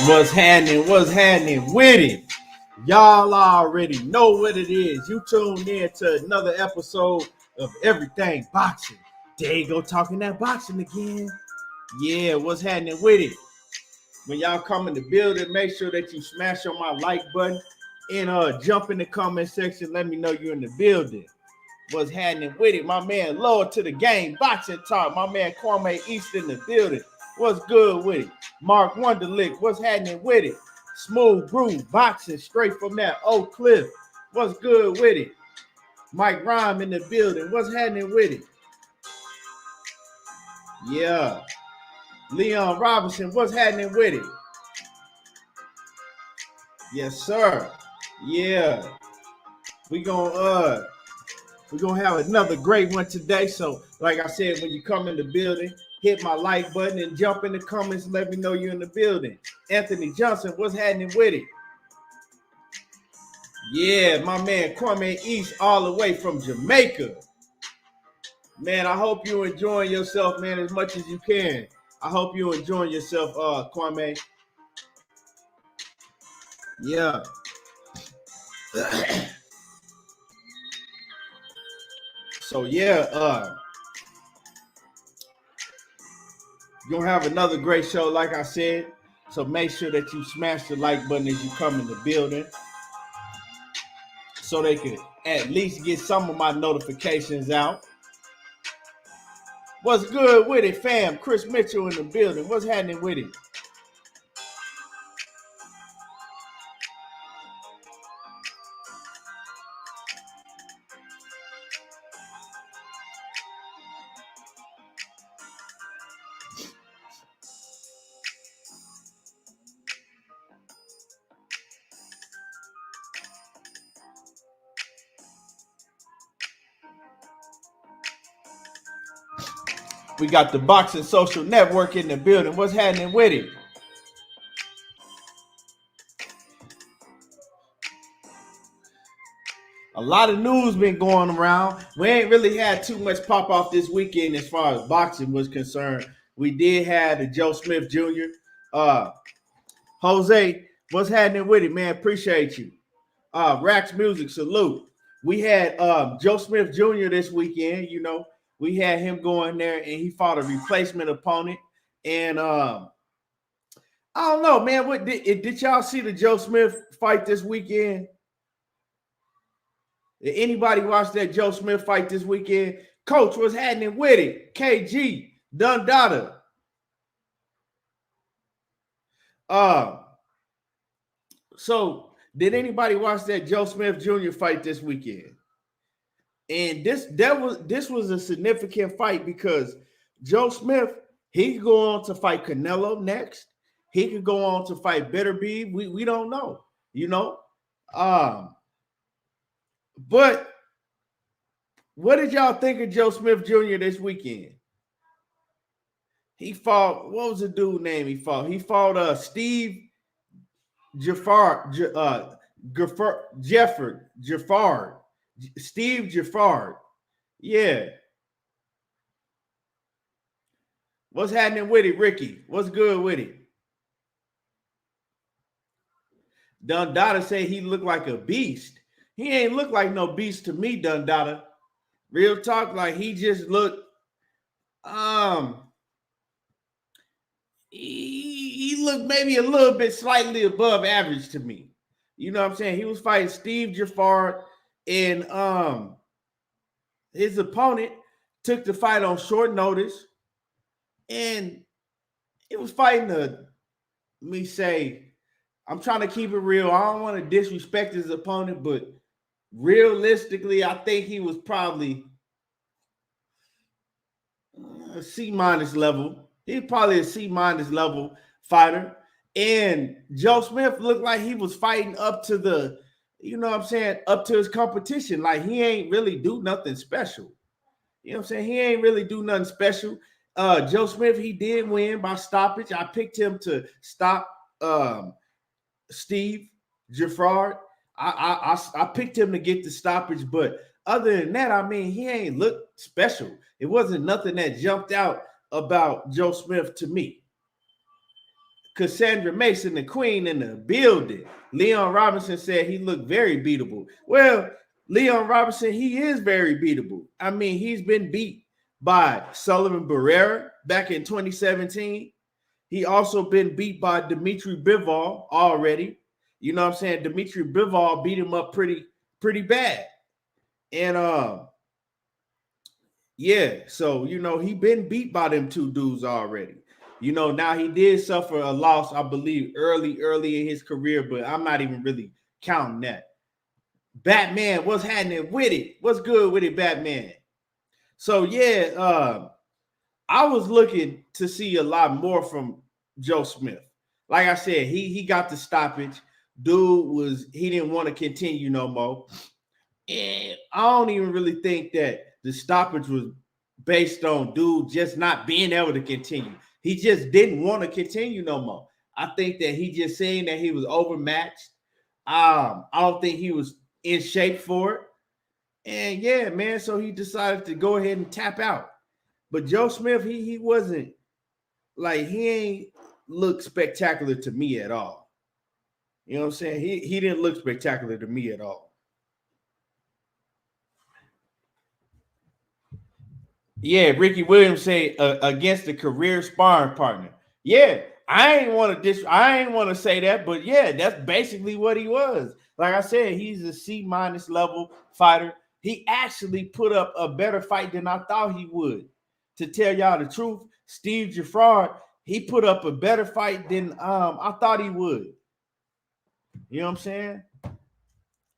What's happening? What's happening with it? Y'all already know what it is. You tuned in to another episode of Everything Boxing. There you go, talking that boxing again. Yeah, what's happening with it? When y'all come in the building, make sure that you smash on my like button and jump in the comment section. Let me know you're in the building. What's happening with it? My man, lower to the game, boxing talk. My man, Kwame East in the building. What's good with it? Mark Wonderlick, what's happening with it? Smooth Groove, boxing straight from that Oak Cliff. What's good with it? Mike Rhyme in the building. What's happening with it? Yeah. Leon Robinson, what's happening with it? Yes, sir. Yeah. We're gonna have another great one today. So, like I said, when you come in the building, hit my like button and jump in the comments and let me know you're in the building. Anthony Johnson, what's happening with it? Yeah, my man Kwame East, all the way from Jamaica. Man, I hope you're enjoying yourself, man, as much as you can. I hope you're enjoying yourself, Kwame. Yeah. So yeah, you're gonna have another great show, like I said. So make sure that you smash the like button as you come in the building, so they can at least get some of my notifications out. What's good with it, fam? Chris Mitchell in the building. What's happening with it? We got the Boxing Social Network in the building. What's happening with it? A lot of news been going around. We ain't really had too much pop off this weekend as far as boxing was concerned. We did have the Joe Smith Jr. Jose, what's happening with it, man? Appreciate you. Rax Music, salute. We had Joe Smith Jr. this weekend. You know, we had him going there, and he fought a replacement opponent. And I don't know, man. What did y'all see the Joe Smith fight this weekend? Did anybody watch that Joe Smith fight this weekend? Coach, what's happening with it? KG, Dundada. So did anybody watch that Joe Smith Jr. fight this weekend? And this was a significant fight because Joe Smith, he could go on to fight Canelo next. He could go on to fight Beterbiev. We don't know, you know. But what did y'all think of Joe Smith Jr. this weekend? He fought, what was the dude name he fought? He fought Steve Giffard, Steve Giffard. Yeah. What's happening with it, Ricky? What's good with it? Dundada said he looked like a beast. He ain't look like no beast to me, Dundada. Real talk, like he just looked he looked maybe a little bit slightly above average to me. You know what I'm saying? He was fighting Steve Giffard, and his opponent took the fight on short notice, and it was fighting I'm trying to keep it real. I don't want to disrespect his opponent, but realistically, I think he was probably a C- level. He's probably a C- level fighter. And Joe Smith looked like he was fighting up to the, you know what I'm saying, up to his competition. Like he ain't really do nothing special. You know what I'm saying? He ain't really do nothing special. Joe Smith, he did win by stoppage. I picked him to stop Steve Giffard. I picked him to get the stoppage, but other than that, I mean, he ain't looked special. It wasn't nothing that jumped out about Joe Smith to me. Cassandra Mason, the queen in the building. Leon Robinson said he looked very beatable. Well, Leon Robinson, he is very beatable. I mean, he's been beat by Sullivan Barrera back in 2017. He also been beat by Dimitri Bivol already. You know what I'm saying? Dimitri Bivol beat him up pretty bad. And yeah, so you know, he been beat by them two dudes already. You know, now he did suffer a loss, I believe, early in his career, but I'm not even really counting that. Batman, what's happening with it? What's good with it, Batman? So yeah, I was looking to see a lot more from Joe Smith. Like I said, he got the stoppage. Dude he didn't want to continue no more. And I don't even really think that the stoppage was based on dude just not being able to continue. He just didn't want to continue no more. I think that he just saying that he was overmatched. I don't think he was in shape for it. And yeah, man, so he decided to go ahead and tap out. But Joe Smith, he wasn't like, he ain't look spectacular to me at all. You know what I'm saying? He didn't look spectacular to me at all. Yeah, Ricky Williams say against the career sparring partner. Yeah, I ain't want to say that, but yeah, that's basically what he was. Like I said, he's a C- level fighter. He actually put up a better fight than I thought he would. To tell y'all the truth, Steve Giffard, he put up a better fight than I thought he would. You know what I'm saying?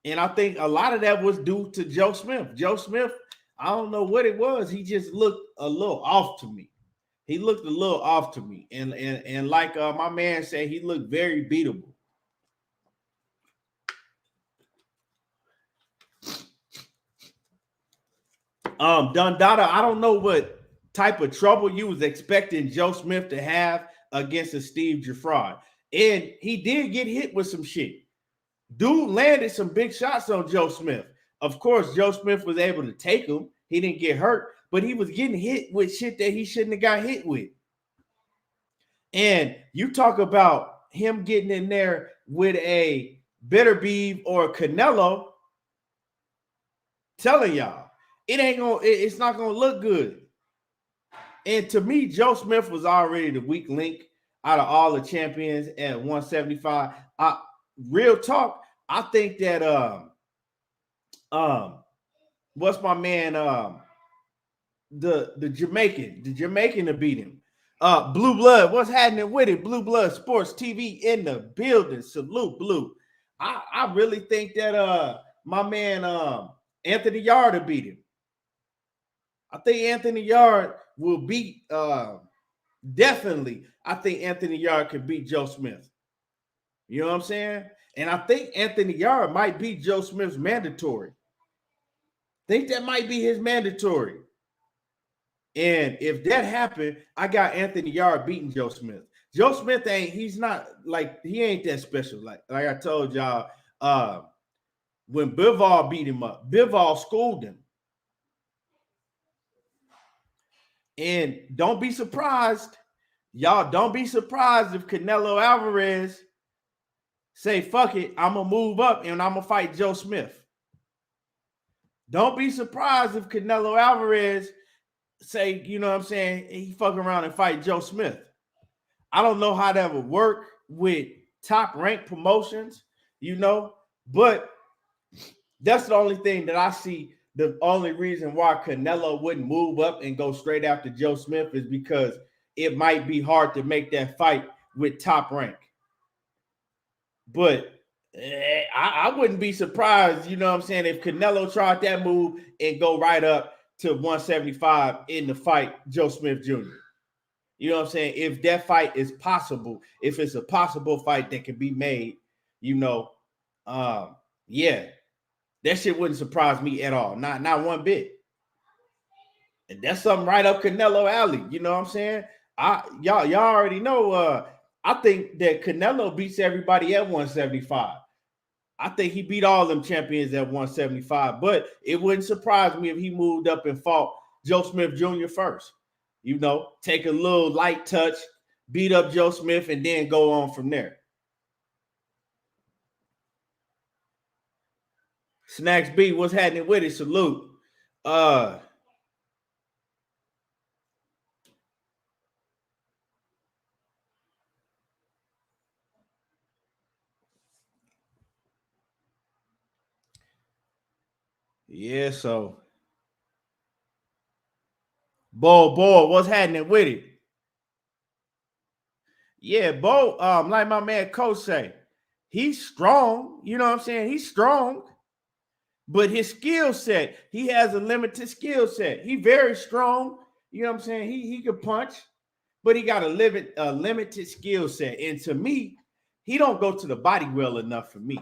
And I think a lot of that was due to Joe Smith. Joe Smith, I don't know what it was. He just looked a little off to me. He looked a little off to me. And like my man said, he looked very beatable. Dundada, I don't know what type of trouble you was expecting Joe Smith to have against a Steve Giffard. And he did get hit with some shit. Dude landed some big shots on Joe Smith. Of course, Joe Smith was able to take him. He didn't get hurt, but he was getting hit with shit that he shouldn't have got hit with. And you talk about him getting in there with a Beterbiev or a Canelo, telling y'all, it's not gonna look good. And to me, Joe Smith was already the weak link out of all the champions at 175. Real talk, I think that what's my man the Jamaican to beat him. Blue Blood, what's happening with it? Blue Blood Sports TV in the building. Salute, Blue. I really think that my man Anthony Yarde to beat him. I think Anthony Yarde will beat definitely. I think Anthony Yarde could beat Joe Smith. You know what I'm saying? And I think Anthony Yarde might beat Joe Smith's mandatory. Think that might be his mandatory. And if that happened, I got Anthony Yarde beating Joe Smith. Joe Smith he ain't that special. Like I told y'all, when Bivol beat him up, Bivol schooled him. And don't be surprised, y'all, don't be surprised if Canelo Alvarez say, fuck it, I'm going to move up and I'm going to fight Joe Smith. Don't be surprised if Canelo Alvarez say, you know what I'm saying, he fuck around and fight Joe Smith. I don't know how that would work with top ranked promotions, you know, but that's the only thing that I see. The only reason why Canelo wouldn't move up and go straight after Joe Smith is because it might be hard to make that fight with top rank. But I wouldn't be surprised, you know what I'm saying, if Canelo tried that move and go right up to 175 in the fight Joe Smith Jr. You know what I'm saying? If that fight is possible, if it's a possible fight that can be made, you know, yeah, that shit wouldn't surprise me at all. Not one bit. And that's something right up Canelo alley. You know what I'm saying? Y'all already know. I think that Canelo beats everybody at 175. I think he beat all them champions at 175. But it wouldn't surprise me if he moved up and fought Joe Smith Jr. first. You know, take a little light touch, beat up Joe Smith, and then go on from there. Snacks B, what's happening with it? Salute. Yeah, so Bo, what's happening with it? Yeah, Bo, like my man Coach say, he's strong. You know what I'm saying? He's strong, but his skill set, he has a limited skill set. He very strong. You know what I'm saying? He can punch, but he got a limited skill set. And to me, he don't go to the body well enough for me.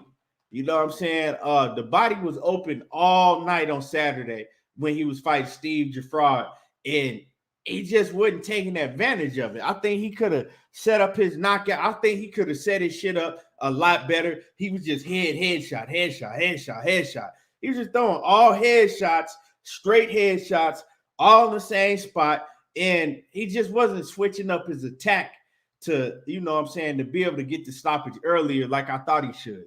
You know what I'm saying? The body was open all night on Saturday when he was fighting Steve Jaffrard, and he just wasn't taking advantage of it. I think he could have set up his knockout. I think he could have set his shit up a lot better. He was just headshot. He was just throwing all headshots, straight headshots, all in the same spot. And he just wasn't switching up his attack to, you know what I'm saying, to be able to get the stoppage earlier like I thought he should.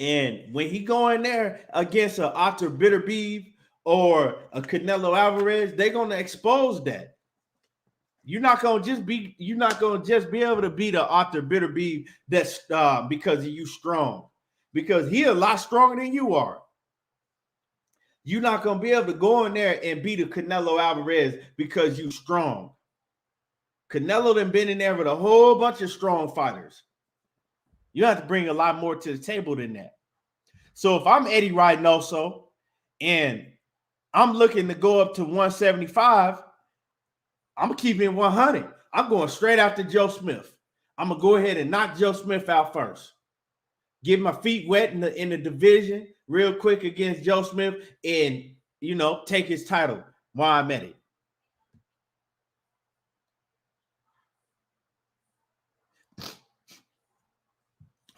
And when he go in there against an Oscar Valdez or a Canelo Alvarez, they're gonna expose that. You're not gonna just be able to beat an Oscar Valdez that's because you strong, because he a lot stronger than you are. You're not gonna be able to go in there and beat a Canelo Alvarez because you strong. Canelo done been in there with a whole bunch of strong fighters. You have to bring a lot more to the table than that. So if I'm Eddie Reynoso and I'm looking to go up to 175, I'm keeping 100. I'm going straight after Joe Smith. I'm gonna go ahead and knock Joe Smith out first. Get my feet wet in the division real quick against Joe Smith, and take his title while I'm at it.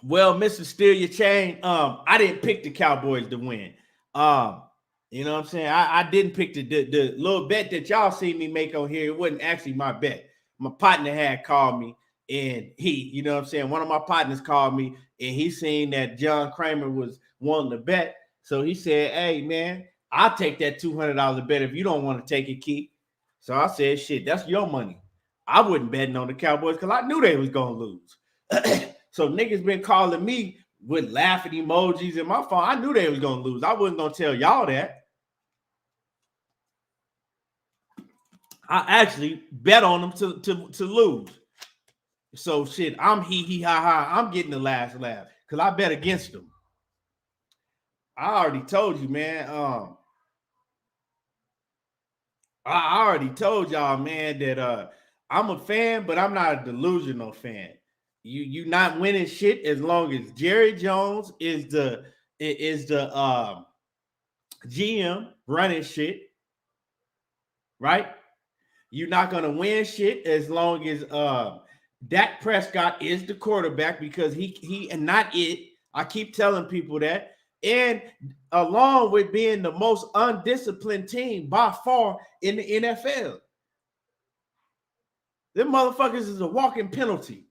Well, Mr. Steal Your Chain, I didn't pick the Cowboys to win. You know what I'm saying? I didn't pick the little bet that y'all see me make on here. It wasn't actually my bet. My partner had called me, and you know what I'm saying? One of my partners called me, and he seen that John Kramer was wanting to bet. So he said, hey, man, I'll take that $200 bet if you don't want to take it, Keith. So I said, shit, that's your money. I wasn't betting on the Cowboys because I knew they was going to lose. So niggas been calling me with laughing emojis in my phone. I knew they was going to lose. I wasn't going to tell y'all that. I actually bet on them to lose. So shit, I'm ha. I'm getting the last laugh because I bet against them. I already told you, man. I already told y'all, man, that I'm a fan, but I'm not a delusional fan. You not winning shit as long as Jerry Jones is the GM running shit, right? You're not gonna win shit as long as Dak Prescott is the quarterback, because he and not it. I keep telling people that. And along with being the most undisciplined team by far in the NFL. Them motherfuckers is a walking penalty.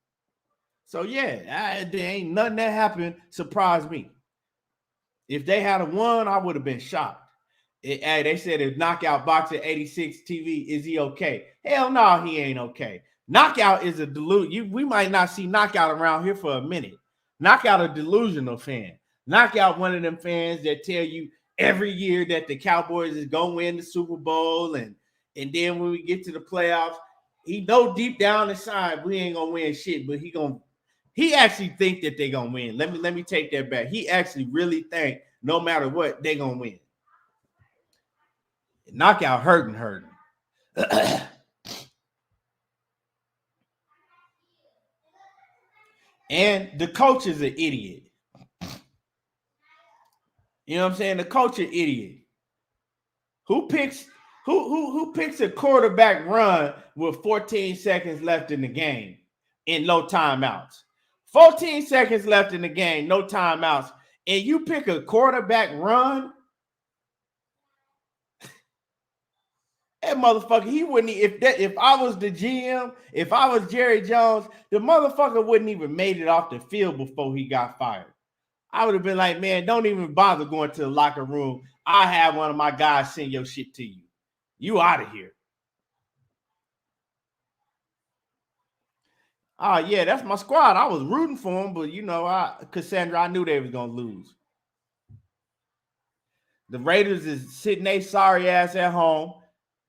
So yeah, there ain't nothing that happened surprised me. If they had a won, I would have been shocked. They said if Knockout Boxer 86 TV, is he okay? Hell no, he ain't okay. Knockout is a delusion. We might not see Knockout around here for a minute. Knockout a delusional fan. Knockout one of them fans that tell you every year that the Cowboys is gonna win the Super Bowl, and then when we get to the playoffs, he know deep down inside we ain't gonna win shit, but he actually think that they gonna win. Let me take that back. He actually really think no matter what they gonna win. Knockout hurting. And the coach is an idiot. You know what I'm saying? The coach is an idiot. Who picks a quarterback run with 14 seconds left in the game and no timeouts? 14 seconds left in the game, no timeouts, and you pick a quarterback run? That motherfucker, he wouldn't. If I was the GM, if I was Jerry Jones, the motherfucker wouldn't even made it off the field before he got fired. I would have been like, man, don't even bother going to the locker room. I have one of my guys send your shit to you. You out of here. Oh, yeah, that's my squad. I was rooting for him, but Cassandra, I knew they was gonna lose. The Raiders is sitting their sorry ass at home,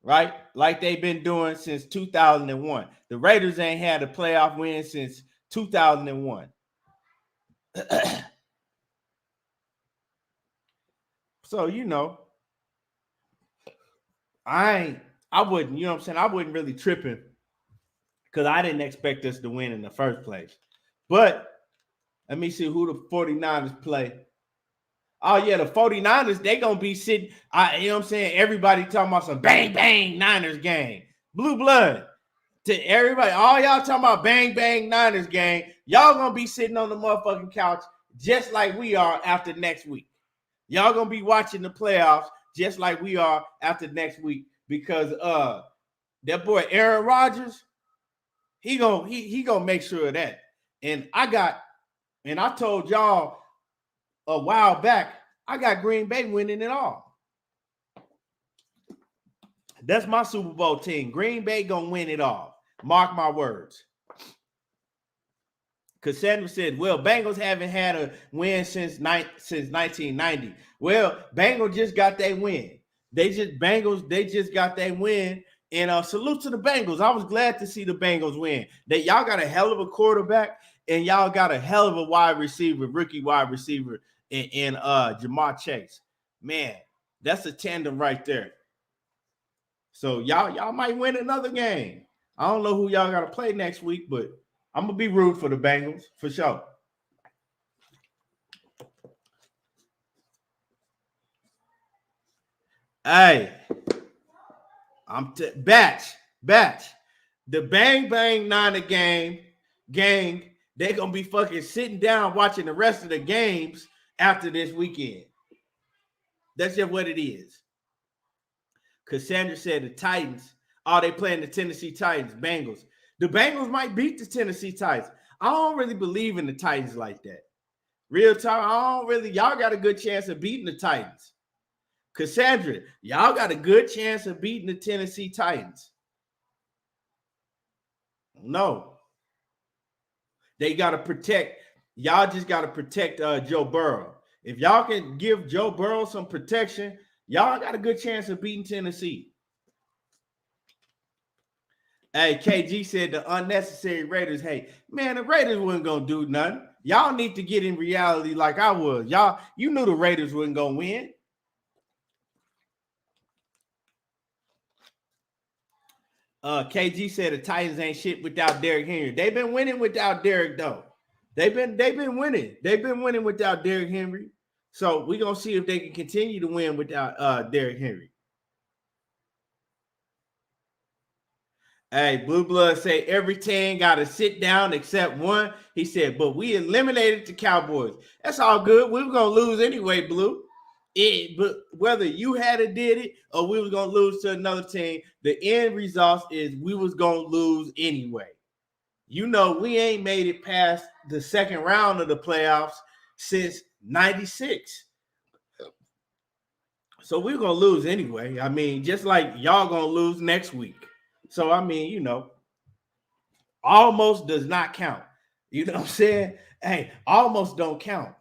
right? Like they've been doing since 2001. The Raiders ain't had a playoff win since 2001. So, I wouldn't, you know what I'm saying? I wouldn't really tripping because I didn't expect us to win in the first place. But let me see who the 49ers play. Oh, yeah, the 49ers, they going to be sitting, you know what I'm saying? Everybody talking about some bang, bang Niners game. Blue blood. To everybody, all y'all talking about bang, bang Niners game. Y'all going to be sitting on the motherfucking couch just like we are after next week. Y'all going to be watching the playoffs just like we are after next week because that boy Aaron Rodgers, he gonna make sure of that. And I told y'all a while back, I got Green Bay winning it all. That's my Super Bowl team. Green Bay gonna win it all. Mark my words. Cassandra said, well, Bengals haven't had a win since 1990. Well, Bengals just got their win. They just got their win. And salute to the Bengals. I was glad to see the Bengals win. That y'all got a hell of a quarterback and y'all got a hell of a rookie wide receiver in Jamar Chase. Man, that's a tandem right there. So y'all might win another game. I don't know who y'all got to play next week, but I'm going to be rooting for the Bengals for sure. Hey, batch. The Bang Bang Niner gang, they're going to be fucking sitting down watching the rest of the games after this weekend. That's just what it is. Cassandra said the Titans, they playing the Tennessee Titans, Bengals. The Bengals might beat the Tennessee Titans. I don't really believe in the Titans like that. Real talk, y'all got a good chance of beating the Titans. Cassandra, y'all got a good chance of beating the Tennessee Titans. No. They got to protect. Y'all just got to protect Joe Burrow. If y'all can give Joe Burrow some protection, y'all got a good chance of beating Tennessee. Hey, KG said the unnecessary Raiders. Hey, man, the Raiders wasn't going to do nothing. Y'all need to get in reality like I was. You knew the Raiders wasn't going to win. KG said the Titans ain't shit without Derrick Henry. They've been winning without Derrick, though. They've been winning. They've been winning without Derrick Henry. So we're going to see if they can continue to win without Derrick Henry. Hey, Blue Blood say every team got to sit down except one. He said, but we eliminated the Cowboys. That's all good. We were going to lose anyway, Blue. But whether you had did it or we was going to lose to another team, the end result is we was going to lose anyway. We ain't made it past the second round of the playoffs since 96. So we're going to lose anyway. I mean, just like y'all going to lose next week. So, I mean, almost does not count. You know what I'm saying? Hey, almost don't count.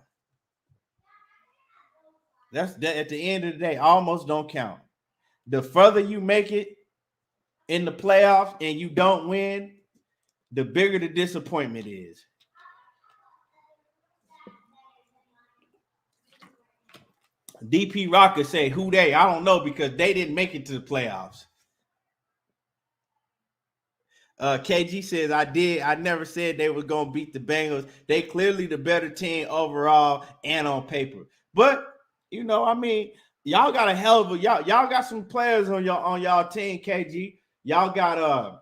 That's at the end of the day, almost don't count. The further you make it in the playoffs and you don't win, the bigger the disappointment is. DP Rocker say, who they? I don't know because they didn't make it to the playoffs. KG says, I never said they were going to beat the Bengals. They clearly the better team overall and on paper. But, I mean, y'all got a hell of a, y'all got some players on y'all team, KG. Y'all got,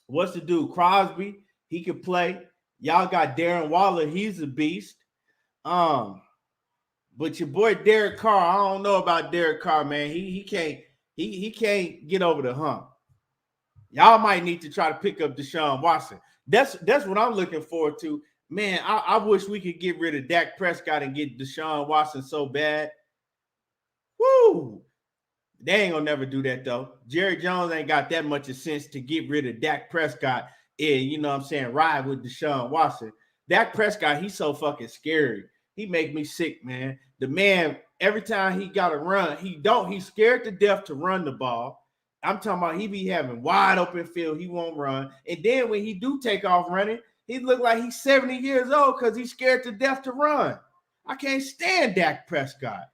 what's the dude? Crosby. He can play. Y'all got Darren Waller. He's a beast. But your boy Derek Carr, I don't know about Derek Carr, man. He can't He can't get over the hump. Y'all might need to try to pick up Deshaun Watson. That's what I'm looking forward to. Man, I wish we could get rid of Dak Prescott and get Deshaun Watson so bad. Woo! They ain't gonna never do that though. Jerry Jones ain't got that much of sense to get rid of Dak Prescott and, you know what I'm saying, ride with Deshaun Watson. Dak Prescott, he's so fucking scary. He make me sick, man. The man, every time he got to run, he's scared to death to run the ball. I'm talking about he be having wide open field. He won't run. And then when he do take off running, he look like he's 70 years old because he's scared to death to run. I can't stand Dak Prescott.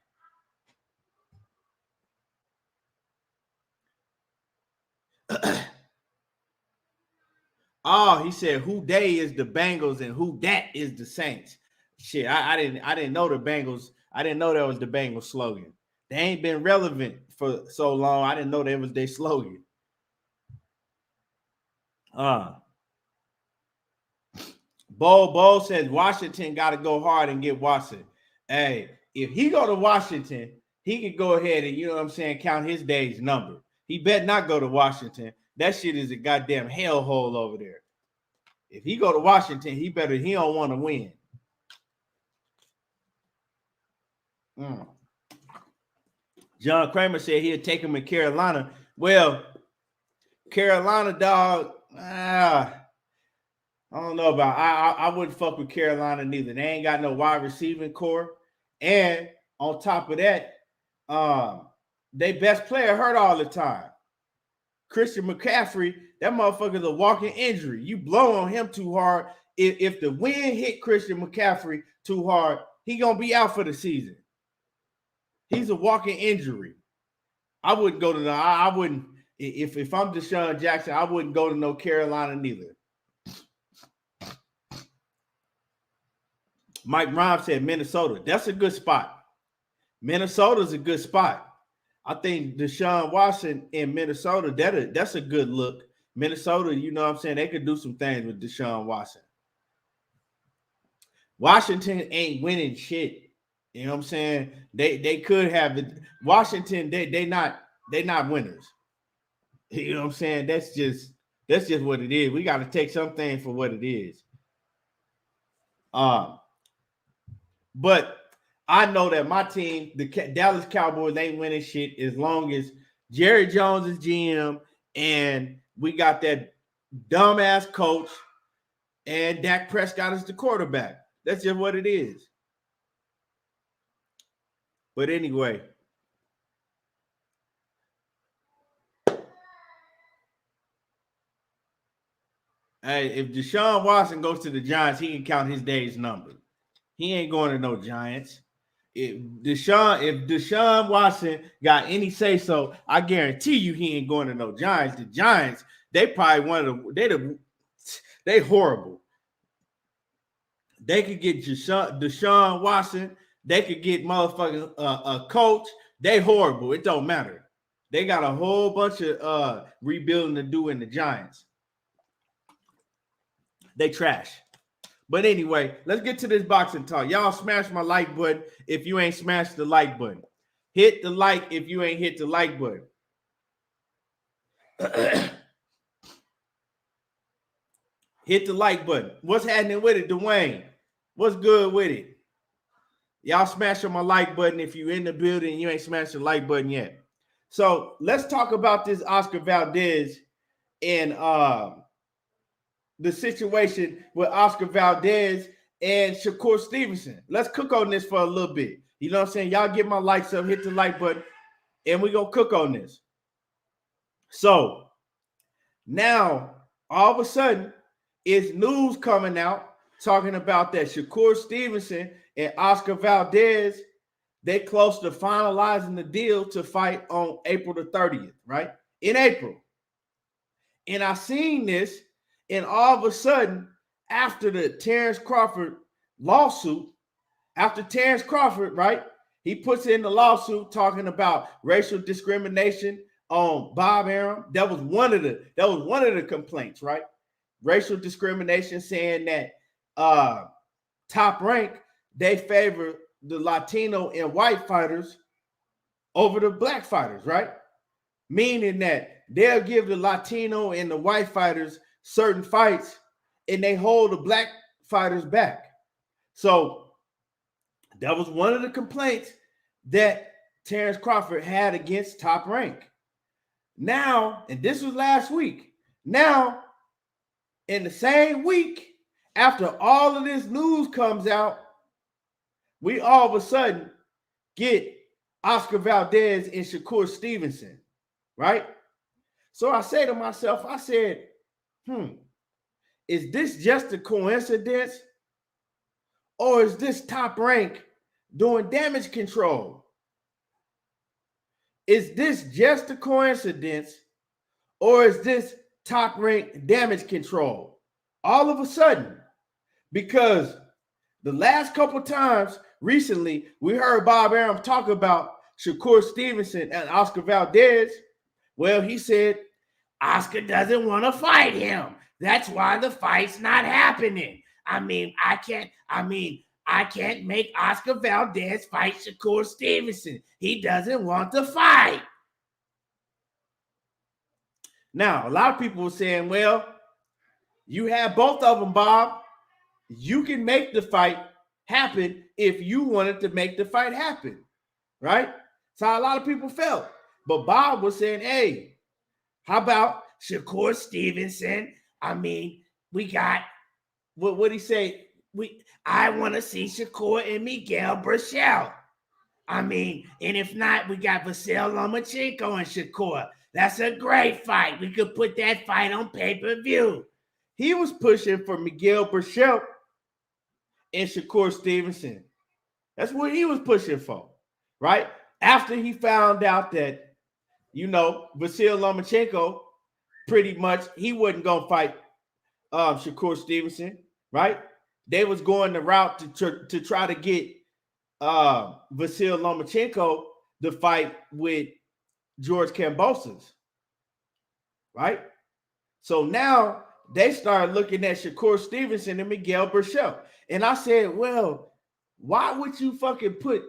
Oh, he said who they is the Bengals and who that is the Saints. Shit, I didn't know the Bengals. I didn't know that was the Bengals slogan. They ain't been relevant for so long. I didn't know that was their slogan. Bo says Washington got to go hard and get Watson. Hey, if he go to Washington, he could go ahead and, you know what I'm saying, count his days number. He better not go to Washington. That shit is a goddamn hellhole over there. If he go to Washington, he don't want to win. John Kramer said he'll take him in Carolina. Well, Carolina, dog, I don't know about. I wouldn't fuck with Carolina neither. They ain't got no wide receiving core, and on top of that, they best player hurt all the time. Christian McCaffrey, that motherfucker's a walking injury. You blow on him too hard. If the wind hit Christian McCaffrey too hard, he gonna be out for the season. He's a walking injury. I wouldn't go to I wouldn't. If I'm Deshaun Jackson, I wouldn't go to no Carolina neither. Mike Rhymes said Minnesota. That's a good spot. Minnesota's a good spot. I think Deshaun Watson in Minnesota, that's a good look. Minnesota, you know what I'm saying, they could do some things with Deshaun Watson. Washington ain't winning shit. You know what I'm saying? They could have it. Washington, they not winners. You know what I'm saying? That's just what it is. We got to take something for what it is. But I know that my team, the Dallas Cowboys, ain't winning shit as long as Jerry Jones is GM and we got that dumbass coach and Dak Prescott is the quarterback. That's just what it is. But anyway, hey, if Deshaun Watson goes to the Giants, he can count his days numbered. He ain't going to no Giants. If Deshaun Watson got any say so, I guarantee you he ain't going to no Giants. The Giants, they probably they horrible. They could get Deshaun Watson. They could get motherfucking a coach. They horrible. It don't matter. They got a whole bunch of rebuilding to do in the Giants. They trash. But anyway, let's get to this boxing talk. Y'all smash my like button if you ain't smashed the like button. Hit the like if you ain't hit the like button. Hit the like button. What's happening with it, Dwayne? What's good with it? Y'all smash on my like button if you're in the building and you ain't smashed the like button yet. So let's talk about this Oscar Valdez and the situation with Oscar Valdez and Shakur Stevenson. Let's cook on this for a little bit. You know what I'm saying? Y'all get my likes up, hit the like button, and we're going to cook on this. So now, all of a sudden, it's news coming out talking about that Shakur Stevenson and Oscar Valdez, they close to finalizing the deal to fight on April the 30th, right? In April. And I seen this, and all of a sudden, after the Terence Crawford lawsuit, right, he puts in the lawsuit talking about racial discrimination on Bob Arum. That was one of the complaints, right? Racial discrimination, saying that Top Rank, they favor the Latino and white fighters over the black fighters, right? meaning that they'll give the Latino and the white fighters certain fights and they hold the black fighters back. So that was one of the complaints that Terence Crawford had against Top Rank. Now, and this was last week, now in the same week, after all of this news comes out, we all of a sudden get Oscar Valdez and Shakur Stevenson, right? So I say to myself, I said, is this just a coincidence? Or is this Top Rank doing damage control? Is this just a coincidence? Or is this Top Rank damage control? All of a sudden, because the last couple of times recently, we heard Bob Arum talk about Shakur Stevenson and Oscar Valdez. Well, he said, Oscar doesn't want to fight him. That's why the fight's not happening. I can't make Oscar Valdez fight Shakur Stevenson. He doesn't want to fight. Now, a lot of people were saying, well, you have both of them, Bob. You can make the fight happen if you wanted to make the fight happen, right? That's how a lot of people felt. But Bob was saying, hey, how about Shakur Stevenson? We got, what he say? I want to see Shakur and Miguel Burchell. And if not, we got Vasyl Lomachenko and Shakur. That's a great fight. We could put that fight on pay-per-view. He was pushing for Miguel Burchell and Shakur Stevenson. That's what he was pushing for, right? After he found out that, Vasyl Lomachenko, pretty much, he wasn't going to fight Shakur Stevenson, right? They was going the route to try to get Vasyl Lomachenko to fight with George Kambosos, right? So now they started looking at Shakur Stevenson and Miguel Burchell. And I said, well, why would you fucking put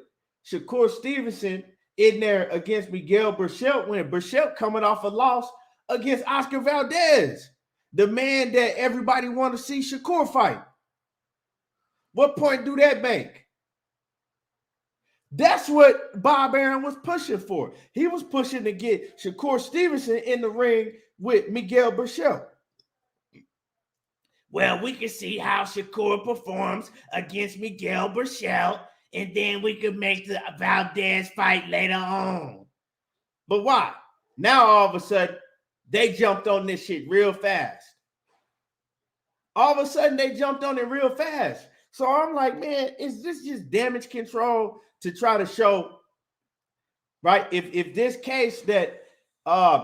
Shakur Stevenson in there against Miguel Burchell when Burchell coming off a loss against Oscar Valdez, the man that everybody want to see Shakur fight? What point do that make? That's what Bob Arum was pushing for. He was pushing to get Shakur Stevenson in the ring with Miguel Burchell. Well, we can see how Shakur performs against Miguel Burchell, and then we could make the Valdez fight later on. But why? Now all of a sudden, they jumped on this shit real fast. All of a sudden, they jumped on it real fast. So I'm like, man, is this just damage control to try to show, right? If this case that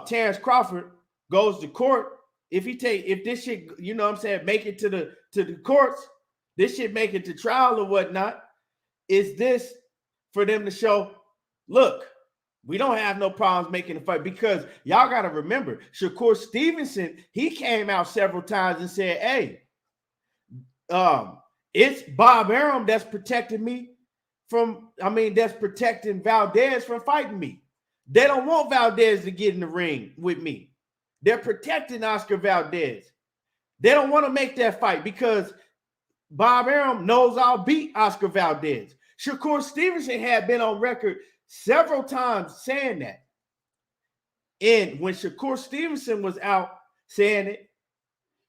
Terence Crawford goes to court, if this shit, make it to the courts, this shit make it to trial or whatnot, is this for them to show, look, we don't have no problems making a fight? Because y'all got to remember, Shakur Stevenson, he came out several times and said, hey, it's Bob Arum that's protecting me that's protecting Valdez from fighting me. They don't want Valdez to get in the ring with me. They're protecting Oscar Valdez. They don't want to make that fight because Bob Arum knows I'll beat Oscar Valdez. Shakur Stevenson had been on record several times saying that. And when Shakur Stevenson was out saying it,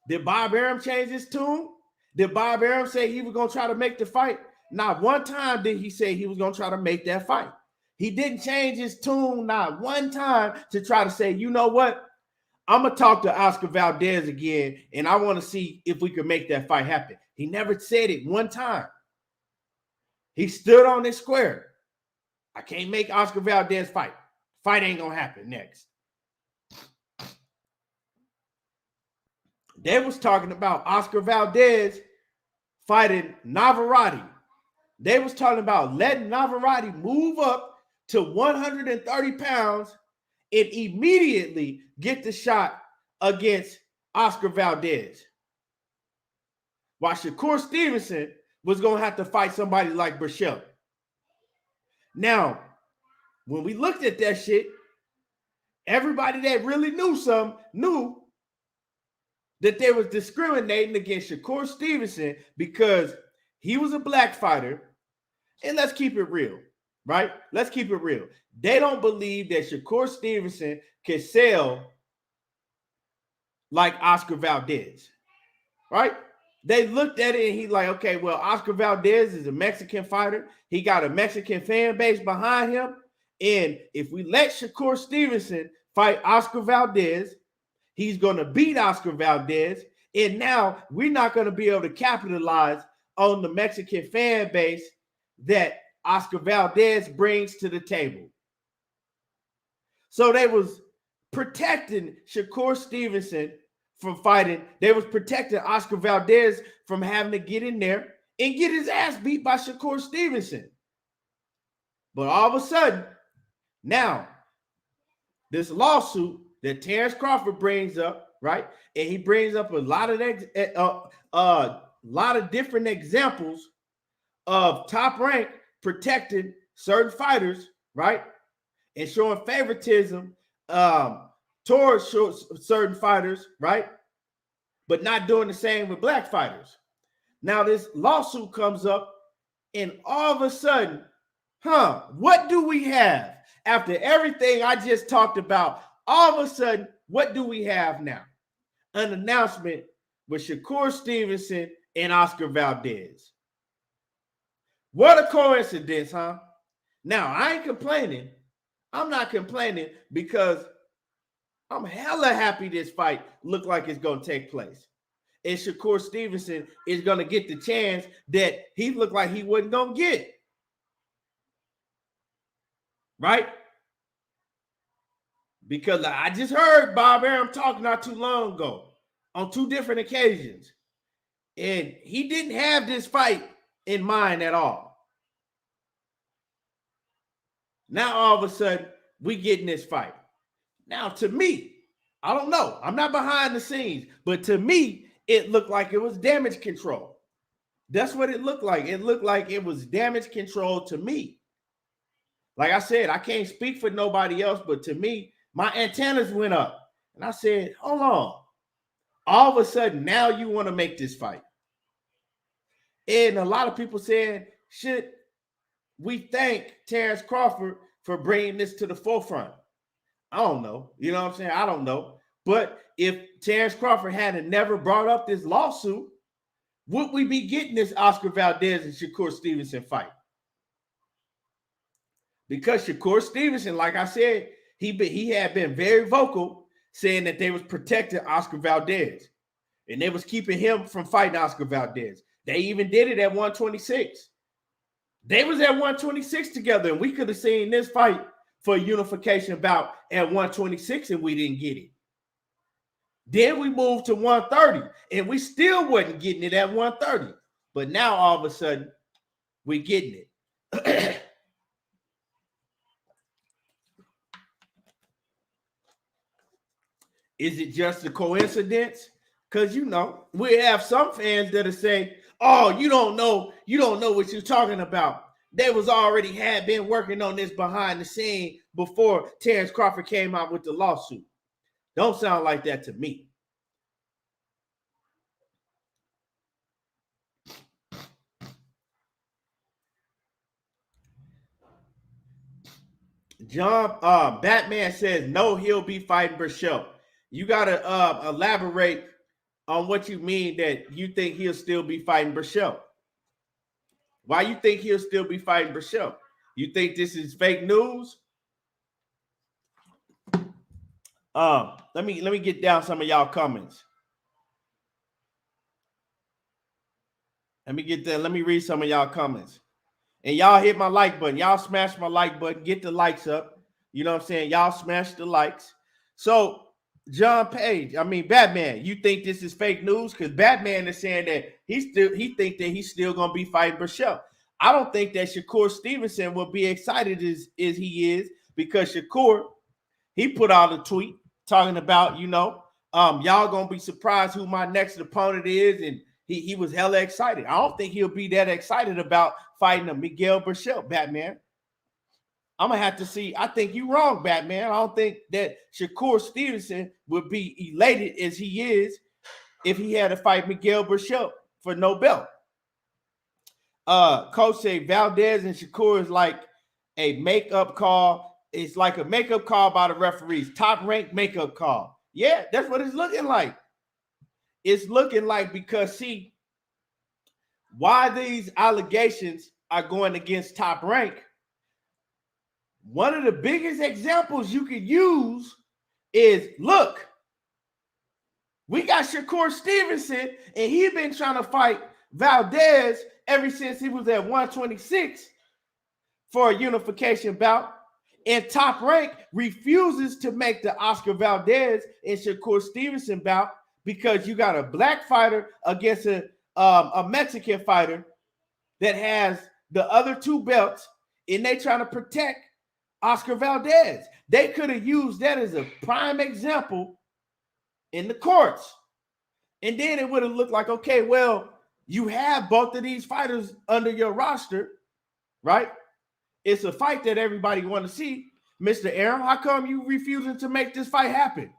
did Bob Arum change his tune? Did Bob Arum say he was going to try to make the fight? Not one time did he say he was going to try to make that fight. He didn't change his tune not one time to try to say, you know what? I'm going to talk to Oscar Valdez again, and I want to see if we can make that fight happen. He never said it one time. He stood on his square. I can't make Oscar Valdez fight. Fight ain't going to happen next. They was talking about Oscar Valdez fighting Navarrete. They was talking about letting Navarrete move up to 130 pounds and immediately get the shot against Oscar Valdez. While Shakur Stevenson was going to have to fight somebody like Burchell. Now, when we looked at that shit, Everybody that really knew something knew that they was discriminating against Shakur Stevenson because he was a black fighter. And let's keep it real, right? Let's keep it real. They don't believe that Shakur Stevenson can sell like Oscar Valdez, right? They looked at it and he's like, okay, well, Oscar Valdez is a Mexican fighter. He got a Mexican fan base behind him. And if we let Shakur Stevenson fight Oscar Valdez, he's going to beat Oscar Valdez. And now we're not going to be able to capitalize on the Mexican fan base that Oscar Valdez brings to the table. So they was protecting Shakur Stevenson from fighting. They was protecting Oscar Valdez from having to get in there and get his ass beat by Shakur Stevenson. But all of a sudden, now, this lawsuit that Terence Crawford brings up, right? And he brings up a lot of different examples of Top Rank protecting certain fighters, right? And showing favoritism towards certain fighters, right? But not doing the same with black fighters. Now this lawsuit comes up and all of a sudden, what do we have? After everything I just talked about, all of a sudden, what do we have now? An announcement with Shakur Stevenson and Oscar Valdez. What a coincidence, huh? Now, I ain't complaining. I'm not complaining because I'm hella happy this fight looked like it's going to take place. And Shakur Stevenson is going to get the chance that he looked like he wasn't going to get. Right? Because I just heard Bob Arum talk not too long ago on two different occasions. And he didn't have this fight in mind at all. Now, all of a sudden, we getting this fight. Now, to me, I don't know. I'm not behind the scenes. But to me, it looked like it was damage control. That's what it looked like. It looked like it was damage control to me. Like I said, I can't speak for nobody else, but to me, my antennas went up. And I said, hold on. All of a sudden, now you want to make this fight. And a lot of people saying, should we thank Terence Crawford for bringing this to the forefront? I don't know. You know what I'm saying? I don't know. But if Terence Crawford hadn't never brought up this lawsuit, would we be getting this Oscar Valdez and Shakur Stevenson fight? Because Shakur Stevenson, like I said, he had been very vocal saying that they was protecting Oscar Valdez. And they was keeping him from fighting Oscar Valdez. They even did it at 126. They was at 126 together, and we could have seen this fight for a unification bout at 126, and we didn't get it. Then we moved to 130, and we still wasn't getting it at 130. But now, all of a sudden, we're getting it. Is it just a coincidence? Because, you know, we have some fans that are saying, oh, you don't know what you're talking about. They was already had been working on this behind the scene before Terence Crawford came out with the lawsuit. Don't sound like that to me. John Batman says no, he'll be fighting Burchell. You gotta elaborate on what you mean that you think he'll still be fighting Burchell. Why you think he'll still be fighting Burchell? You think this is fake news? Let me get down some of y'all comments. Let me read some of y'all comments. And y'all hit my like button. Y'all smash my like button. Get the likes up. You know what I'm saying? Y'all smash the likes. So, Batman, you think this is fake news? Because Batman is saying that he think that he's still going to be fighting Burchell. I don't think that Shakur Stevenson will be excited as he is, because Shakur, he put out a tweet talking about, y'all going to be surprised who my next opponent is, and he was hella excited. I don't think he'll be that excited about fighting a Miguel Burchell, Batman. I'm gonna have to see. I think you're wrong, Batman. I don't think that Shakur Stevenson would be elated as he is if he had to fight Miguel Berchelt for no belt. Coach say Valdez and Shakur is like a makeup call. It's like a makeup call by the referees, top ranked makeup call. Yeah, that's what it's looking like. It's looking like, because see, why these allegations are going against top rank. One of the biggest examples you could use is, look, we got Shakur Stevenson, and he's been trying to fight Valdez ever since he was at 126 for a unification bout. And Top Rank refuses to make the Oscar Valdez and Shakur Stevenson bout because you got a black fighter against a Mexican fighter that has the other two belts, and they trying to protect Oscar Valdez. They could have used that as a prime example in the courts. And then it would have looked like, okay, well, you have both of these fighters under your roster, right? It's a fight that everybody want to see. Mr. Arum, how come you refusing to make this fight happen?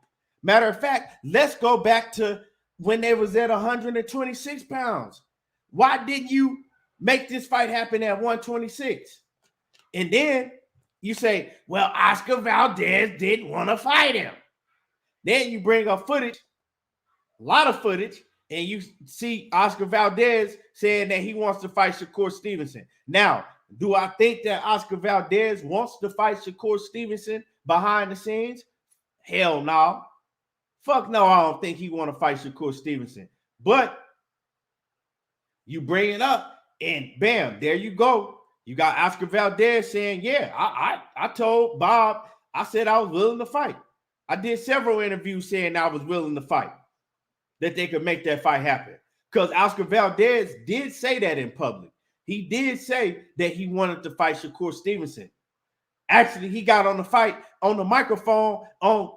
Matter of fact, let's go back to when they was at 126 pounds. Why didn't you make this fight happen at 126? And then you say, well, Oscar Valdez didn't want to fight him. Then you bring up footage, a lot of footage, and you see Oscar Valdez saying that he wants to fight Shakur Stevenson. Now, do I think that Oscar Valdez wants to fight Shakur Stevenson behind the scenes? Hell no. Fuck no, I don't think he want to fight Shakur Stevenson. But you bring it up, and bam, there you go. You got Oscar Valdez saying, yeah, I told Bob, I said I was willing to fight. I did several interviews saying I was willing to fight, that they could make that fight happen. Because Oscar Valdez did say that in public. He did say that he wanted to fight Shakur Stevenson. Actually, he got on the microphone on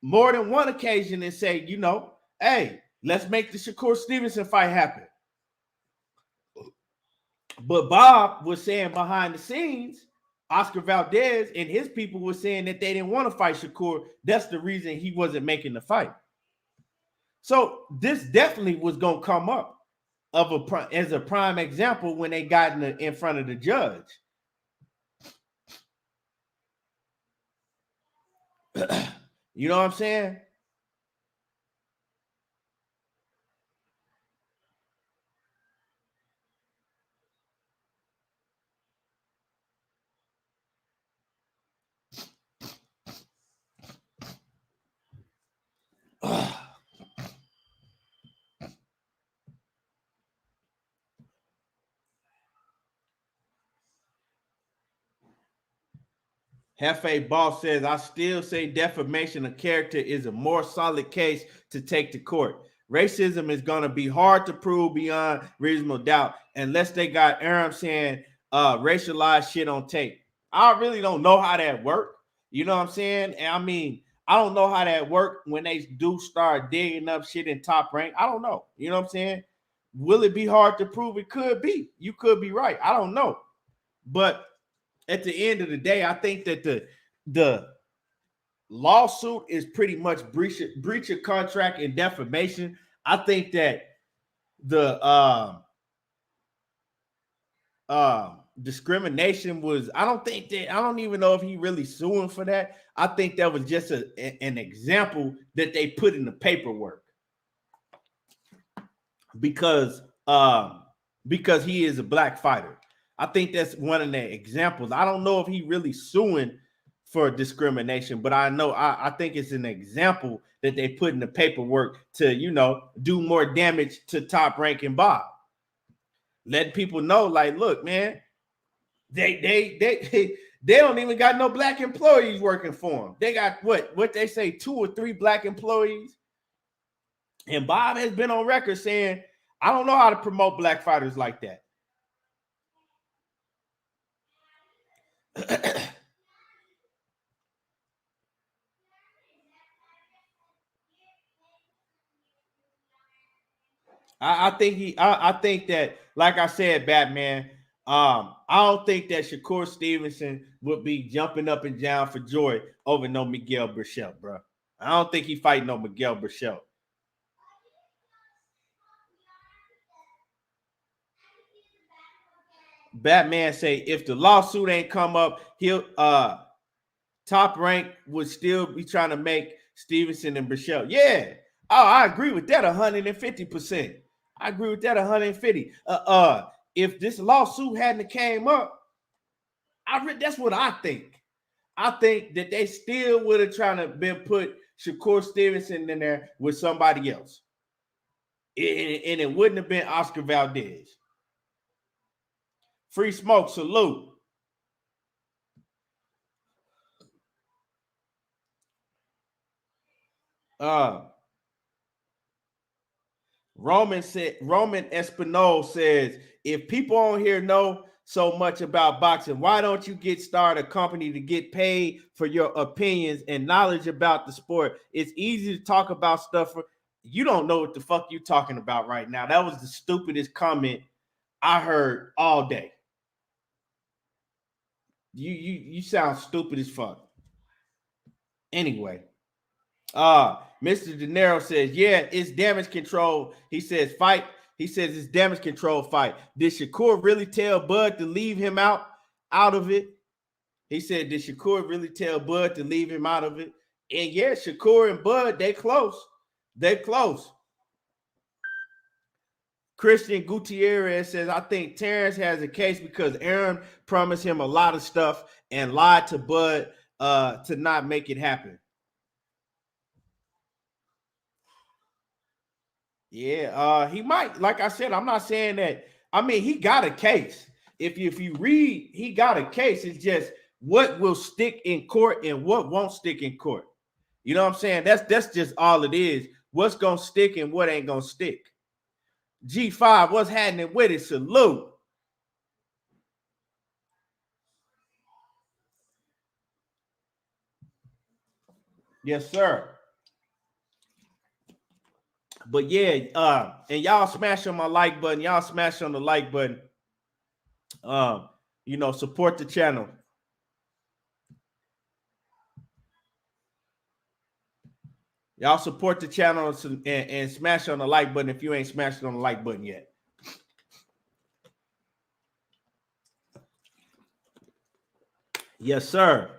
more than one occasion and say, you know, hey, let's make the Shakur Stevenson fight happen. But Bob was saying behind the scenes, Oscar Valdez and his people were saying that they didn't want to fight Shakur. That's the reason he wasn't making the fight. So this definitely was going to come up as a prime example when they got in front of the judge. You know what I'm saying? Hefe Boss says, I still say defamation of character is a more solid case to take to court. Racism is going to be hard to prove beyond reasonable doubt unless they got Arum saying racialized shit on tape. I really don't know how that works. You know what I'm saying? And I mean, I don't know how that works when they do start digging up shit in Top Rank. I don't know. You know what I'm saying? Will it be hard to prove? It could be. You could be right. I don't know. But at the end of the day, I think that the lawsuit is pretty much breach of contract and defamation. I think that the discrimination was, I don't even know if he really suing for that. I think that was just an example that they put in the paperwork because he is a black fighter. I think that's one of the examples. I don't know if he really suing for discrimination, but I think it's an example that they put in the paperwork to, you know, do more damage to Top Rank and Bob. Letting people know, like, look, man, they don't even got no black employees working for them. They got what they say, 2 or 3 black employees. And Bob has been on record saying, I don't know how to promote black fighters like that. I think that, like I said, Batman, I don't think that Shakur Stevenson would be jumping up and down for joy over no Miguel Berchelt, bro. I don't think he fighting no Miguel Berchelt. Batman say if the lawsuit ain't come up, he'll Top Rank would still be trying to make Stevenson and Berchelt. Yeah. Oh, I agree with that 150%. I agree with that 150. If this lawsuit hadn't came up, that's what I think. I think that they still would have trying to been put Shakur Stevenson in there with somebody else. And it wouldn't have been Oscar Valdez. Free smoke, salute. Roman Espinol says, if people on here know so much about boxing, why don't you get started a company to get paid for your opinions and knowledge about the sport? It's easy to talk about stuff. You don't know what the fuck you talking about right now. That was the stupidest comment I heard all day. You sound stupid as fuck. Anyway, Mr. De Niro says, yeah, it's damage control. He says, fight. He says it's damage control fight. Did Shakur really tell Bud to leave him out of it? He said, did Shakur really tell Bud to leave him out of it? And yeah, Shakur and Bud, they close. They close. Christian Gutierrez says, I think Terence has a case because Aaron promised him a lot of stuff and lied to Bud to not make it happen. Yeah, he might. Like I said, I'm not saying that. I mean, he got a case. If you read, he got a case. It's just what will stick in court and what won't stick in court. You know what I'm saying? That's just all it is. What's gonna stick and what ain't gonna stick. G5, what's happening with it? Salute. Yes, sir. But yeah, and y'all smash on my like button. Y'all smash on the like button. Support the channel. Y'all support the channel and smash on the like button if you ain't smashed on the like button yet. Yes, sir.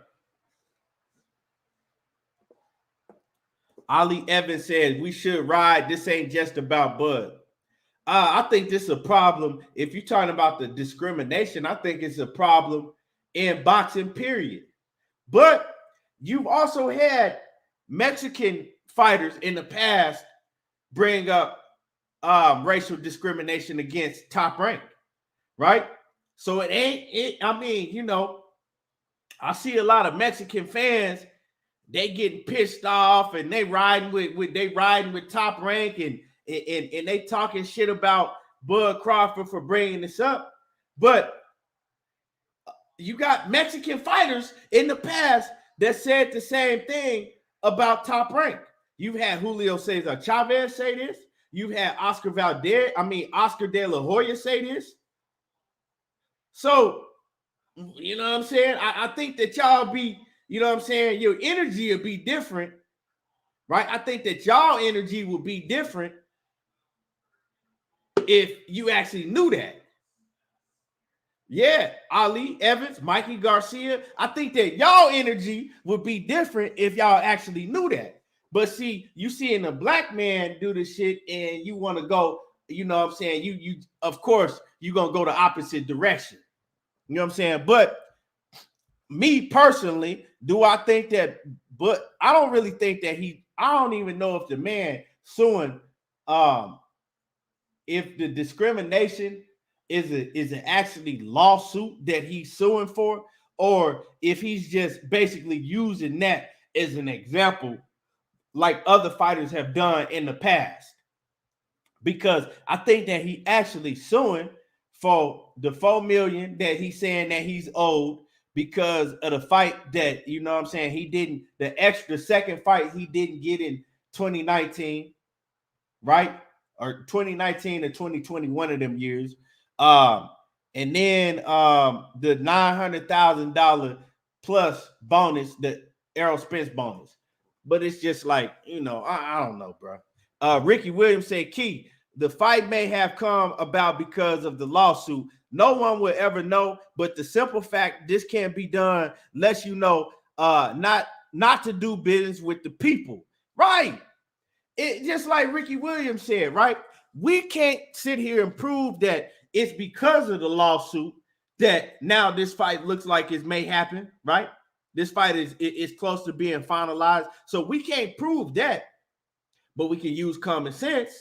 Ali Evans says we should ride. This ain't just about Bud. I think this is a problem. If you're talking about the discrimination, I think it's a problem in boxing, period. But you've also had Mexican fighters in the past bring up racial discrimination against Top Rank, right? So it ain't it. I mean, I see a lot of Mexican fans. They getting pissed off and they riding with Top Rank and they talking shit about Bud Crawford for bringing this up. But you got Mexican fighters in the past that said the same thing about Top Rank. You've had Julio Cesar Chavez say this. You've had Oscar De La Hoya say this. So, you know what I'm saying? I think that y'all be, you know what I'm saying? Your energy will be different, right? I think that y'all energy will be different if you actually knew that. Yeah, Ali Evans, Mikey Garcia. I think that y'all energy would be different if y'all actually knew that. But see, you seeing a black man do this shit and you want to go, you know what I'm saying? You of course, you're going to go the opposite direction. You know what I'm saying? But me personally, do I think that, but I don't really think that I don't even know if the man suing, if the discrimination is an actually lawsuit that he's suing for, or if he's just basically using that as an example like other fighters have done in the past. Because I think that he actually suing for the $4 million that he's saying that he's owed because of the fight that, you know what I'm saying, he didn't, the extra second fight he didn't get in 2019, right? Or 2019 or 2020, one of them years. And then the $900,000 plus bonus, the Errol Spence bonus. But it's just like, I don't know, bro. Ricky Williams said, Key, the fight may have come about because of the lawsuit. No one will ever know, but the simple fact this can't be done lets you know not to do business with the people. Right. It just like Ricky Williams said, right? We can't sit here and prove that it's because of the lawsuit that now this fight looks like it may happen, right? This fight is close to being finalized. So we can't prove that, but we can use common sense.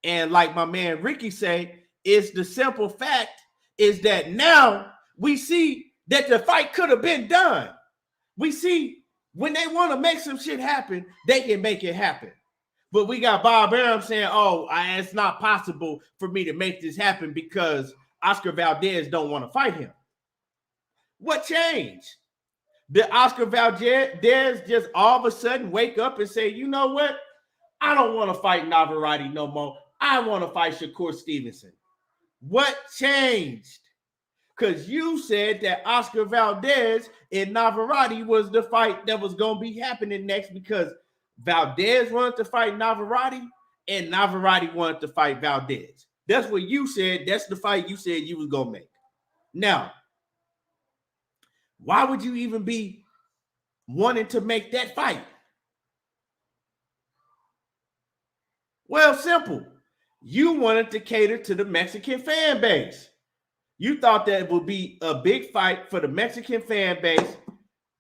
And like my man Ricky say, it's the simple fact is that now we see that the fight could have been done. We see when they want to make some shit happen, they can make it happen. But we got Bob Arum saying, it's not possible for me to make this happen because Oscar Valdez don't want to fight him. What changed? Did Oscar Valdez just all of a sudden wake up and say, you know what? I don't want to fight Navarrete no more. I want to fight Shakur Stevenson. What changed? Because you said that Oscar Valdez and Navarrete was the fight that was going to be happening next because Valdez wanted to fight Navarrete and Navarrete wanted to fight Valdez. That's what you said. That's the fight you said you was going to make. Now, why would you even be wanting to make that fight? Well, simple. You wanted to cater to the Mexican fan base. You thought that it would be a big fight for the Mexican fan base.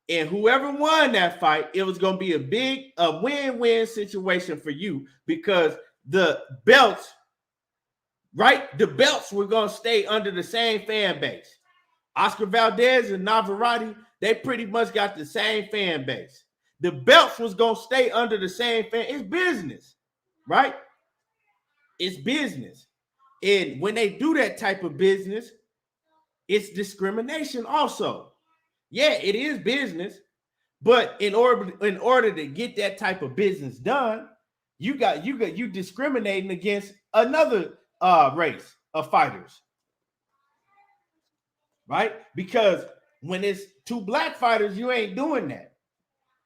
And whoever won that fight, it was going to be a win-win situation for you because the belts, right? The belts were going to stay under the same fan base. Oscar Valdez and Navarrete, they pretty much got the same fan base. The belts was going to stay under the same fan. It's business, right? It's business. And when they do that type of business, it's discrimination also. Yeah, it is business, but in order to get that type of business done, you discriminating against another race of fighters, right? Because when it's two black fighters, you ain't doing that.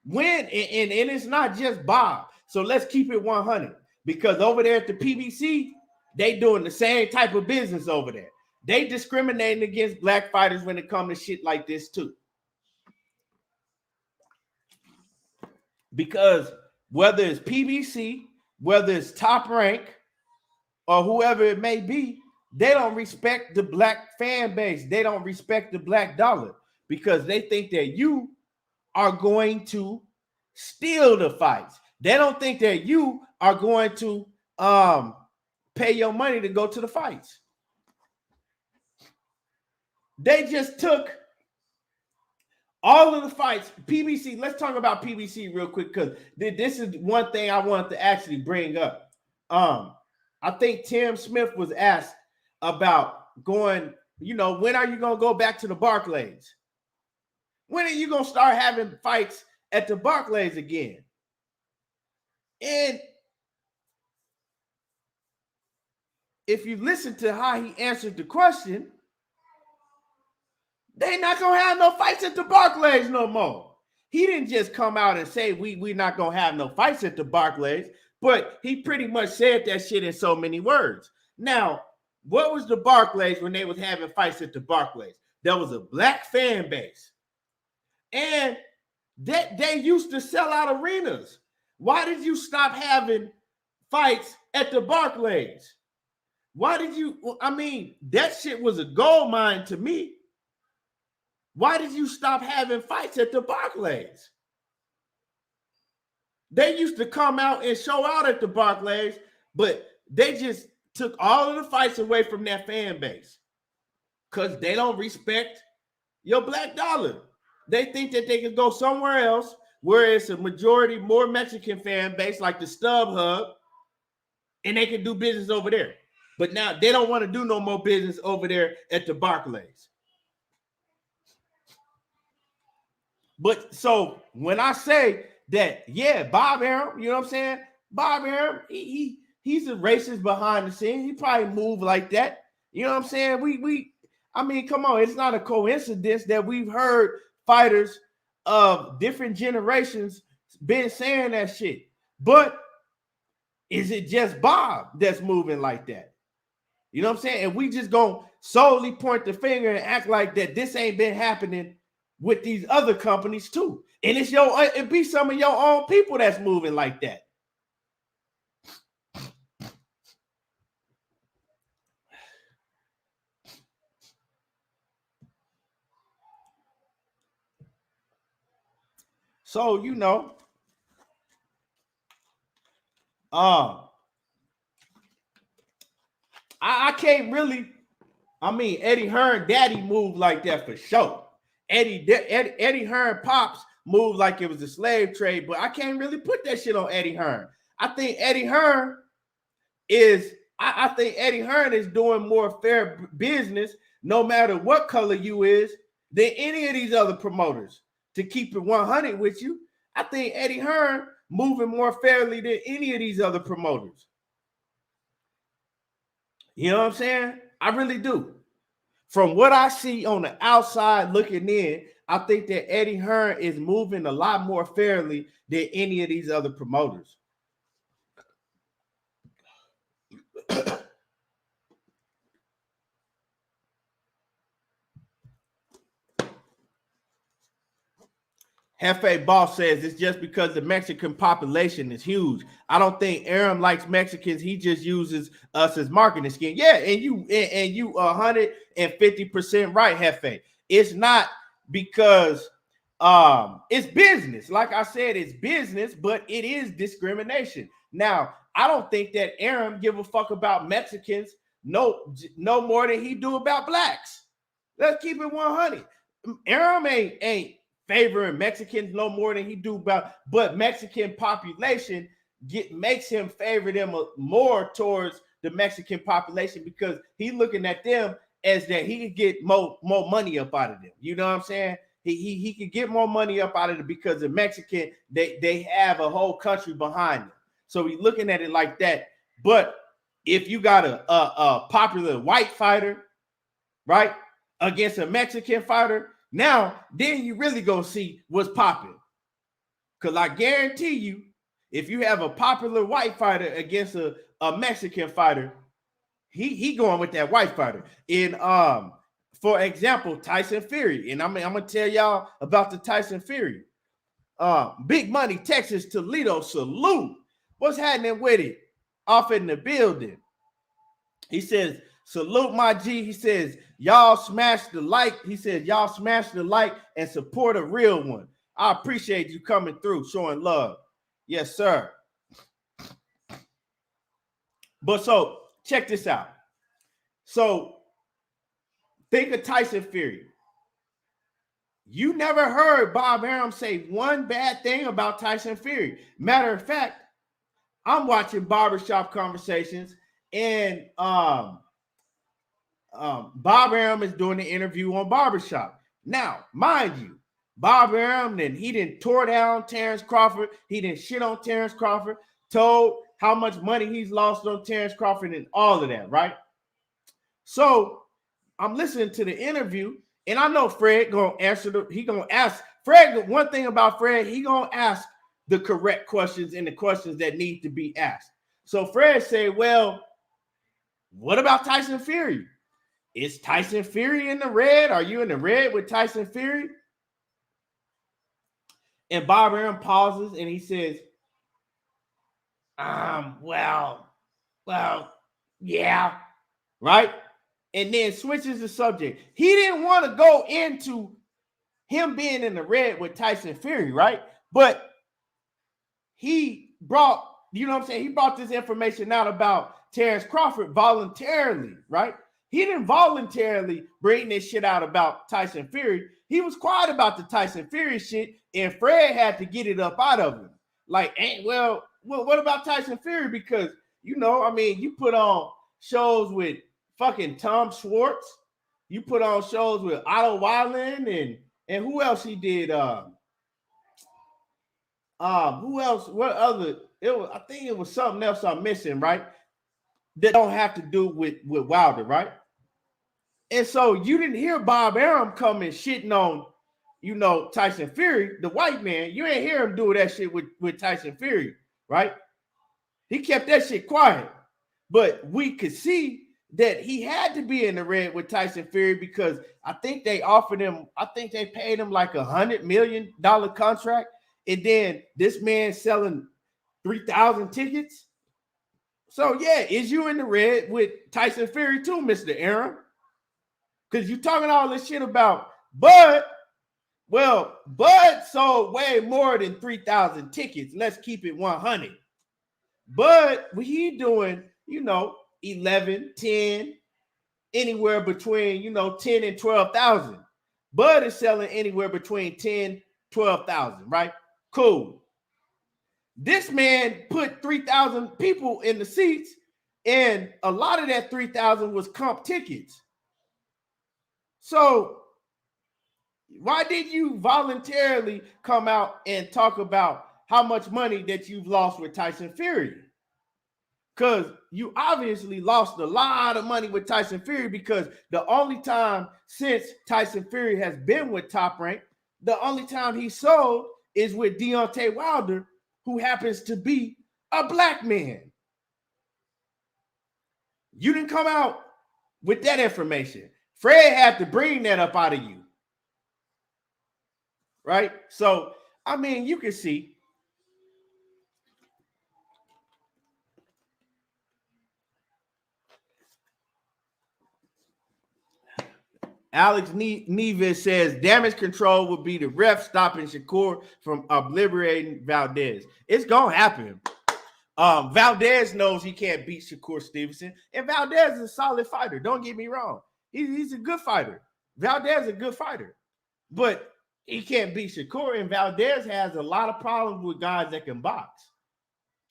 And it's not just Bob. So let's keep it 100 because over there at the PBC, they doing the same type of business over there. They discriminating against black fighters when it comes to shit like this too. Because whether it's PBC, whether it's Top Rank, or whoever it may be, they don't respect the black fan base. They don't respect the black dollar because they think that you are going to steal the fights. They don't think that you are going to pay your money to go to the fights. They just took all of the fights, PBC. Let's talk about PBC real quick because this is one thing I wanted to actually bring up. I think Tim Smith was asked about going, when are you going to go back to the Barclays? When are you going to start having fights at the Barclays again? And if you listen to how he answered the question, they not going to have no fights at the Barclays no more. He didn't just come out and say we're not going to have no fights at the Barclays, but he pretty much said that shit in so many words. Now, what was the Barclays when they was having fights at the Barclays? There was a black fan base. And they used to sell out arenas. Why did you stop having fights at the Barclays? Why did you? That shit was a gold mine to me. Why did you stop having fights at the Barclays? They used to come out and show out at the Barclays, but they just took all of the fights away from their fan base because they don't respect your black dollar. They think that they can go somewhere else where it's a majority more Mexican fan base like the Stub Hub, and they can do business over there. But now they don't want to do no more business over there at the Barclays. But so when I say that, yeah, Bob Arum, you know what I'm saying? Bob Arum, he's a racist behind the scenes. He probably move like that. You know what I'm saying? I mean, come on, it's not a coincidence that we've heard fighters of different generations been saying that shit. But is it just Bob that's moving like that? You know what I'm saying? And we just gonna solely point the finger and act like that this ain't been happening with these other companies too. And it be some of your own people that's moving like that. So, you know, I can't really, I mean, Eddie Hearn daddy moved like that for sure. Eddie Hearn pops moved like it was a slave trade, but I can't really put that shit on Eddie Hearn. I think Eddie Hearn is doing more fair business, no matter what color you is, than any of these other promoters. To keep it 100 with you, I think Eddie Hearn moving more fairly than any of these other promoters. You know what I'm saying? I really do. From what I see on the outside looking in, I think that Eddie Hearn is moving a lot more fairly than any of these other promoters. Hefe Boss says it's just because the Mexican population is huge. I don't think Arum likes Mexicans. He just uses us as marketing scheme. Yeah, and you 150% right, Hefe. It's not because it's business. Like I said, it's business, but it is discrimination. Now, I don't think that Arum give a fuck about Mexicans no more than he do about blacks. Let's keep it 100. Arum ain't favoring Mexicans no more than he do about, but Mexican population makes him favor them more towards the Mexican population because he's looking at them as that he could get more money up out of them. You know what I'm saying? He could get more money up out of it because the Mexican, they have a whole country behind them. So he's looking at it like that. But if you got a popular white fighter, right, against a Mexican fighter, now, then you really gonna see what's popping. Because I guarantee you, if you have a popular white fighter against a Mexican fighter, he going with that white fighter. In for example, Tyson Fury. And I'm gonna tell y'all about the Tyson Fury. Big Money, Texas, Toledo, salute. What's happening with it? Off in the building. He says, salute my G. He says, y'all smash the like. He says, y'all smash the like and support a real one. I appreciate you coming through, showing love. Yes, sir. But so, check this out. So, think of Tyson Fury. You never heard Bob Arum say one bad thing about Tyson Fury. Matter of fact, I'm watching Barbershop Conversations, and Bob Arum is doing the interview on Barbershop. Now, mind you, Bob Arum, he didn't tore down Terence Crawford. He didn't shit on Terence Crawford, told how much money he's lost on Terence Crawford and all of that, right? So I'm listening to the interview, and I know Fred gonna answer he gonna ask Fred. One thing about Fred, he gonna ask the correct questions and the questions that need to be asked. So Fred said, well, what about Tyson Fury? Is Tyson Fury in the red? Are you in the red with Tyson Fury? And Bob Arum pauses and he says, well, yeah, right? And then switches the subject. He didn't want to go into him being in the red with Tyson Fury, right? But he brought, you know what I'm saying? He brought this information out about Terence Crawford voluntarily, right? He didn't voluntarily bring this shit out about Tyson Fury. He was quiet about the Tyson Fury shit, and Fred had to get it up out of him. Like, well, what about Tyson Fury? Because, you know, I mean, you put on shows with fucking Tom Schwartz. You put on shows with Otto Weiland and who else he did? Who else? What other? I think it was something else I'm missing, right? That don't have to do with Wilder, right? And so you didn't hear Bob Arum coming shitting on, Tyson Fury, the white man. You ain't hear him do that shit with Tyson Fury, right? He kept that shit quiet. But we could see that he had to be in the red with Tyson Fury because I think they paid him like $100 million contract. And then this man selling 3,000 tickets. So yeah, is you in the red with Tyson Fury too, Mr. Arum? Because you talking all this shit about Bud. Well, Bud sold way more than 3,000 tickets. Let's keep it 100. Bud, what he doing, 11, 10, anywhere between, 10 and 12,000. Bud is selling anywhere between 10, 12,000, right? Cool. This man put 3,000 people in the seats, and a lot of that 3,000 was comp tickets. So why did you voluntarily come out and talk about how much money that you've lost with Tyson Fury? Because you obviously lost a lot of money with Tyson Fury, because the only time since Tyson Fury has been with Top Rank, the only time he sold is with Deontay Wilder, who happens to be a black man. You didn't come out with that information. Fred had to bring that up out of you. Right? So, I mean, you can see. Alex Neves says damage control would be the ref stopping Shakur from obliterating Valdez. It's going to happen. Valdez knows he can't beat Shakur Stevenson, and Valdez is a solid fighter. Don't get me wrong. He's a good fighter. Valdez is a good fighter, but he can't beat Shakur, and Valdez has a lot of problems with guys that can box.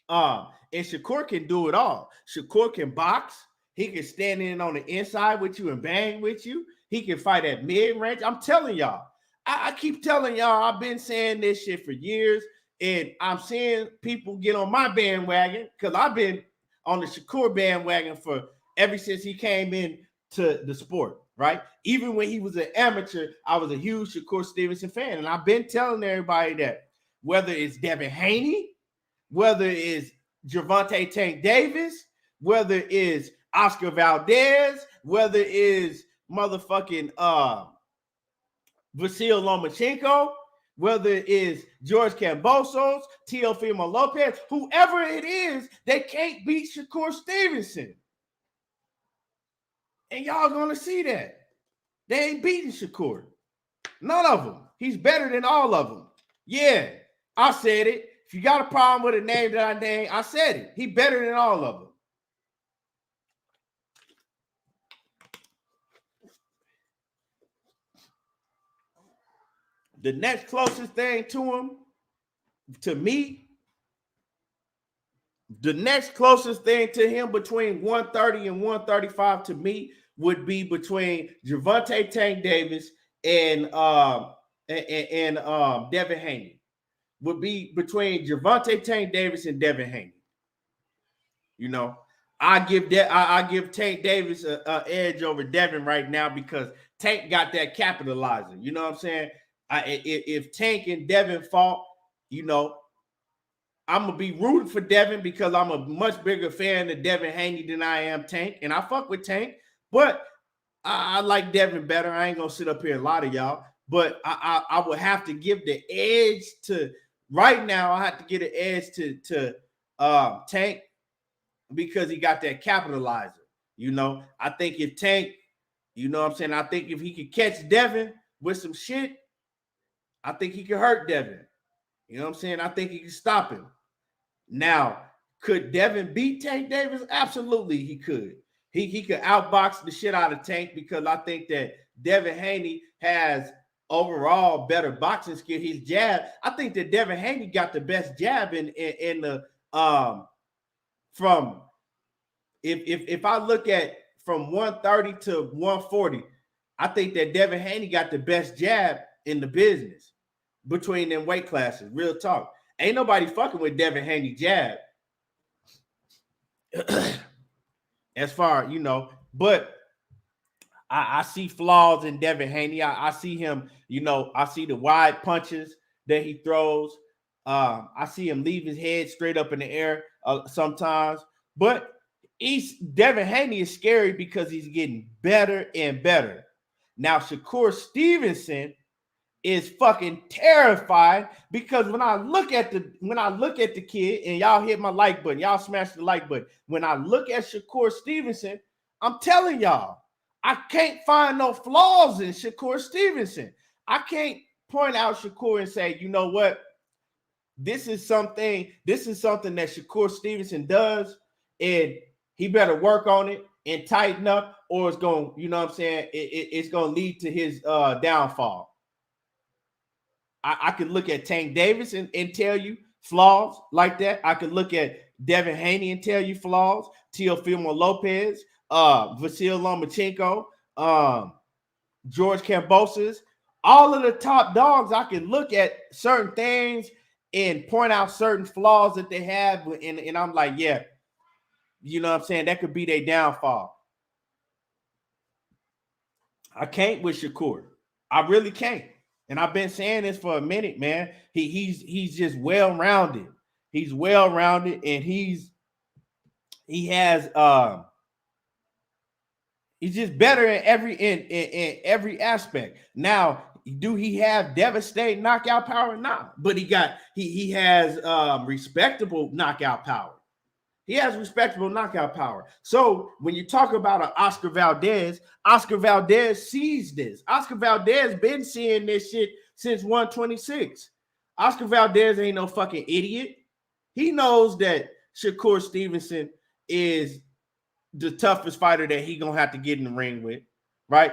And Shakur can do it all. Shakur can box. He can stand in on the inside with you and bang with you. He can fight at mid-range. I'm telling y'all. I keep telling y'all, I've been saying this shit for years, and I'm seeing people get on my bandwagon because I've been on the Shakur bandwagon for ever since he came in to the sport, right? Even when he was an amateur, I was a huge Shakur Stevenson fan, and I've been telling everybody that whether it's Devin Haney, whether it's Gervonta Tank Davis, whether it's Oscar Valdez, whether it's motherfucking Vasil Lomachenko, whether it is George Kambosos, Teofimo Lopez, whoever it is, they can't beat Shakur Stevenson. And y'all gonna see that. They ain't beating Shakur. None of them. He's better than all of them. Yeah, I said it. If you got a problem with a name that I named, I said it. He better than all of them. The next closest thing to him, to me, the next closest thing to him between 130 and 135 to me would be between Gervonta Tank Davis and Devin Haney. Would be between Gervonta Tank Davis and Devin Haney. I give Tank Davis an edge over Devin right now because Tank got that capitalizer. You know what I'm saying? If Tank and Devin fought, I'm going to be rooting for Devin because I'm a much bigger fan of Devin Haney than I am Tank. And I fuck with Tank, but I like Devin better. I ain't going to sit up here and lie to y'all. But I would have to give the edge to, right now, I have to give the edge to Tank because he got that capitalizer. I think if Tank, I think if he could catch Devin with some shit, I think he could hurt Devin. I think he could stop him. Now, could Devin beat Tank Davis? Absolutely, he could. He could outbox the shit out of Tank because I think that Devin Haney has overall better boxing skill. His jab, I think that Devin Haney got the best jab in the from if I look at from 130 to 140, I think that Devin Haney got the best jab in the business between them weight classes. Real talk. Ain't nobody fucking with Devin Haney jab. As far, but I see flaws in Devin Haney. I see him, I see the wide punches that he throws. I see him leave his head straight up in the air sometimes. But Devin Haney is scary because he's getting better and better. Now, Shakur Stevenson is fucking terrified because when I look at the kid, and y'all hit my like button, y'all smash the like button. When I look at Shakur Stevenson, I'm telling y'all, I can't find no flaws in Shakur Stevenson. I can't point out Shakur and say, you know what? This is something that Shakur Stevenson does, and he better work on it and tighten up, or it's going, it's going to lead to his downfall. I could look at Tank Davis and tell you flaws like that. I could look at Devin Haney and tell you flaws. Teofimo Lopez, Vasil Lomachenko, George Kambosos, all of the top dogs. I can look at certain things and point out certain flaws that they have, and I'm like, yeah, that could be their downfall. I can't with Shakur. I really can't. And I've been saying this for a minute, man. He's just well-rounded. He's well-rounded, and he's just better in every aspect. Now, do he have devastating knockout power? Nah, but he has respectable knockout power. He has respectable knockout power. So when you talk about an Oscar Valdez sees this. Oscar Valdez been seeing this shit since 126. Oscar Valdez ain't no fucking idiot. He knows that Shakur Stevenson is the toughest fighter that he gonna have to get in the ring with, right?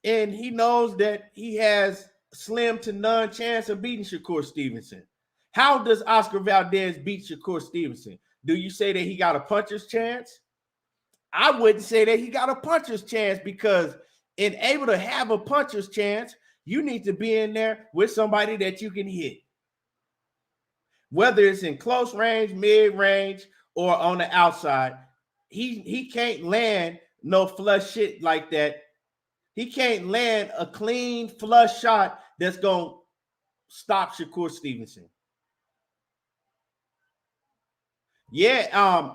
And he knows that he has slim to none chance of beating Shakur Stevenson. How does Oscar Valdez beat Shakur Stevenson? Do you say that he got a puncher's chance? I wouldn't say that he got a puncher's chance, because in able to have a puncher's chance, you need to be in there with somebody that you can hit. Whether it's in close range, mid-range, or on the outside, he can't land no flush shit like that. He can't land a clean flush shot that's going to stop Shakur Stevenson. Yeah,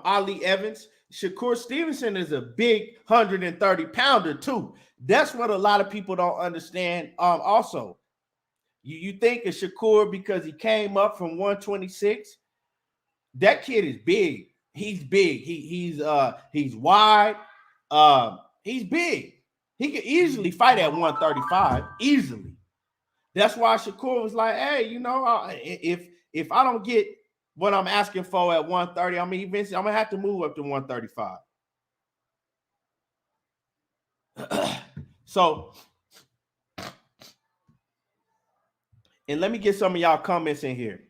Ali Evans. Shakur Stevenson is a big 130-pounder too. That's what a lot of people don't understand. Also, you think of Shakur because he came up from 126. That kid is big. He's big. He's wide. He's big. He could easily fight at 135. Easily. That's why Shakur was like, hey, if I don't get what I'm asking for at 130, eventually I'm gonna have to move up to 135. So, and let me get some of y'all comments in here.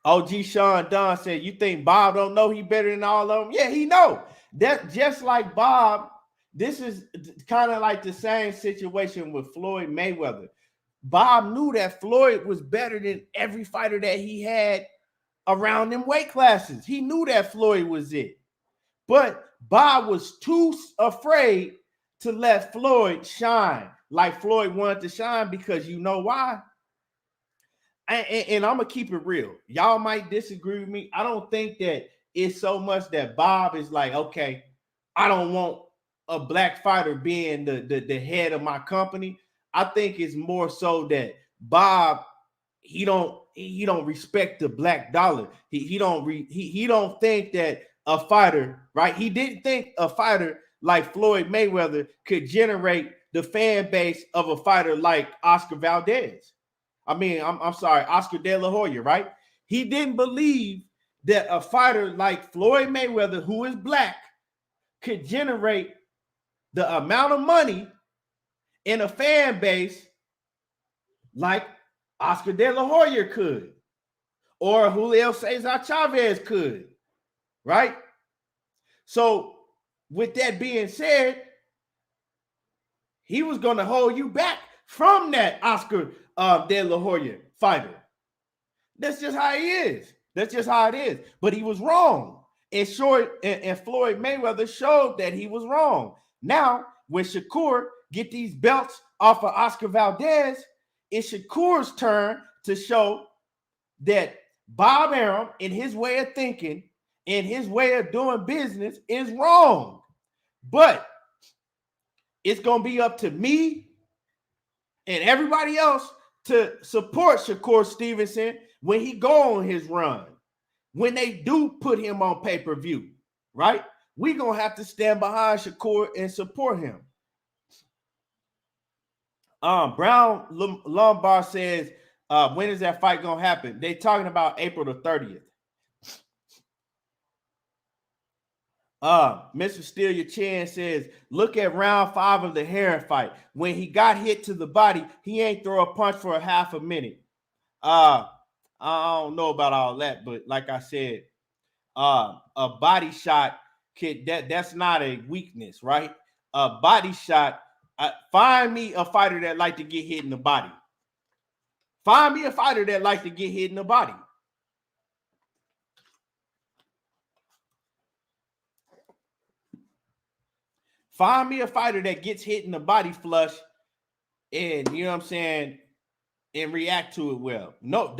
OG Sean Dunn said, you think Bob don't know he better than all of them? Yeah, he know. That just like Bob, this is kind of like the same situation with Floyd Mayweather. Bob knew that Floyd was better than every fighter that he had around them weight classes. He knew that Floyd was it. But Bob was too afraid to let Floyd shine like Floyd wanted to shine, because you know why? And I'm going to keep it real. Y'all might disagree with me. I don't think that it's so much that Bob is like, okay, I don't want a black fighter being the head of my company. I think it's more so that Bob, he don't respect the black dollar. He don't think that a fighter, right? He didn't think a fighter like Floyd Mayweather could generate the fan base of a fighter like Oscar Valdez. I'm sorry, Oscar De La Hoya, right? He didn't believe that a fighter like Floyd Mayweather, who is black, could generate the amount of money in a fan base like Oscar De La Hoya could, or Julio Cesar Chavez could, right? So with that being said, he was going to hold you back from that Oscar De La Hoya fighter. That's just how he is. That's just how it is. But he was wrong. and Floyd Mayweather showed that he was wrong. Now, when Shakur get these belts off of Oscar Valdez, it's Shakur's turn to show that Bob Arum, in his way of thinking, in his way of doing business, is wrong. But it's going to be up to me and everybody else to support Shakur Stevenson when he go on his run. When they do put him on pay-per-view, right? We're going to have to stand behind Shakur and support him. Brown Lombard says, when is that fight going to happen? They talking about April the 30th. Mr. Steal Your Chin says, look at round 5 of the Heron fight. When he got hit to the body, he ain't throw a punch for a half a minute. I don't know about all that, but like I said, a body shot that's not a weakness, right? A body shot. Find me a fighter that like to get hit in the body. Find me a fighter that like to get hit in the body. Find me a fighter that gets hit in the body flush and, you know what I'm saying, and react to it well. No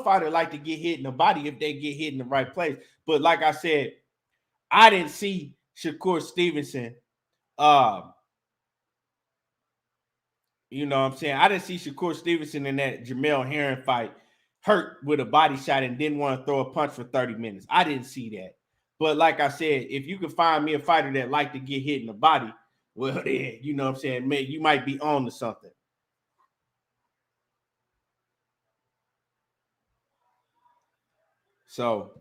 fighter like to get hit in the body if they get hit in the right place. But like I said, I didn't see Shakur Stevenson. You know what I'm saying? I didn't see Shakur Stevenson in that Jamel Herring fight hurt with a body shot and didn't want to throw a punch for 30 minutes. I didn't see that. But like I said, if you can find me a fighter that like to get hit in the body, well, then, you know what I'm saying, man, you might be on to something. So,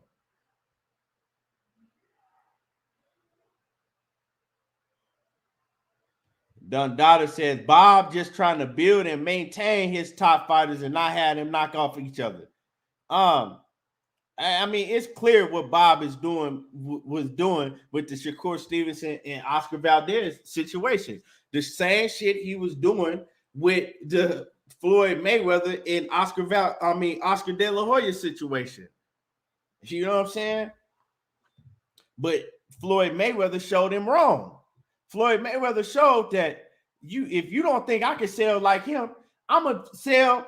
Dundada says, Bob just trying to build and maintain his top fighters and not have them knock off each other. I mean, it's clear what Bob was doing with the Shakur Stevenson and Oscar Valdez situation. The same shit he was doing with the Floyd Mayweather and Oscar De La Hoya situation. You know what I'm saying? But Floyd Mayweather showed him wrong. Floyd Mayweather showed that if you don't think I can sell like him, I'm gonna sell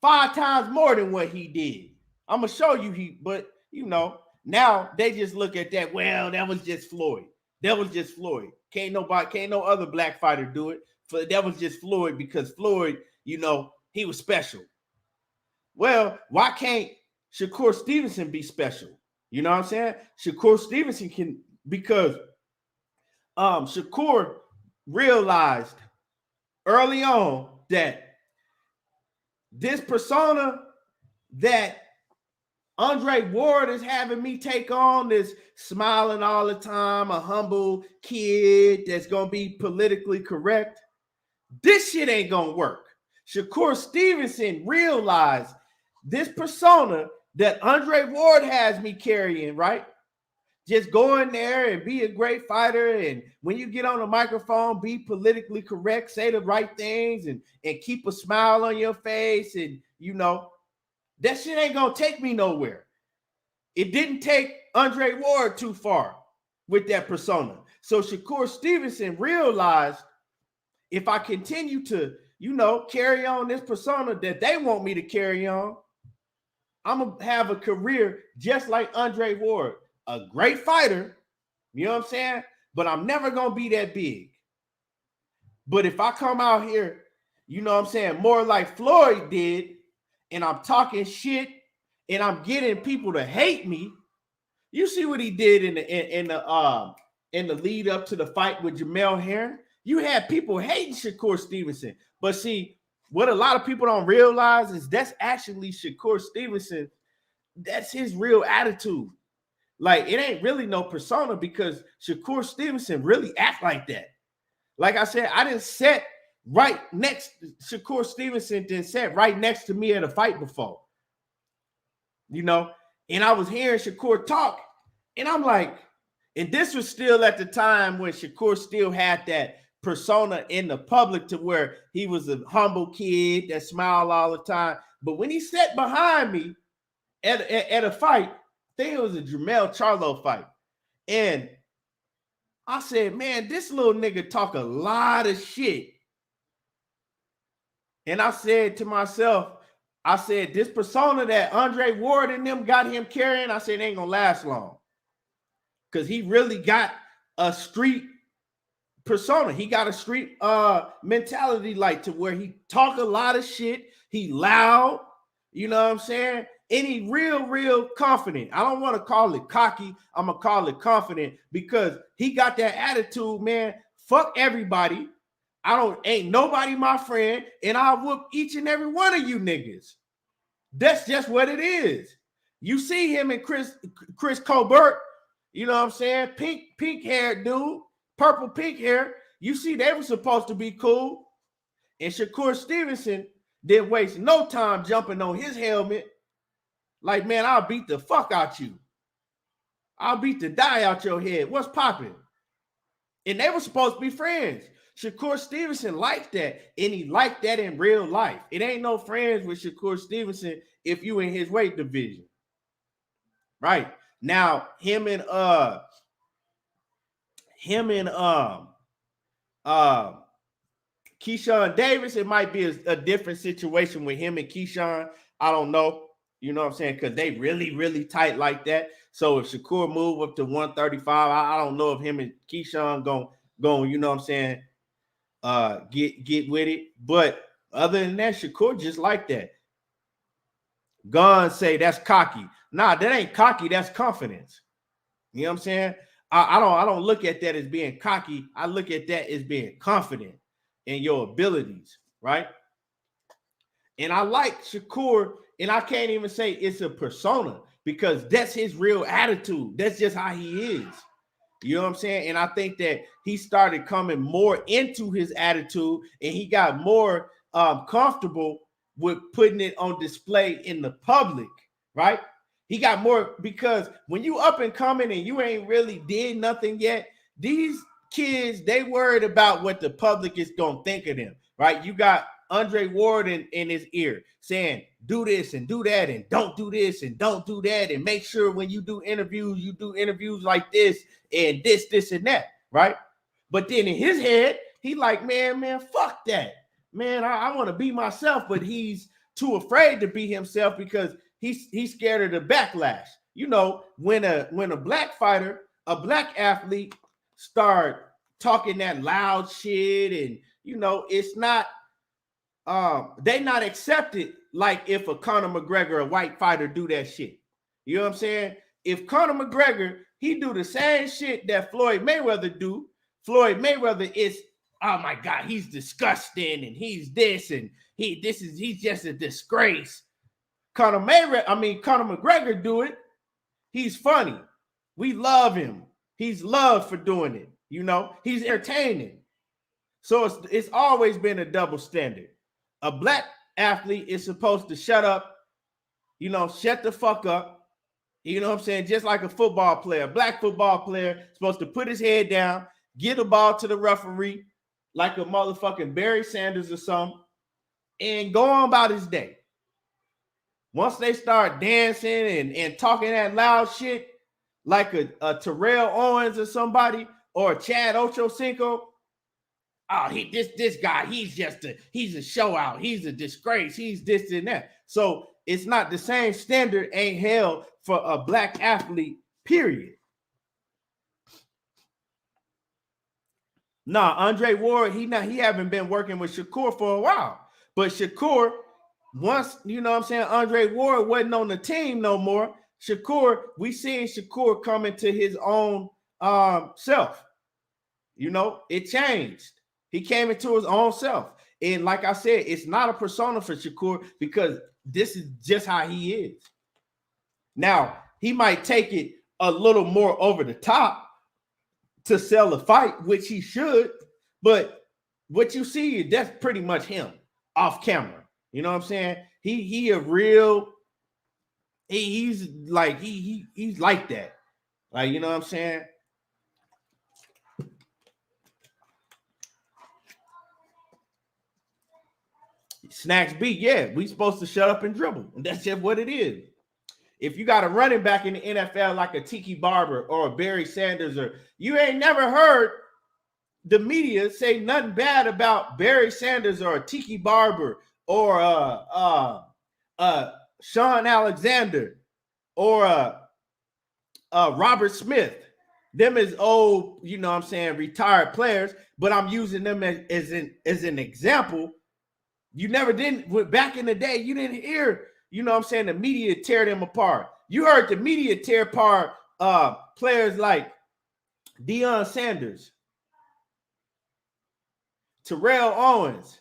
5 times more than what he did. I'm gonna show you but you know, now they just look at that. Well, that was just Floyd. That was just Floyd. Can't no other black fighter do it. That was just Floyd because Floyd, you know, he was special. Well, why can't Shakur Stevenson be special? You know what I'm saying? Shakur Stevenson can, because Shakur realized early on that this persona that Andre Ward is having me take on, this smiling all the time, a humble kid that's going to be politically correct, this shit ain't going to work. Shakur Stevenson realized this persona that Andre Ward has me carrying, right? Just go in there and be a great fighter. And when you get on the microphone, be politically correct, say the right things and keep a smile on your face. And, you know, that shit ain't going to take me nowhere. It didn't take Andre Ward too far with that persona. So Shakur Stevenson realized if I continue to, you know, carry on this persona that they want me to carry on, I'm going to have a career just like Andre Ward. A great fighter, you know what I'm saying? But I'm never going to be that big. But if I come out here, you know what I'm saying, more like Floyd did, and I'm talking shit and I'm getting people to hate me. You see what he did in the lead up to the fight with Jamel Herring? You had people hating Shakur Stevenson. But see, what a lot of people don't realize is that's actually Shakur Stevenson. That's his real attitude. Like, it ain't really no persona because Shakur Stevenson really act like that. Like I said, I didn't sit right next, Shakur Stevenson didn't sit right next to me at a fight before. You know, and I was hearing Shakur talk, and I'm like, and this was still at the time when Shakur still had that persona in the public to where he was a humble kid that smiled all the time. But when he sat behind me at a fight, I think it was a Jermell Charlo fight. And I said, man, this little nigga talk a lot of shit. And I said to myself, I said, this persona that Andre Ward and them got him carrying, I said, it ain't gonna last long. Because he really got a street persona. He got a street mentality, like, to where he talk a lot of shit. He loud, you know what I'm saying? And he real confident. I don't want to call it cocky. I'm gonna call it confident, because he got that attitude, man. Fuck everybody. Ain't nobody my friend, and I'll whoop each and every one of you niggas. That's just what it is. You see him and Chris Colbert, you know what I'm saying? Pink haired dude, purple pink hair. You see, they were supposed to be cool. And Shakur Stevenson didn't waste no time jumping on his helmet. Like, man, I'll beat the fuck out you. I'll beat the dye out your head. What's popping? And they were supposed to be friends. Shakur Stevenson liked that, and he liked that in real life. It ain't no friends with Shakur Stevenson if you in his weight division. Right. Now, him and Keyshawn Davis, it might be a different situation with him and Keyshawn. I don't know. You know what I'm saying? Because they really tight like that. So if Shakur move up to 135, I don't know if him and Keyshawn going, you know what I'm saying, get with it. But other than that, Shakur just like that. Guns say that's cocky. Nah, that ain't cocky. That's confidence. You know what I'm saying? I don't look at that as being cocky. I look at that as being confident in your abilities, right? And I like Shakur, and I can't even say it's a persona, because that's his real attitude. That's just how he is. You know what I'm saying? And I think that he started coming more into his attitude, and he got more comfortable with putting it on display in the public, right? He got more, because when you up and coming and you ain't really did nothing yet, these kids, they worried about what the public is going to think of them, right? You got Andre Ward in his ear saying, do this and do that, and don't do this and don't do that, and make sure when you do interviews like this and this and that, right? But then in his head, he like, man, fuck that. Man, I want to be myself, but he's too afraid to be himself because he's scared of the backlash. You know, when a black fighter, a black athlete start talking that loud shit, and you know, it's not they not accepted like if a Conor McGregor, a white fighter, do that shit. You know what I'm saying? If Conor McGregor, he do the same shit that Floyd Mayweather do, Floyd Mayweather is, oh my God, he's disgusting, and he's this, and he's just a disgrace. Conor McGregor do it. He's funny. We love him. He's loved for doing it. You know, he's entertaining. So it's always been a double standard. A black athlete is supposed to shut up, you know, shut the fuck up. You know what I'm saying? Just like a football player, black football player supposed to put his head down, get the ball to the referee like a motherfucking Barry Sanders or something, and go on about his day. Once they start dancing and talking that loud shit, like a Terrell Owens or somebody, or a Chad Ochocinco, this guy, he's a show out, he's a disgrace, he's this and that. So it's not the same standard ain't held for a black athlete, period. Nah, Andre Ward, he haven't been working with Shakur for a while. But Shakur, once, you know what I'm saying, Andre Ward wasn't on the team no more. Shakur, we seen Shakur come into his own self. You know, it changed. He came into his own self. And like I said, it's not a persona for Shakur, because this is just how he is. Now, he might take it a little more over the top to sell a fight, which he should, but what you see, that's pretty much him off camera. You know what I'm saying? He's like that. Like, you know what I'm saying? Snacks beat, yeah, we supposed to shut up and dribble. And that's just what it is. if you got a running back in the NFL like a Tiki Barber or a Barry Sanders, or you ain't never heard the media say nothing bad about Barry Sanders or a Tiki Barber or Sean Alexander or Robert Smith. Them is old, you know what I'm saying, retired players, but I'm using them as an example. You never didn't, back in the day, you didn't hear, you know what I'm saying, the media tear them apart. You heard the media tear apart players like Deion Sanders, Terrell Owens,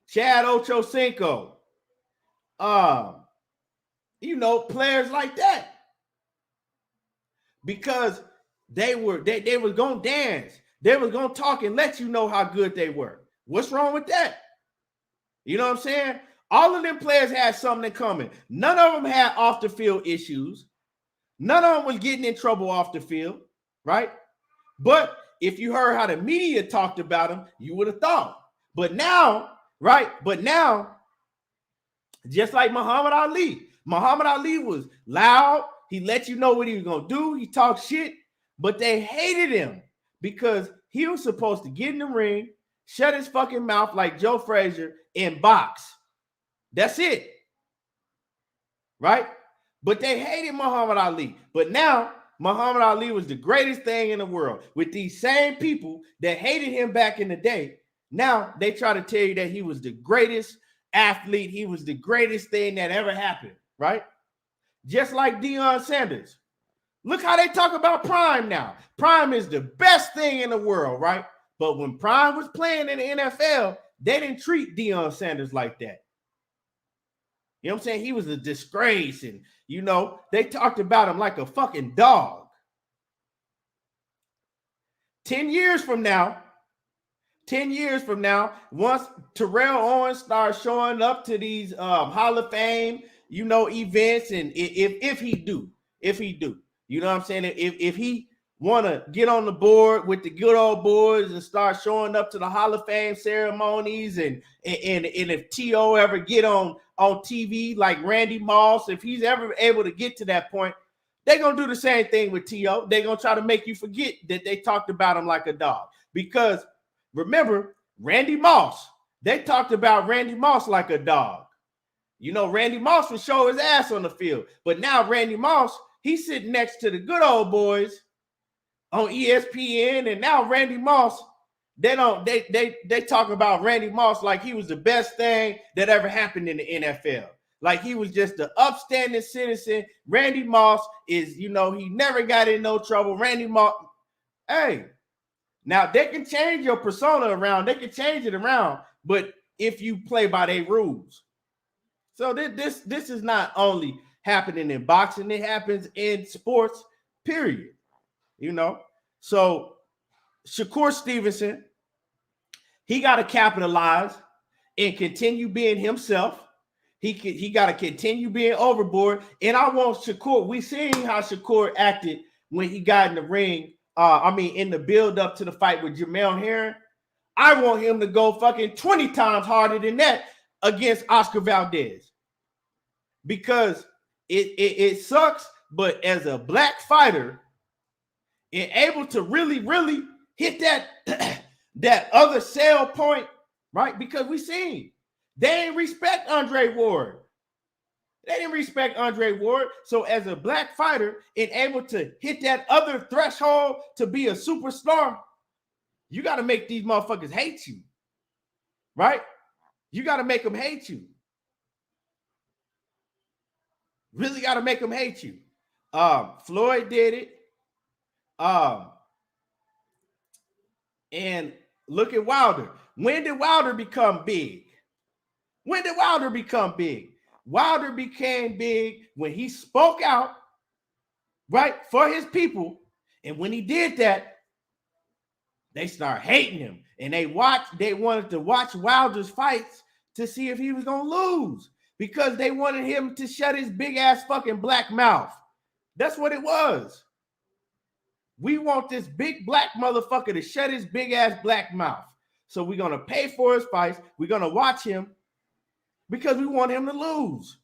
Chad Ochocinco, you know, players like that. Because they was gonna dance, they was gonna talk and let you know how good they were. What's wrong with that? You know what I'm saying? All of them players had something in common. None of them had off the field issues. None of them was getting in trouble off the field, right? But if you heard how the media talked about them, you would have thought. But now, right? But now, just like Muhammad Ali was loud. He let you know what he was going to do. He talked shit, but they hated him because he was supposed to get in the ring, shut his fucking mouth like Joe Frazier, and box. That's it. Right? But they hated Muhammad Ali. But now, Muhammad Ali was the greatest thing in the world. With these same people that hated him back in the day, now they try to tell you that he was the greatest athlete. He was the greatest thing that ever happened. Right? Just like Deion Sanders. Look how they talk about Prime now. Prime is the best thing in the world, right? But when Prime was playing in the NFL, they didn't treat Deion Sanders like that. You know what I'm saying? He was a disgrace. And, you know, they talked about him like a fucking dog. 10 years from now, once Terrell Owens starts showing up to these Hall of Fame, you know, events, and if he do, you know what I'm saying? If he want to get on the board with the good old boys and start showing up to the Hall of Fame ceremonies, and if T.O. ever get on TV like Randy Moss, if he's ever able to get to that point, they're going to do the same thing with T.O. They're going to try to make you forget that they talked about him like a dog. Because remember, Randy Moss, they talked about Randy Moss like a dog. You know, Randy Moss would show his ass on the field. But now Randy Moss, he's sitting next to the good old boys on ESPN. And now Randy Moss, they talk about Randy Moss like he was the best thing that ever happened in the NFL. Like he was just an upstanding citizen. Randy Moss is, you know, he never got in no trouble. Randy Moss, hey, now they can change your persona around. They can change it around. But if you play by their rules. So this is not only happening in boxing, it happens in sports, period. You know? So Shakur Stevenson, he got to capitalize and continue being himself. He got to continue being overboard. And I want Shakur, we seen how Shakur acted when he got in the ring, in the build up to the fight with Jamel Herring. I want him to go fucking 20 times harder than that against Oscar Valdez, because it sucks, but as a black fighter and able to really hit that that other sell point, right? Because we seen they didn't respect Andre Ward. They didn't respect Andre Ward. So as a black fighter and able to hit that other threshold to be a superstar, you got to make these motherfuckers hate you, right? You got to make them hate you. Really got to make them hate you. Floyd did it. And look at Wilder. When did Wilder become big? Wilder became big when he spoke out, right, for his people. And when he did that, they started hating him. And they wanted to watch Wilder's fights to see if he was going to lose, because they wanted him to shut his big ass fucking black mouth. That's what it was. We want this big black motherfucker to shut his big ass black mouth. So we're going to pay for his fights. We're going to watch him because we want him to lose.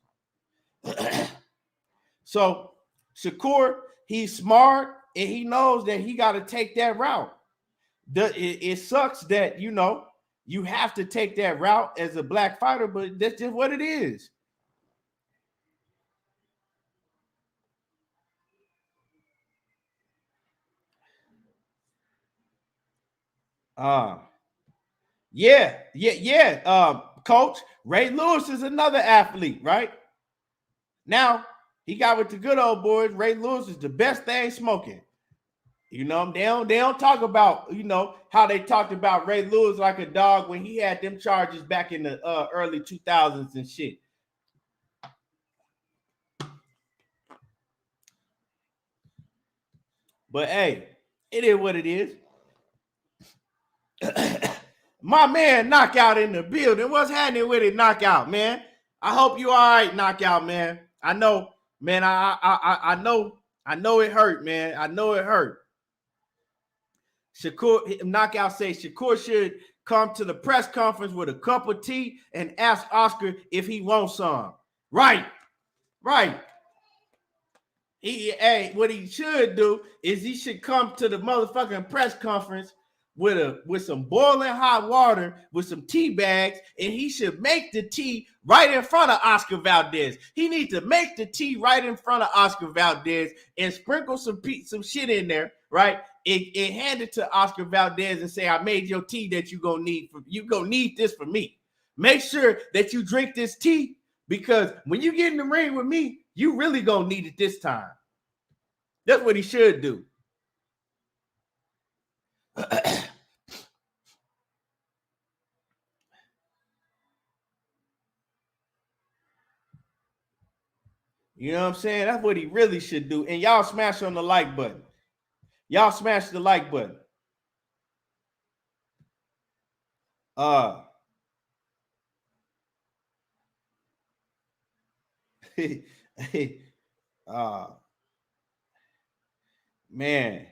So Shakur, he's smart and he knows that he got to take that route. It sucks that, you have to take that route as a black fighter, but that's just what it is. Yeah. Coach, Ray Lewis is another athlete, right? Now, he got with the good old boys. Ray Lewis is the best thing smoking. They don't talk about, how they talked about Ray Lewis like a dog when he had them charges back in the early 2000s and shit. But hey, it is what it is. My man Knockout in the building. What's happening with it, Knockout, man? I hope you all right, Knockout, man. I know, man. I know it hurt, man. I know it hurt. Shakur, Knockout says Shakur should come to the press conference with a cup of tea and ask Oscar if he wants some. Right. What he should do is he should come to the motherfucking press conference with some boiling hot water with some tea bags, and he should make the tea right in front of Oscar Valdez. He needs to make the tea right in front of Oscar Valdez and sprinkle some shit in there, right? And hand it to Oscar Valdez and say, I made your tea that you gonna need this for me. Make sure that you drink this tea, because when you get in the ring with me, you really gonna need it this time. That's what he should do. You know what I'm saying? That's what he really should do. And y'all smash on the like button. Y'all smash the like button. Man.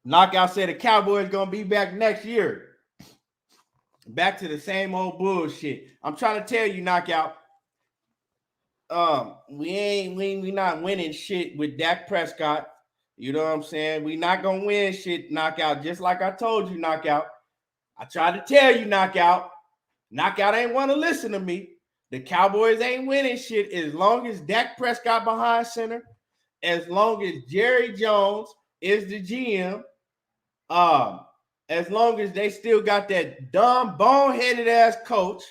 Knockout said the Cowboys gonna be back next year. Back to the same old bullshit. I'm trying to tell you, Knockout. We not winning shit with Dak Prescott. You know what I'm saying? We not gonna win shit, Knockout. Just like I told you, Knockout. I tried to tell you, Knockout. Knockout ain't want to listen to me. The Cowboys ain't winning shit as long as Dak Prescott behind center, as long as Jerry Jones is the GM, as long as they still got that dumb, boneheaded ass coach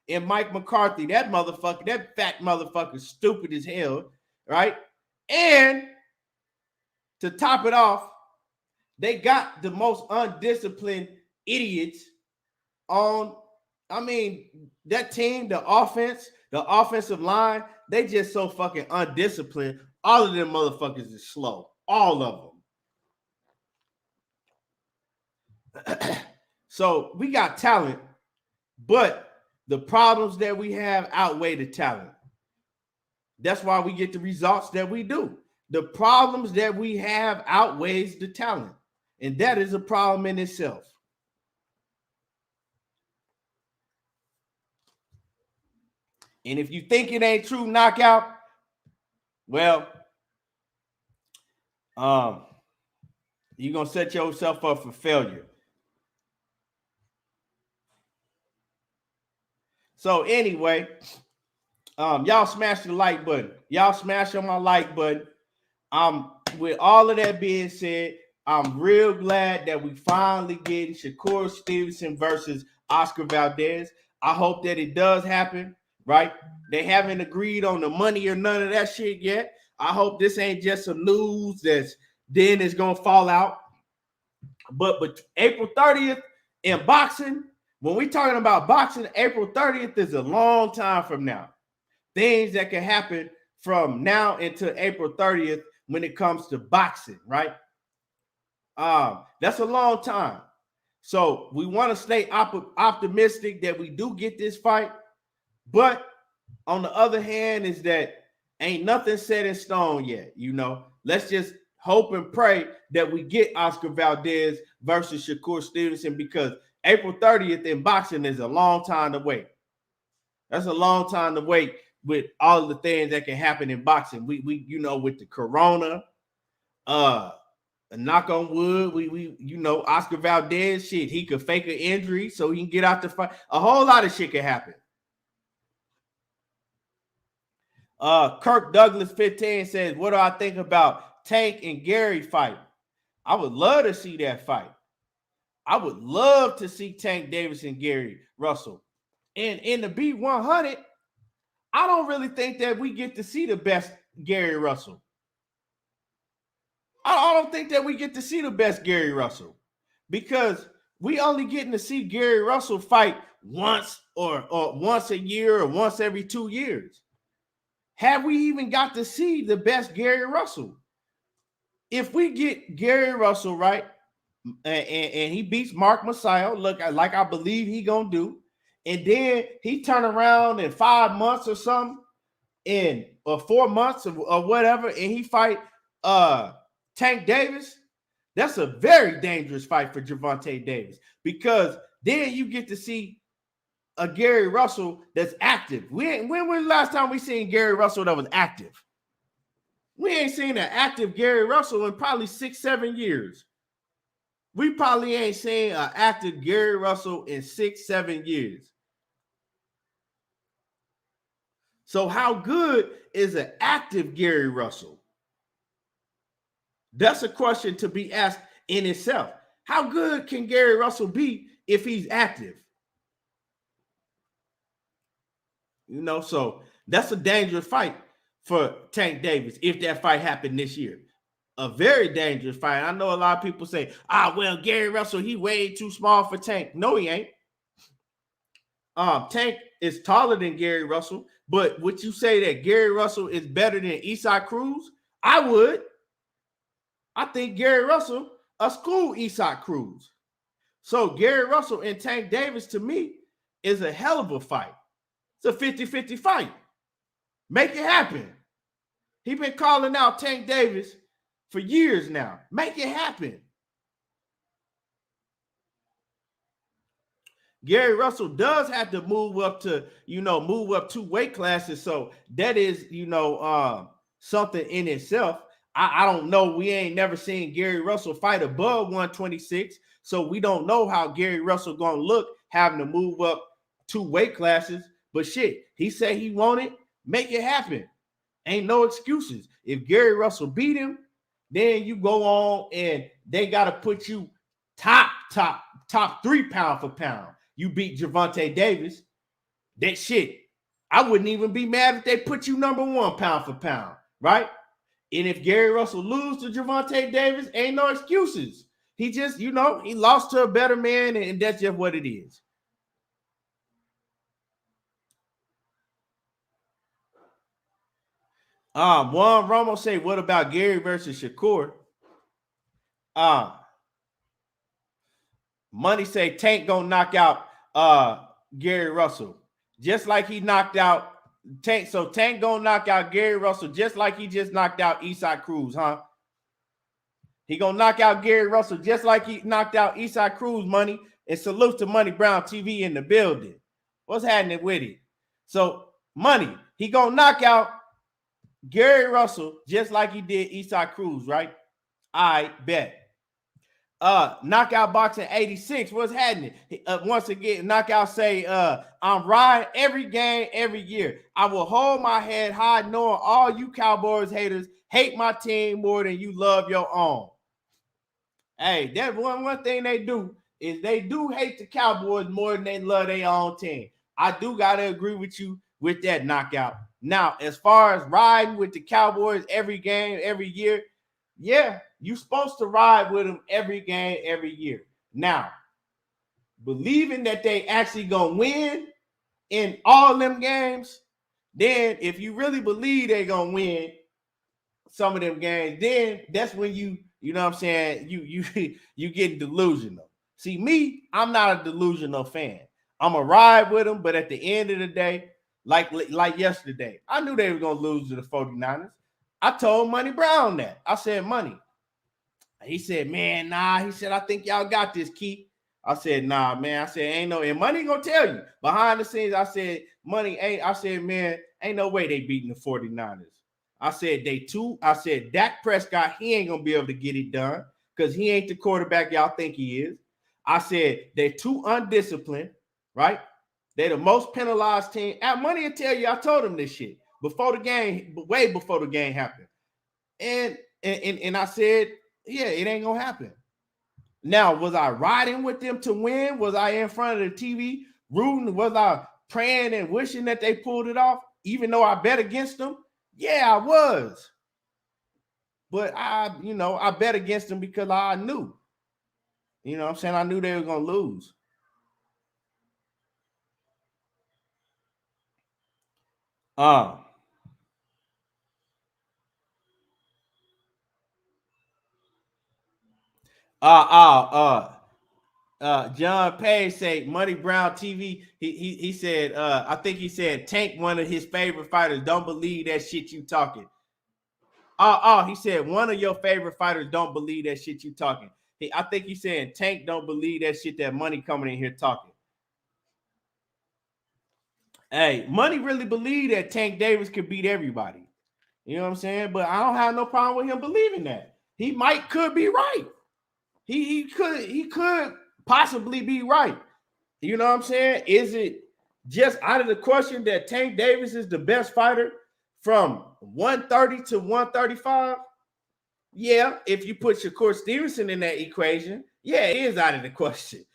and Mike McCarthy, that fat motherfucker, stupid as hell, right? And to top it off, they got the most undisciplined idiots on. I mean, that team, the offensive line, they just so fucking undisciplined. All of them motherfuckers is slow. All of them. So we got talent, but the problems that we have outweigh the talent. That's why we get the results that we do. The problems that we have outweighs the talent. And that is a problem in itself. And if you think it ain't true, Knockout, well, you're going to set yourself up for failure. So anyway, y'all smash the like button. Y'all smash on my like button. With all of that being said, I'm real glad that we finally getting Shakur Stevenson versus Oscar Valdez. I hope that it does happen, right? They haven't agreed on the money or none of that shit yet. I hope this ain't just some news that's then is going to fall out. But April 30th in boxing, when we talking about boxing, April 30th is a long time from now. Things that can happen from now until April 30th when it comes to boxing, right? That's a long time. So we want to stay optimistic that we do get this fight. But on the other hand is that ain't nothing set in stone yet. Let's just hope and pray that we get Oscar Valdez versus Shakur Stevenson, because April 30th in boxing is a long time to wait. That's a long time to wait with all the things that can happen in boxing. We with the corona, a knock on wood, we Oscar Valdez, shit, he could fake an injury so he can get out the fight. A whole lot of shit can happen. Kirk Douglas 15 says, what do I think about Tank and Gary fight? I would love to see that fight. I would love to see Tank Davis and Gary Russell. And in the B100, I don't really think that we get to see the best Gary Russell. I don't think that we get to see the best Gary Russell because we only getting to see Gary Russell fight once or once a year or once every 2 years. Have we even got to see the best Gary Russell? If we get Gary Russell right, and he beats Mark Messiah, like I believe he gonna do, and then he turn around in 5 months or something, or 4 months or whatever, and he fight Tank Davis, that's a very dangerous fight for Gervonta Davis because then you get to see a Gary Russell that's active. When was the last time we seen Gary Russell that was active? We ain't seen an active Gary Russell in probably 6-7 years. We probably ain't seen an active Gary Russell in 6-7 years. So how good is an active Gary Russell? That's a question to be asked in itself. How good can Gary Russell be if he's active? So that's a dangerous fight for Tank Davis if that fight happened this year. A very dangerous fight. I know a lot of people say, well, Gary Russell, he way too small for Tank. No, he ain't. Tank is taller than Gary Russell, but would you say that Gary Russell is better than Isaac Cruz? I would. I think Gary Russell a school Isaac Cruz. So Gary Russell and Tank Davis, to me, is a hell of a fight. It's a 50-50 fight. Make it happen. He's been calling out Tank Davis for years now. Make it happen. Gary Russell does have to move up 2 weight classes. So that is, something in itself. I don't know. We ain't never seen Gary Russell fight above 126. So we don't know how Gary Russell going to look having to move up 2 weight classes. But shit, he said he wanted, make it happen. Ain't no excuses. If Gary Russell beat him, then you go on and they got to put you top 3 pound for pound. You beat Gervonta Davis. That shit, I wouldn't even be mad if they put you number 1 pound for pound, right? And if Gary Russell lose to Gervonta Davis, ain't no excuses. He just, he lost to a better man, and that's just what it is. Juan Romo say, what about Gary versus Shakur? Money say Tank gonna knock out Gary Russell just like he knocked out Tank. So Tank gonna knock out Gary Russell just like he just knocked out Isaac Cruz, huh? He gonna knock out Gary Russell just like he knocked out Isaac Cruz. Money, and salute to Money Brown TV in the building. What's happening with it? So Money, he gonna knock out Gary Russell just like he did Isaac Cruz, right? I bet. Knockout Boxing 86. What's happening? Once again, Knockout say, I'm riding every game, every year. I will hold my head high knowing all you Cowboys haters hate my team more than you love your own. Hey, that one thing they do is they do hate the Cowboys more than they love their own team. I do got to agree with you with that, Knockout. Now, as far as riding with the Cowboys every game, every year, yeah, you're supposed to ride with them every game, every year. Now, believing that they actually gonna win in all them games, then if you really believe they're gonna win some of them games, then that's when you know what I'm saying, you getting delusional. See, me, I'm not a delusional fan. I'm a ride with them, but at the end of the day, like yesterday, I knew they were gonna lose to the 49ers. I told Money Brown that. I said, Money. He said, man, nah. He said, I think y'all got this, Keith. I said, nah, man. I said, ain't no, and Money gonna tell you. Behind the scenes, I said, Money ain't, I said, man, Ain't no way they beating the 49ers. I said Dak Prescott, he ain't gonna be able to get it done because he ain't the quarterback y'all think he is. I said they're too undisciplined, right? They're the most penalized team. Money will tell you, I told him this shit before the game, way before the game happened. And I said, yeah, it ain't gonna happen. Now, was I riding with them to win? Was I in front of the TV rooting? Was I praying and wishing that they pulled it off, even though I bet against them? Yeah, I was. But I bet against them because I knew. You know what I'm saying? I knew they were going to lose. John Page say Money Brown TV. He said, I think he said Tank, one of his favorite fighters, don't believe that shit you talking. He said one of your favorite fighters don't believe that shit you talking. I think he's saying Tank don't believe that shit that Money coming in here talking. Hey, Money really believe that Tank Davis could beat everybody. You know what I'm saying? But I don't have no problem with him believing that. He could be right. He could possibly be right. You know what I'm saying? Is it just out of the question that Tank Davis is the best fighter from 130 to 135? Yeah, if you put Shakur Stevenson in that equation, yeah, it is out of the question.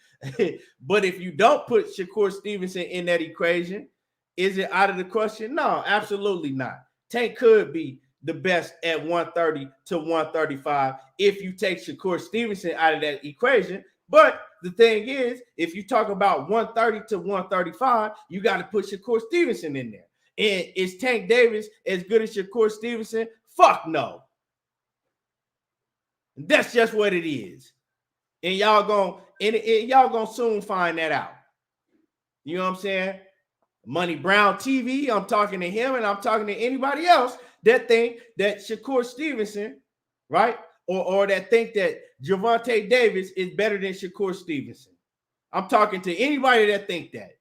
But if you don't put Shakur Stevenson in that equation, is it out of the question? No, absolutely not. Tank could be the best at 130 to 135 if you take Shakur Stevenson out of that equation. But the thing is, if you talk about 130 to 135, you got to put Shakur Stevenson in there. And is Tank Davis as good as Shakur Stevenson? Fuck no. That's just what it is. And y'all gonna soon find that out. You know what I'm saying? Money Brown TV, I'm talking to him and I'm talking to anybody else that think that Shakur Stevenson, right? Or that think that Gervonta Davis is better than Shakur Stevenson. I'm talking to anybody that think that.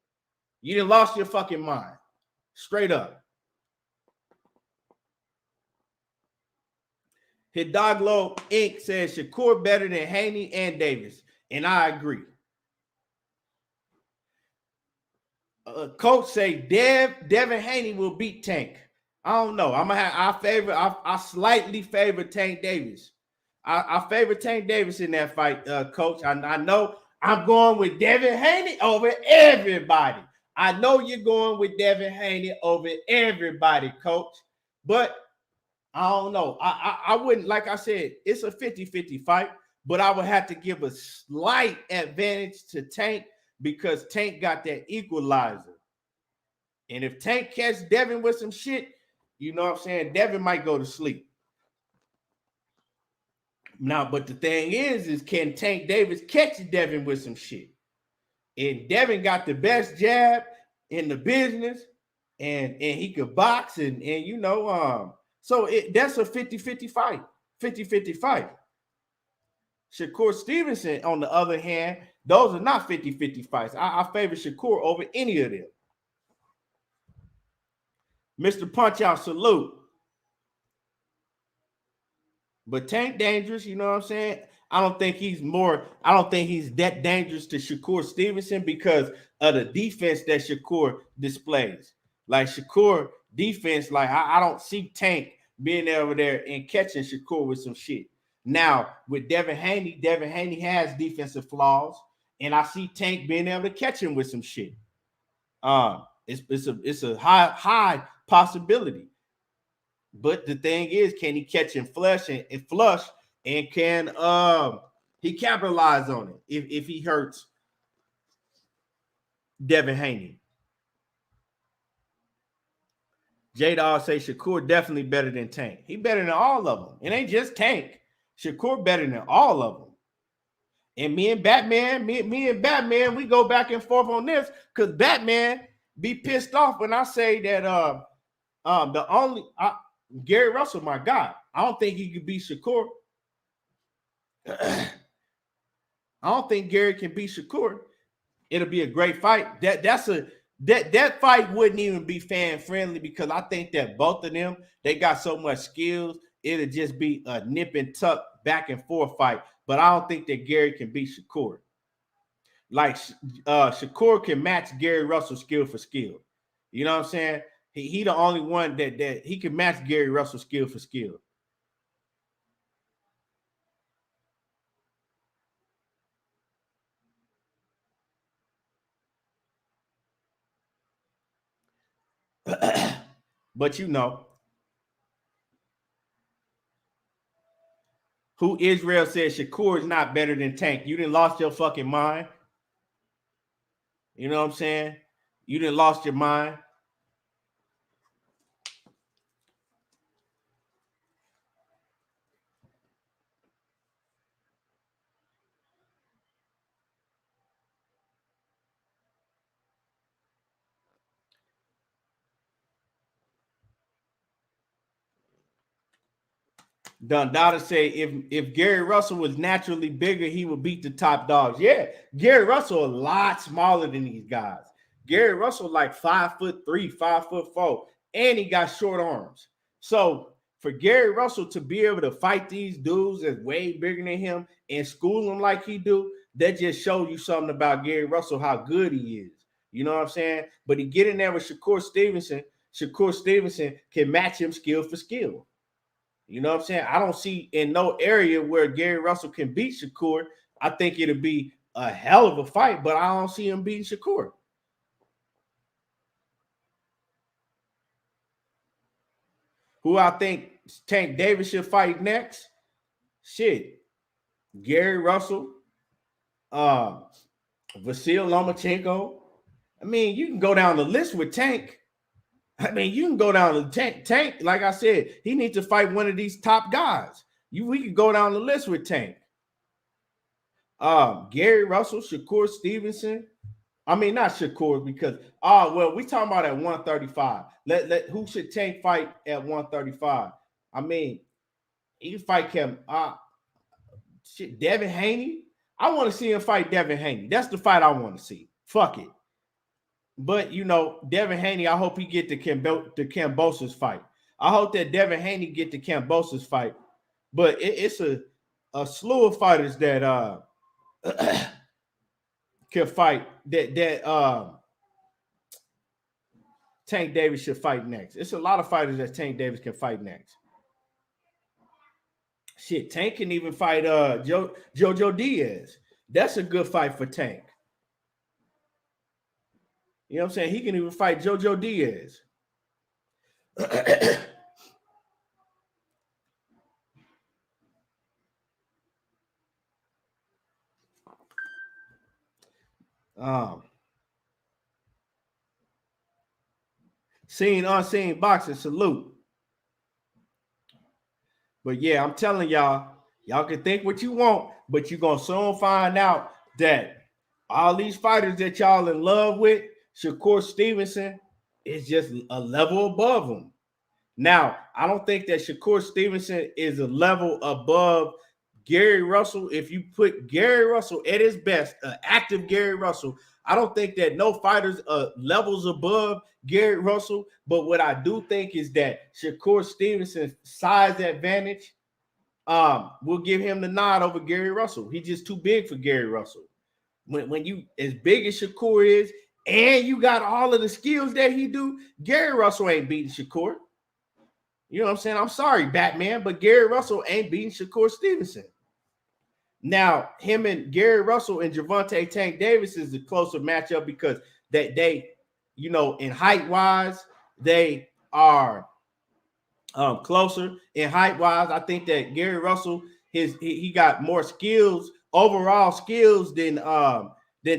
You done lost your fucking mind. Straight up. Hidalgo Inc. says Shakur better than Haney and Davis. And I agree. Coach say Devin Haney will beat Tank. I don't know. I slightly favor Tank Davis. I favor Tank Davis in that fight, Coach. I know I'm going with Devin Haney over everybody. I know you're going with Devin Haney over everybody, Coach. But I don't know. I wouldn't, like I said, it's a 50-50 fight, but I would have to give a slight advantage to Tank because Tank got that equalizer. And if Tank catch Devin with some shit, you know what I'm saying, Devin might go to sleep. Now, but the thing is can Tank Davis catch Devin with some shit? And Devin got the best jab in the business, and he could box, and you know, so that's a 50-50 fight. 50-50 fight. Shakur Stevenson, on the other hand, those are not 50-50 fights. I favor Shakur over any of them. Mr. Punch Out, salute. But Tank dangerous, you know what I'm saying? I don't think he's that dangerous to Shakur Stevenson because of the defense that Shakur displays. Like Shakur defense, like I don't see Tank being over there and catching Shakur with some shit. Now, with Devin Haney has defensive flaws, and I see Tank being able to catch him with some shit. It's a high possibility. But the thing is, can he catch him flush and can he capitalize on it if he hurts Devin Haney? J-Dog say Shakur definitely better than Tank. He better than all of them. It ain't just Tank. Shakur better than all of them. And me and Batman, we go back and forth on this because Batman be pissed off when I say that Gary Russell, my guy, I don't think he could beat Shakur. I don't think Gary can beat Shakur. It'll be a great fight. That's a That fight wouldn't even be fan friendly because I think that both of them, they got so much skills. It'll just be a nip and tuck back and forth fight. But I don't think that Gary can beat Shakur. Like Shakur can match Gary Russell skill for skill. You know what I'm saying? He the only one that he can match Gary Russell skill for skill. But you know, who Israel said Shakur is not better than Tank. You didn't lost your fucking mind. You know what I'm saying? You didn't lost your mind. Dundada say if Gary Russell was naturally bigger, he would beat the top dogs. Yeah, Gary Russell a lot smaller than these guys. Gary Russell like 5'3", 5'4", and he got short arms. So for Gary Russell to be able to fight these dudes that's way bigger than him and school them like he do, that just shows you something about Gary Russell, how good he is. You know what I'm saying? But he get in there with Shakur Stevenson. Shakur Stevenson can match him skill for skill. You know what I'm saying? I don't see in no area where Gary Russell can beat Shakur. I think it'll be a hell of a fight, but I don't see him beating Shakur. Who I think Tank Davis should fight next? Shit. Gary Russell, Vasil Lomachenko. I mean, you can go down the list with Tank. I mean, you can go down the Tank. Like I said, he needs to fight one of these top guys. We could go down the list with Tank. Gary Russell, Shakur Stevenson. I mean, not Shakur because we talking about at 135. Let who should Tank fight at 135? I mean, he can fight him. Devin Haney. I want to see him fight Devin Haney. That's the fight I want to see. Fuck it. But, you know, Devin Haney, I hope he get the Kambosos fight. I hope that Devin Haney get the Kambosos fight. But it's a slew of fighters that can fight that Tank Davis should fight next. It's a lot of fighters that Tank Davis can fight next. Shit, Tank can even fight Jojo Diaz. That's a good fight for Tank. You know what I'm saying? He can even fight Jojo Diaz. Seen unseen boxing, salute. But yeah, I'm telling y'all can think what you want, but you're gonna soon find out that all these fighters that y'all in love with, Shakur Stevenson is just a level above him. Now, I don't think that Shakur Stevenson is a level above Gary Russell. If you put Gary Russell at his best, active Gary Russell, I don't think that no fighters levels above Gary Russell. But what I do think is that Shakur Stevenson's size advantage will give him the nod over Gary Russell. He's just too big for Gary Russell. When you as big as Shakur is, and you got all of the skills that he do, Gary Russell ain't beating Shakur. You know what I'm saying? I'm sorry, Batman, but Gary Russell ain't beating Shakur Stevenson. Now, him and Gary Russell and Gervonta Tank Davis is a closer matchup because they you know, in height-wise, they are closer. In height-wise, I think that Gary Russell, he got more skills, overall skills than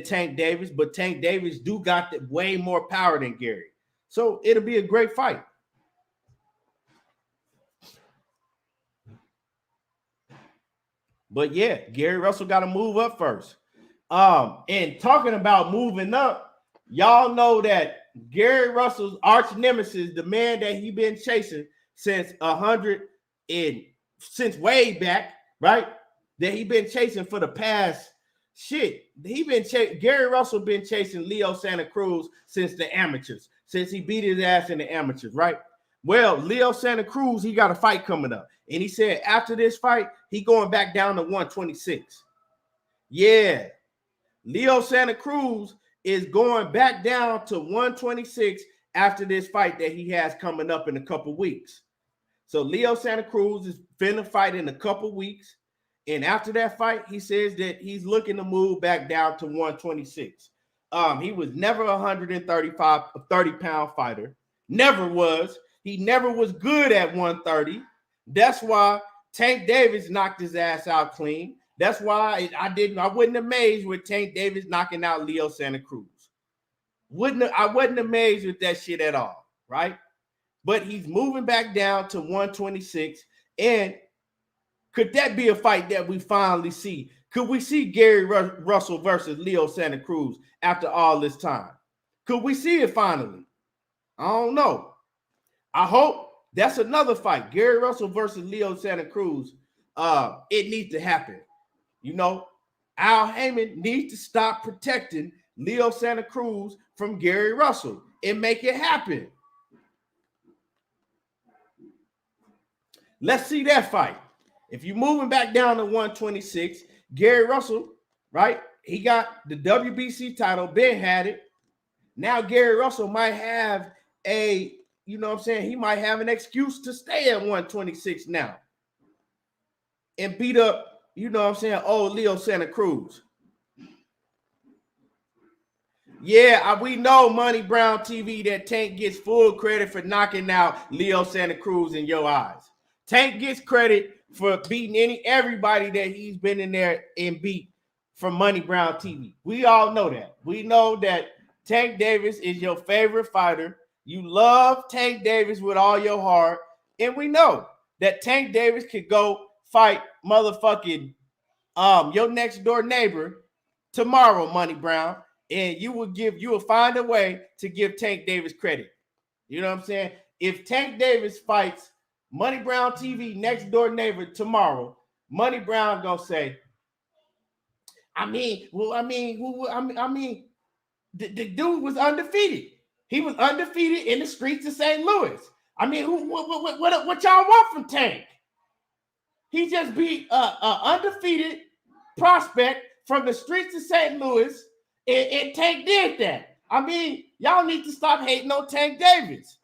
Tank Davis, but Tank Davis do got way more power than Gary. So it'll be a great fight. But yeah, Gary Russell got to move up first. And talking about moving up, y'all know that Gary Russell's arch nemesis, the man that he been chasing since since way back, right? That he been chasing for the past Shit, Gary Russell been chasing Leo Santa Cruz since the amateurs, since he beat his ass in the amateurs, right? Well, Leo Santa Cruz, he got a fight coming up. And he said after this fight, he going back down to 126. Yeah. Leo Santa Cruz is going back down to 126 after this fight that he has coming up in a couple weeks. So Leo Santa Cruz is finna fight in a couple weeks. And after that fight, he says that he's looking to move back down to 126. He was never a 30-pound fighter. Never was. He never was good at 130. That's why Tank Davis knocked his ass out clean. That's why I wasn't amazed with Tank Davis knocking out Leo Santa Cruz. I wasn't amazed with that shit at all, right? But he's moving back down to 126. And could that be a fight that we finally see? Could we see Gary Russell versus Leo Santa Cruz after all this time? Could we see it finally? I don't know. I hope that's another fight. Gary Russell versus Leo Santa Cruz. It needs to happen. You know, Al Heyman needs to stop protecting Leo Santa Cruz from Gary Russell and make it happen. Let's see that fight. If you're moving back down to 126, Gary Russell, right? He got the WBC title, Ben had it. Now Gary Russell might have he might have an excuse to stay at 126 now and beat up, old Leo Santa Cruz. Yeah, we know Money Brown TV that Tank gets full credit for knocking out Leo Santa Cruz in your eyes. Tank gets credit for beating everybody that he's been in there and beat from Money Brown TV. We all know that. We know that Tank Davis is your favorite fighter. You love Tank Davis with all your heart. And we know that Tank Davis could go fight motherfucking your next door neighbor tomorrow, Money Brown. And you will find a way to give Tank Davis credit. You know what I'm saying? If Tank Davis fights Money Brown TV next door neighbor tomorrow, Money Brown gonna say, the dude was undefeated. He was undefeated in the streets of St. Louis. What y'all want from Tank? He just beat a undefeated prospect from the streets of St. Louis, and Tank did that. Y'all need to stop hating on Tank Davis.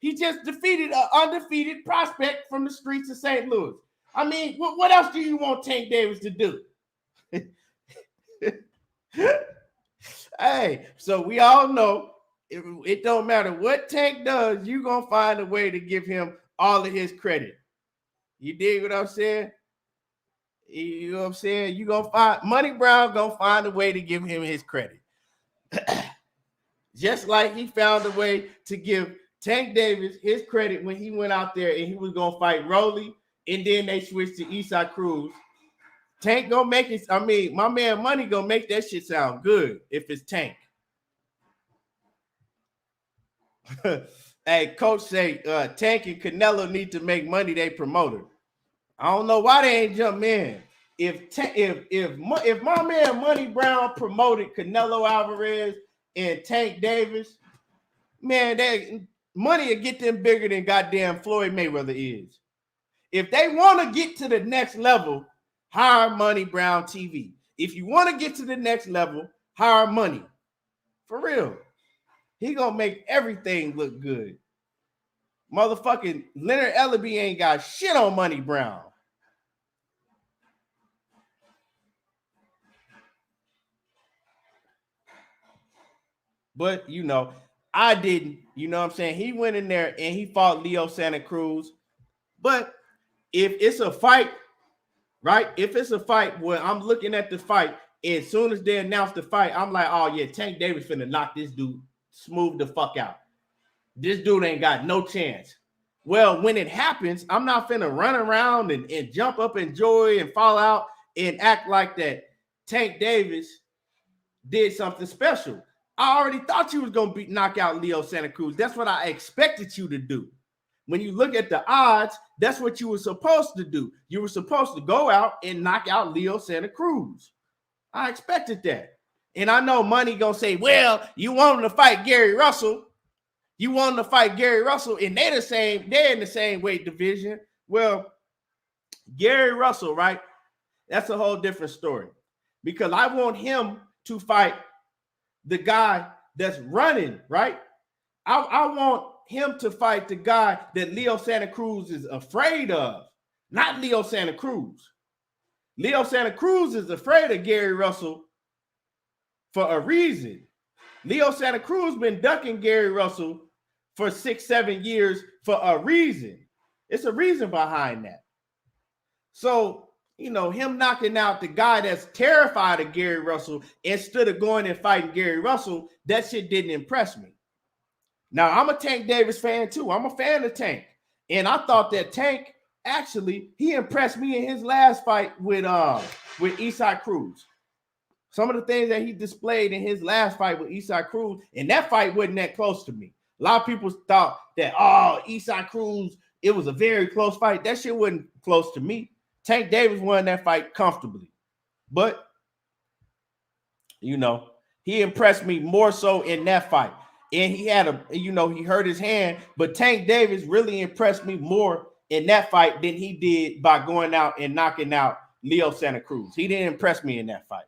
He just defeated an undefeated prospect from the streets of St. Louis. What else do you want Tank Davis to do? Hey, so we all know it don't matter what Tank does, you're going to find a way to give him all of his credit. You dig what I'm saying? You know what I'm saying? You going to find Money Brown going to find a way to give him his credit. Just like he found a way to give Tank Davis his credit when he went out there and he was going to fight Rolly, and then they switched to Isaac Cruz. Tank gonna make it. My man Money gonna make that shit sound good if it's Tank. Hey, coach say Tank and Canelo need to make money they promoter. I don't know why they ain't jump in. If my man Money Brown promoted Canelo Alvarez and Tank Davis, man, that money will get them bigger than goddamn Floyd Mayweather is. If they want to get to the next level, hire Money Brown TV. If you want to get to the next level, hire Money. For real. He gonna make everything look good. Motherfucking Leonard Ellaby ain't got shit on Money Brown. But, I didn't. You know what I'm saying? He went in there and he fought Leo Santa Cruz. But if it's a fight, right? If it's a fight where I'm looking at the fight, as soon as they announce the fight, I'm like, oh, yeah, Tank Davis finna knock this dude smooth the fuck out. This dude ain't got no chance. Well, when it happens, I'm not finna run around and jump up in joy and fall out and act like that Tank Davis did something special. I already thought you was going to knock out Leo Santa Cruz. That's what I expected you to do. When you look at the odds, that's what you were supposed to do. You were supposed to go out and knock out Leo Santa Cruz. I expected that. And I know Money gonna say, well, you want him to fight Gary Russell. You want him to fight Gary Russell, and they're in the same weight division. Well, Gary Russell, right? That's a whole different story. Because I want him to fight the guy that's running, right? I want him to fight the guy that Leo Santa Cruz is afraid of, not Leo Santa Cruz. Leo Santa Cruz is afraid of Gary Russell for a reason. Leo Santa Cruz been ducking Gary Russell for 6-7 years for a reason. It's a reason behind that. So, him knocking out the guy that's terrified of Gary Russell instead of going and fighting Gary Russell, that shit didn't impress me. Now, I'm a Tank Davis fan too. I'm a fan of Tank. And I thought that Tank, actually, he impressed me in his last fight with Isaac Cruz. Some of the things that he displayed in his last fight with Isaac Cruz, and that fight wasn't that close to me. A lot of people thought that, Isaac Cruz, it was a very close fight. That shit wasn't close to me. Tank Davis won that fight comfortably. But, he impressed me more so in that fight. And he had he hurt his hand, but Tank Davis really impressed me more in that fight than he did by going out and knocking out Leo Santa Cruz. He didn't impress me in that fight.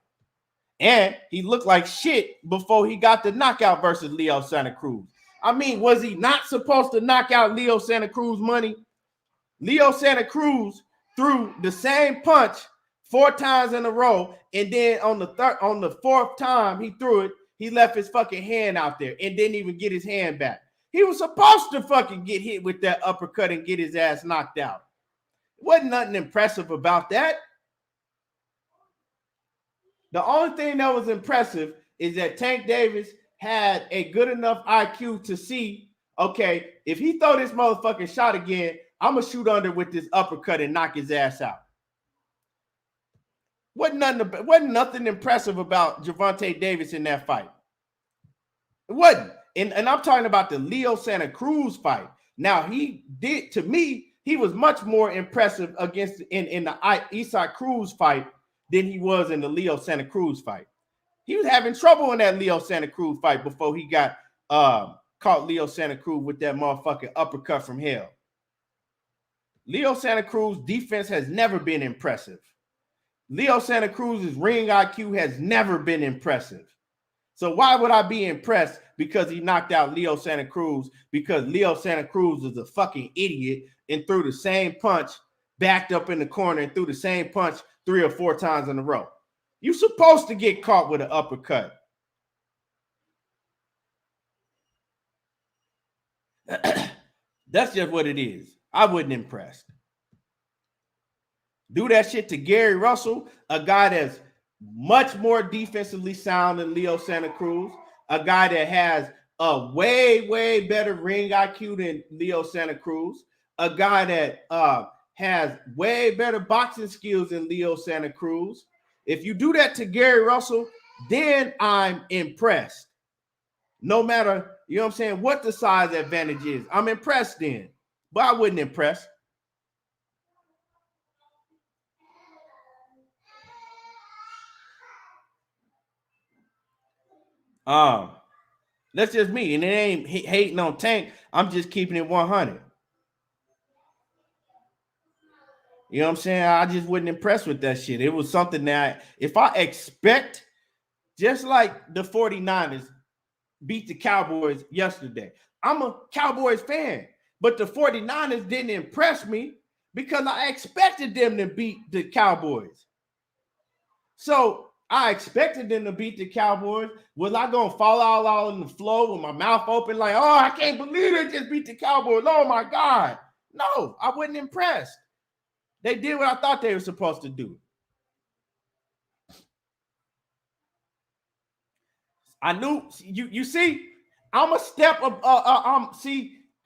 And he looked like shit before he got the knockout versus Leo Santa Cruz. I mean, was he not supposed to knock out Leo Santa Cruz, Money? Leo Santa Cruz threw the same punch 4 times in a row, and then on the fourth time he threw it, he left his fucking hand out there and didn't even get his hand back. He was supposed to fucking get hit with that uppercut and get his ass knocked out. Wasn't nothing impressive about that. The only thing that was impressive is that Tank Davis had a good enough IQ to see, okay, if he throw this motherfucking shot again, I'm going to shoot under with this uppercut and knock his ass out. Wasn't nothing impressive about Gervonta Davis in that fight. It wasn't. And I'm talking about the Leo Santa Cruz fight. Now, to me, he was much more impressive in the Isaac Cruz fight than he was in the Leo Santa Cruz fight. He was having trouble in that Leo Santa Cruz fight before he got caught Leo Santa Cruz with that motherfucking uppercut from hell. Leo Santa Cruz defense has never been impressive. Leo Santa Cruz's ring IQ has never been impressive. So why would I be impressed because he knocked out Leo Santa Cruz? Because Leo Santa Cruz is a fucking idiot and threw the same punch, backed up in the corner and threw the same punch 3 or 4 times in a row. You're supposed to get caught with an uppercut. That's just what it is. I wasn't impressed. Do that shit to Gary Russell, a guy that's much more defensively sound than Leo Santa Cruz, a guy that has a way, way better ring IQ than Leo Santa Cruz, a guy that has way better boxing skills than Leo Santa Cruz. If you do that to Gary Russell, then I'm impressed. No matter, what the size advantage is. I'm impressed then, but I wasn't impressed. That's just me, and it ain't hating on Tank. I'm just keeping it 100. You know what I'm saying? I just wasn't impressed with that shit. It was something that if I expect, just like the 49ers beat the Cowboys yesterday, I'm a Cowboys fan, but the 49ers didn't impress me because I expected them to beat the Cowboys. So I expected them to beat the Cowboys. Was I going to fall all on the floor with my mouth open like, oh, I can't believe they just beat the Cowboys. Oh, my God. No, I wasn't impressed. They did what I thought they were supposed to do. I knew, you see, I'm a step of,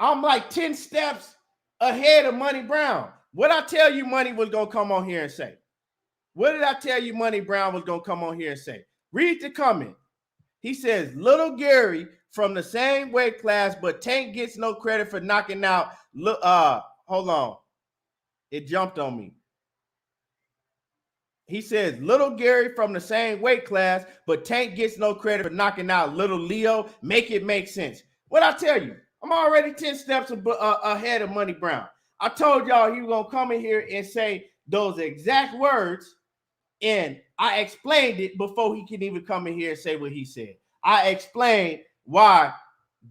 I'm like 10 steps ahead of Money Brown. What I tell you Money was going to come on here and say? What did I tell you Money Brown was going to come on here and say? Read the comment. He says, little Gary from the same weight class, but Tank gets no credit for knocking out. Hold on. It jumped on me. He says, little Gary from the same weight class, but Tank gets no credit for knocking out little Leo. Make it make sense. What I tell you, I'm already 10 steps ahead of Money Brown. I told y'all he was going to come in here and say those exact words, and I explained it before he could even come in here and say what he said. I explained why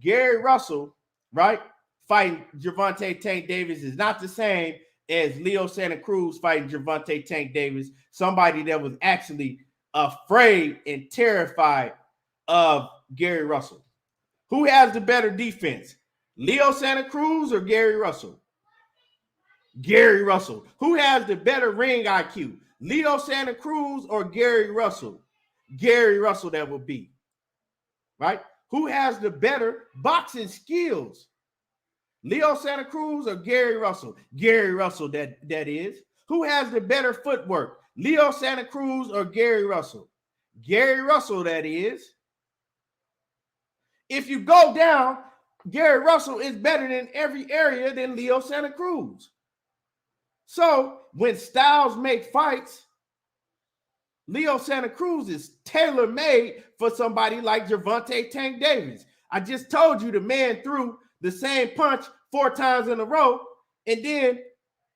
Gary Russell, right, fighting Gervonta Tank Davis is not the same as Leo Santa Cruz fighting Gervonta Tank Davis, somebody that was actually afraid and terrified of Gary Russell. Who has the better defense, Leo Santa Cruz or Gary Russell? Gary Russell. Who has the better ring IQ, Leo Santa Cruz or Gary Russell? Gary Russell, that would be, right? Who has the better boxing skills, Leo Santa Cruz or Gary Russell? Gary Russell, that is. Who has the better footwork, Leo Santa Cruz or Gary Russell? Gary Russell, that is. If you go down, Gary Russell is better in every area than Leo Santa Cruz. So when styles make fights, Leo Santa Cruz is tailor-made for somebody like Gervonta Tank Davis. I just told you the man threw the same punch 4 times in a row and then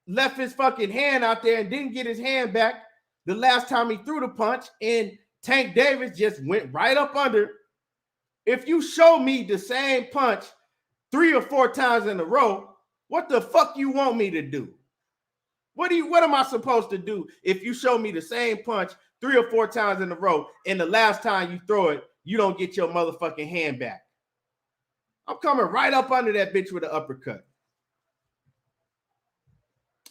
left his fucking hand out there and didn't get his hand back the last time he threw the punch, and Tank Davis just went right up under. If you show me the same punch 3 or 4 times in a row, what the fuck you want me to do? What am I supposed to do if you show me the same punch 3 or 4 times in a row and the last time you throw it, you don't get your motherfucking hand back? I'm coming right up under that bitch with an uppercut.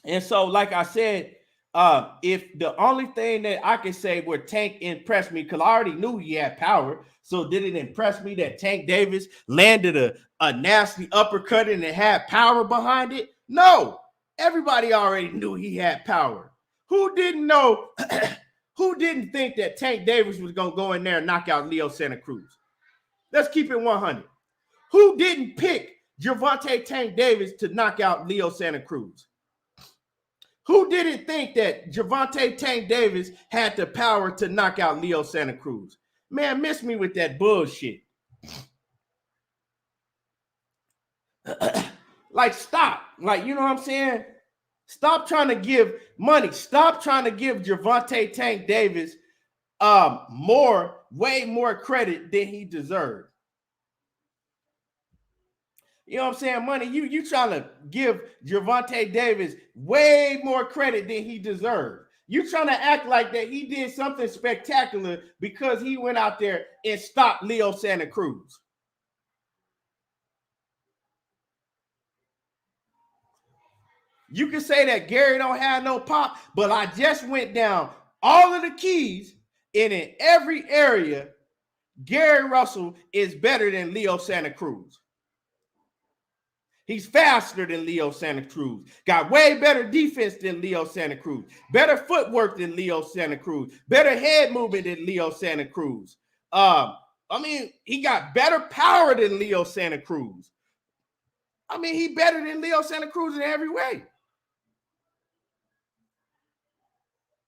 And so, like I said, if the only thing that I can say where Tank impressed me, because I already knew he had power, so did it impress me that Tank Davis landed a nasty uppercut and it had power behind it? No. Everybody already knew he had power. Who didn't know? Who didn't think that Tank Davis was going to go in there and knock out Leo Santa Cruz? Let's keep it 100. Who didn't pick Gervonta Tank Davis to knock out Leo Santa Cruz? Who didn't think that Gervonta Tank Davis had the power to knock out Leo Santa Cruz? Man, miss me with that bullshit. Like, stop. Like, you know what I'm saying? Stop trying to give money. Stop trying to give Gervonta Tank Davis way more credit than he deserved. You know what I'm saying? Money, you trying to give Gervonta Davis way more credit than he deserved. You trying to act like that he did something spectacular because he went out there and stopped Leo Santa Cruz. You can say that Gary don't have no pop, but I just went down all of the keys, and in every area, Gary Russell is better than Leo Santa Cruz. He's faster than Leo Santa Cruz. Got way better defense than Leo Santa Cruz. Better footwork than Leo Santa Cruz. Better head movement than Leo Santa Cruz. He got better power than Leo Santa Cruz. He better than Leo Santa Cruz in every way.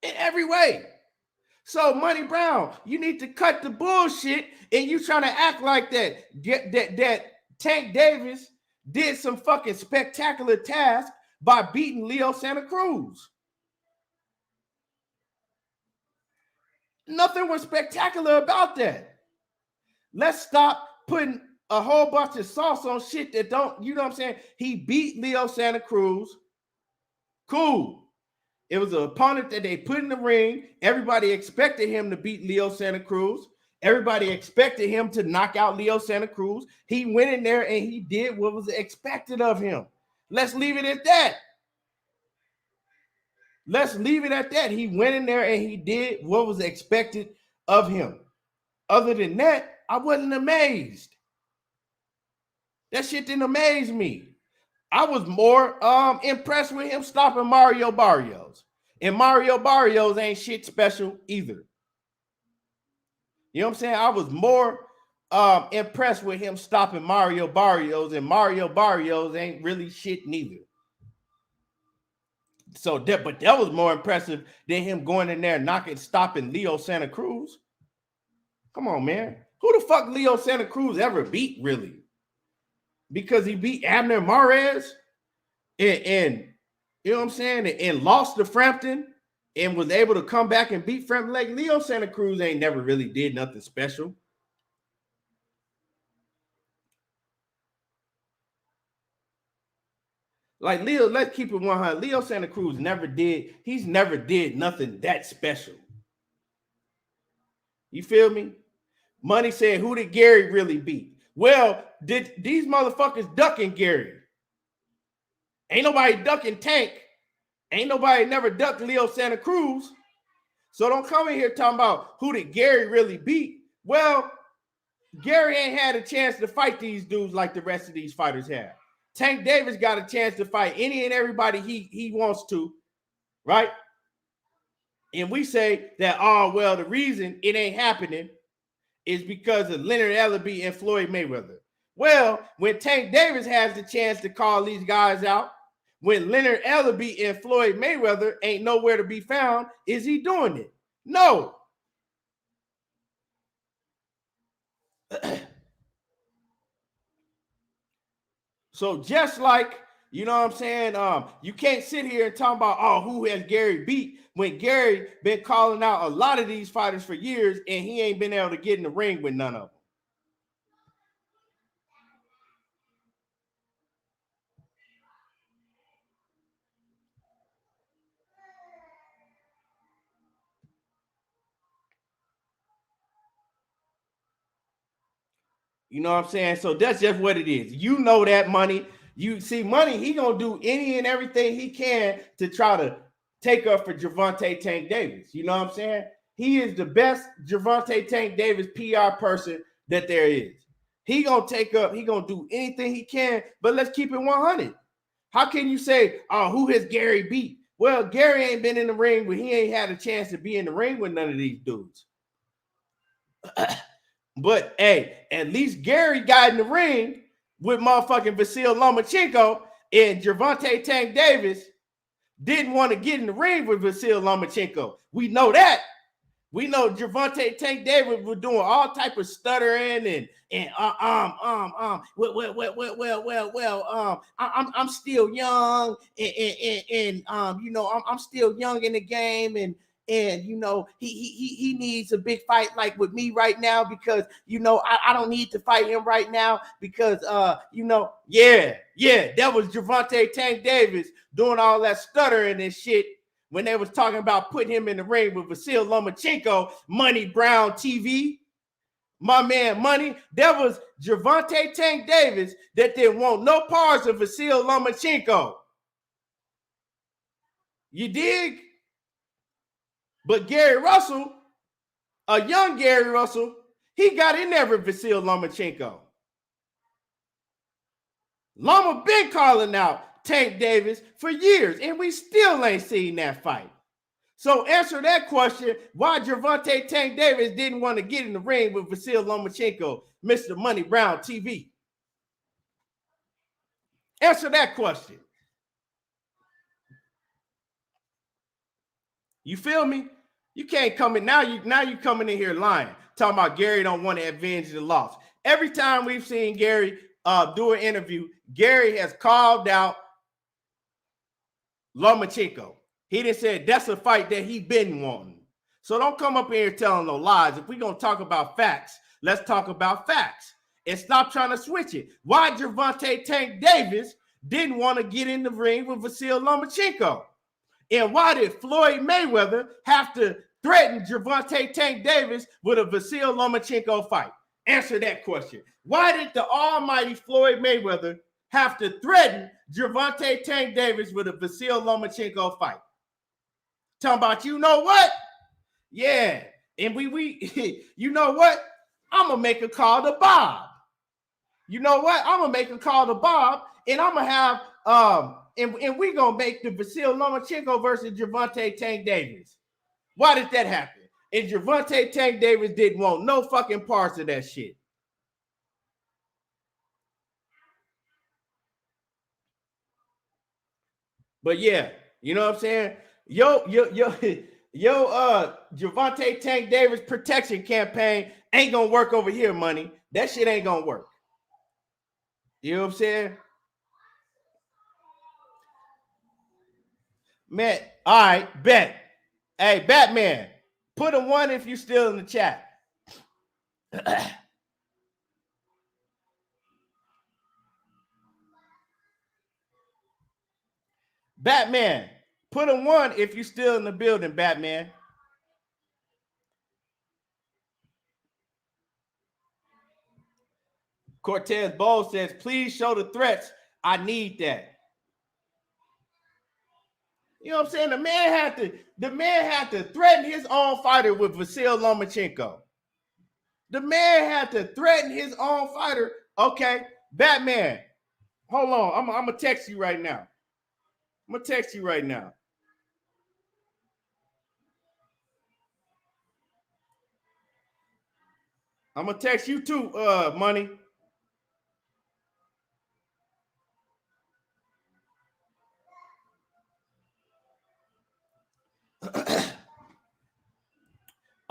In every way. So, Money Brown, you need to cut the bullshit, and you trying to act like that Tank Davis did some fucking spectacular task by beating Leo Santa Cruz. Nothing was spectacular about that. Let's stop putting a whole bunch of sauce on shit that don't, you know what I'm saying? He beat Leo Santa Cruz. Cool. It was an opponent that they put in the ring. Everybody expected him to beat Leo Santa Cruz. Everybody expected him to knock out Leo Santa Cruz. He went in there and he did what was expected of him. Let's leave it at that. Let's leave it at that. He went in there and he did what was expected of him. Other than that, I wasn't amazed. That shit didn't amaze me. I was more impressed with him stopping Mario Barrios. And Mario Barrios ain't shit special either. You know what I'm saying? I was more impressed with him stopping Mario Barrios, and Mario Barrios ain't really shit neither. So that was more impressive than him going in there stopping Leo Santa Cruz. Come on, man. Who the fuck Leo Santa Cruz ever beat, really? Because he beat Abner Mares and you know what I'm saying, and lost to Frampton and was able to come back and beat Frampton. Like Leo Santa Cruz ain't never really did nothing special. Like Leo, let's keep it 100. Leo Santa Cruz never did nothing that special. You feel me? Money said, who did Gary really beat? Well, did these motherfuckers ducking Gary? Ain't nobody ducking Tank. Ain't nobody never ducked Leo Santa Cruz. So don't come in here talking about who did Gary really beat. Well, Gary ain't had a chance to fight these dudes like the rest of these fighters have. Tank Davis got a chance to fight any and everybody he wants to, right? And we say that, oh, well, the reason it ain't happening is because of Leonard Ellerbe and Floyd Mayweather. Well, when Tank Davis has the chance to call these guys out, when Leonard Ellerbe and Floyd Mayweather ain't nowhere to be found, is he doing it? No. So just like, you know what I'm saying, you can't sit here and talk about, oh, who has Gary beat, when Gary been calling out a lot of these fighters for years and he ain't been able to get in the ring with none of them. You know what I'm saying? So that's just what it is. You know that Money. You see Money, he gonna do any and everything he can to try to take up for Gervonta Tank Davis. You know what I'm saying? He is the best Gervonta Tank Davis PR person that there is. He gonna take up, he gonna do anything he can, but let's keep it 100. How can you say, oh, who has Gary beat? Well, Gary ain't been in the ring, but he ain't had a chance to be in the ring with none of these dudes. But hey, at least Gary got in the ring with motherfucking Vasil Lomachenko, and Gervonta Tank Davis didn't want to get in the ring with Vasil Lomachenko. We know that. We know Gervonta Tank Davis was doing all type of stuttering I'm still young and you know, I'm still young in the game and you know, he needs a big fight like with me right now because you know I don't need to fight him right now because you know, yeah, that was Gervonta Tank Davis doing all that stuttering and shit when they was talking about putting him in the ring with Vasil Lomachenko, Money Brown TV. My man Money, that was Gervonta Tank Davis that didn't want no parts of Vasil Lomachenko. You dig? But Gary Russell, a young Gary Russell, he got in there with Vasil Lomachenko. Loma been calling out Tank Davis for years, and we still ain't seen that fight. So answer that question, why Gervonta Tank Davis didn't want to get in the ring with Vasil Lomachenko, Mr. Money Brown TV. Answer that question. You feel me? You can't come in now. You coming in here lying, talking about Gary don't want to avenge the loss. Every time we've seen Gary do an interview, Gary has called out Lomachenko. He done said that's a fight that he been wanting. So don't come up here telling no lies. If we're gonna talk about facts, let's talk about facts and stop trying to switch it. Why Gervonta Tank Davis didn't want to get in the ring with Vasil Lomachenko? And why did Floyd Mayweather have to threaten Gervonta Tank Davis with a Vasil Lomachenko fight? Answer that question. Why did the almighty Floyd Mayweather have to threaten Gervonta Tank Davis with a Vasil Lomachenko fight? Talking about, you know what? Yeah. And we you know what? I'm going to make a call to Bob. You know what? I'm going to make a call to Bob and I'm going to have, and we're going to make the Vasil Lomachenko versus Gervonta Tank Davis. Why did that happen? And Gervonta Tank Davis didn't want no fucking parts of that shit. But yeah, You know what I'm saying? Yo, Gervonta Tank Davis protection campaign ain't gonna work over here, money. That shit ain't gonna work. You know what I'm saying? Man, all right, bet. Hey, Batman, put a 1 if you still in the chat. Batman, put a 1 if you still in the building, Batman. Cortez Bowl says, please show the threats. I need that. You know what I'm saying? The man had to threaten his own fighter with Vasyl Lomachenko. The man had to threaten his own fighter. Okay, Batman, hold on. I'm gonna text you right now. I'm gonna text you right now. I'm gonna text you too, money.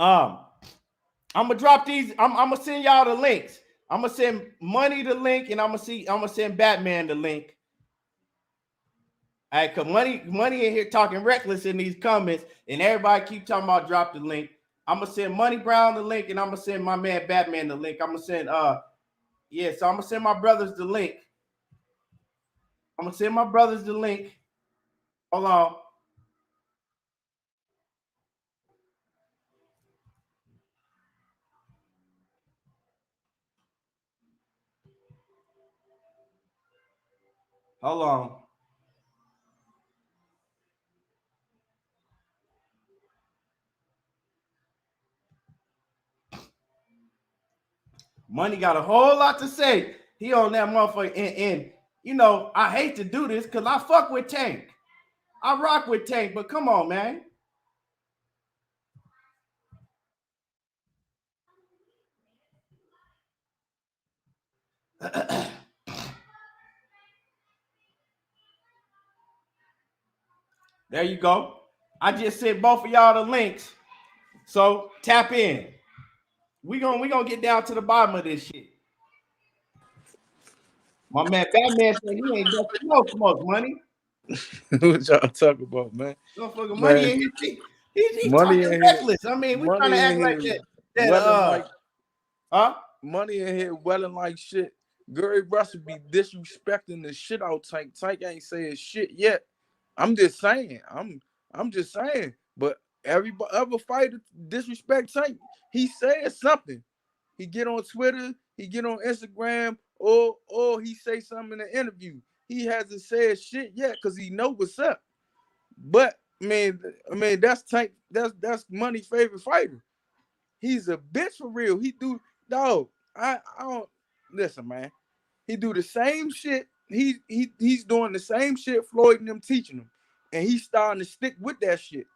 I'm gonna drop these. I'm gonna send y'all the links. I'm gonna send Money the link, and I'm gonna send Batman the link. All right, cause money in here talking reckless in these comments, and everybody keep talking about drop the link. I'm gonna send Money Brown the link, and I'm gonna send my man Batman the link. I'm gonna send so I'm gonna send my brothers the link. I'm gonna send my brothers the link. Hold on. Hold on. Money got a whole lot to say. He on that motherfucker. And you know, I hate to do this because I fuck with Tank. I rock with Tank, but come on, man. There you go. I just sent both of y'all the links. So tap in. We gonna get down to the bottom of this shit. My man Batman said he ain't got no smoke, money. What y'all talking about, man? Motherfucker, money in his he's money talking in reckless. I mean, we trying to act like that. Money in here welling like shit. Gary Russell be disrespecting the shit out Tank. Tank ain't saying shit yet. I'm just saying. I'm just saying. But every other fighter disrespect Tank, he says something. He get on Twitter, he get on Instagram, or he say something in the interview. He hasn't said shit yet because he know what's up. But I mean that's Tank. That's Money's favorite fighter. He's a bitch for real. He do dog. I don't listen, man. He do the same shit. He's doing the same shit Floyd and them teaching him, and he's starting to stick with that shit.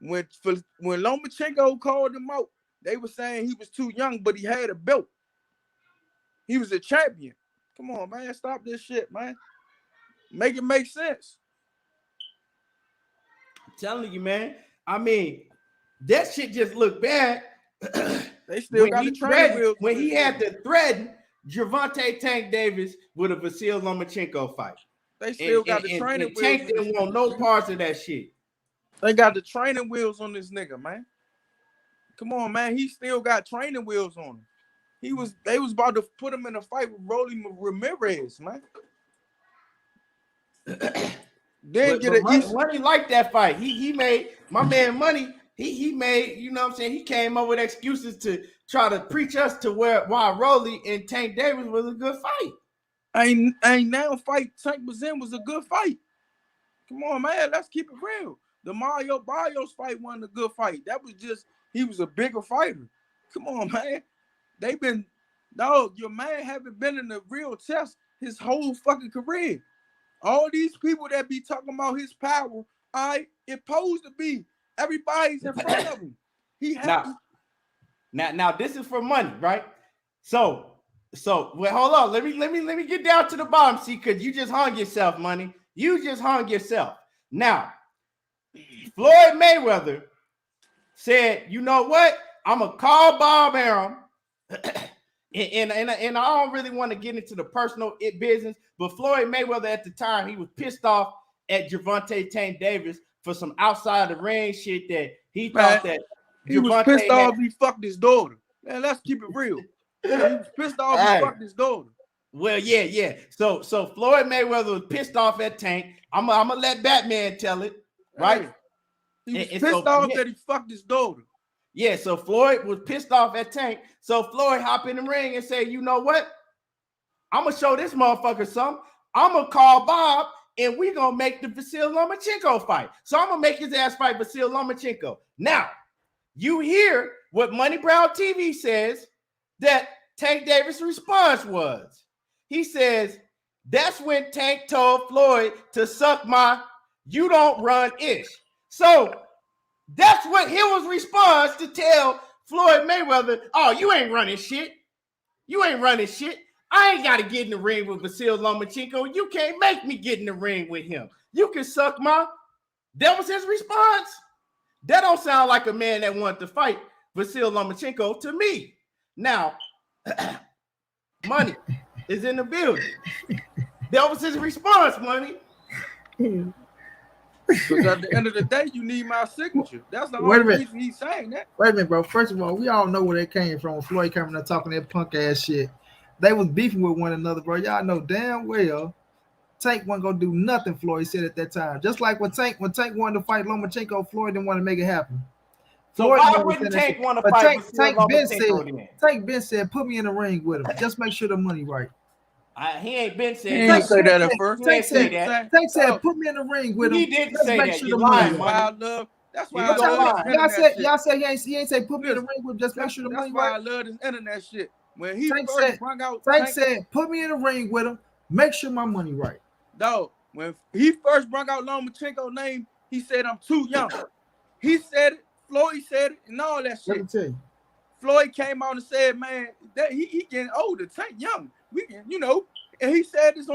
When Lomachenko called him out, they were saying he was too young, but he had a belt. He was a champion. Come on, man. Stop this shit, man. Make it make sense. I'm telling you, man. I mean, that shit just looked bad. They still got the training wheels. When he had to threaten Gervonta Tank Davis with a Vasyl Lomachenko fight. They still got the training wheels. Tank didn't want no parts of that shit. They got the training wheels on this nigga, man. Come on, man. He still got training wheels on him. They was about to put him in a fight with Rolly Ramirez, man. Money like that fight. He made my man Money. He made, you know what I'm saying? He came up with excuses to try to preach us to why Rolly and Tank Davis was a good fight. Ain't now fight Tank was in was a good fight. Come on, man. Let's keep it real. The Mario Barrios fight wasn't a good fight. That was just he was a bigger fighter. Come on, man. Your man haven't been in a real test his whole fucking career. All these people that be talking about his power, it posed to be everybody's in front of him. Now this is for Money, right? So well, hold on. Let me get down to the bottom, see, because you just hung yourself, Money. You just hung yourself. Now, Floyd Mayweather said, you know what? I'm going to call Bob Arum. And I don't really want to get into the personal business, but Floyd Mayweather at the time, he was pissed off at Gervonta Tank Davis for some outside the ring shit that he thought that he was pissed off he fucked his daughter. Man, let's keep it real. Yeah, he was pissed off he fucked his daughter. Well, yeah. So Floyd Mayweather was pissed off at Tank. I'm gonna let Batman tell it, right? He was pissed off that he fucked his daughter. Yeah, so Floyd was pissed off at Tank. So Floyd hop in the ring and say, you know what? I'm gonna show this motherfucker something. I'm gonna call Bob and we gonna make the Vasyl Lomachenko fight. So I'm gonna make his ass fight Vasyl Lomachenko. Now, you hear what Money Brown TV says that Tank Davis' response was. He says, that's when Tank told Floyd to suck my you don't run ish. So that's what his response to tell Floyd Mayweather, oh, you ain't running shit. You ain't running shit. I ain't got to get in the ring with Vasyl Lomachenko. You can't make me get in the ring with him. You can suck my. That was his response. That don't sound like a man that wanted to fight Vasyl Lomachenko to me. Now, Money is in the building. That was his response, Money. Because at the end of the day, you need my signature. That's the only reason he's saying that. Wait a minute, bro. First of all, we all know where they came from. Floyd coming up talking that punk ass shit. They was beefing with one another, bro. Y'all know damn well Tank wasn't gonna do nothing. Floyd said at that time. Just like when Tank wanted to fight Lomachenko, Floyd didn't want to make it happen. So why wouldn't Tank want to fight Lomachenko? Tank Ben said, "Put me in the ring with him. Just make sure the money right." He ain't been saying. He didn't say that at first. Tank said, "Put me in the ring with him." He didn't say that. You lying, Money. That's why I love y'all say he ain't say put me in the ring with him. Just make sure the money right. That's why I love this internet shit. When he Tank first brought out Tank said, "Put me in the ring with him. Make sure my money right." Dog, when he first brought out Lomachenko's name, he said, "I'm too young." He said it. Floyd said it, and all that shit. Let me tell you. Floyd came out and said, "Man, that he getting older. Tank young. We can, And he said this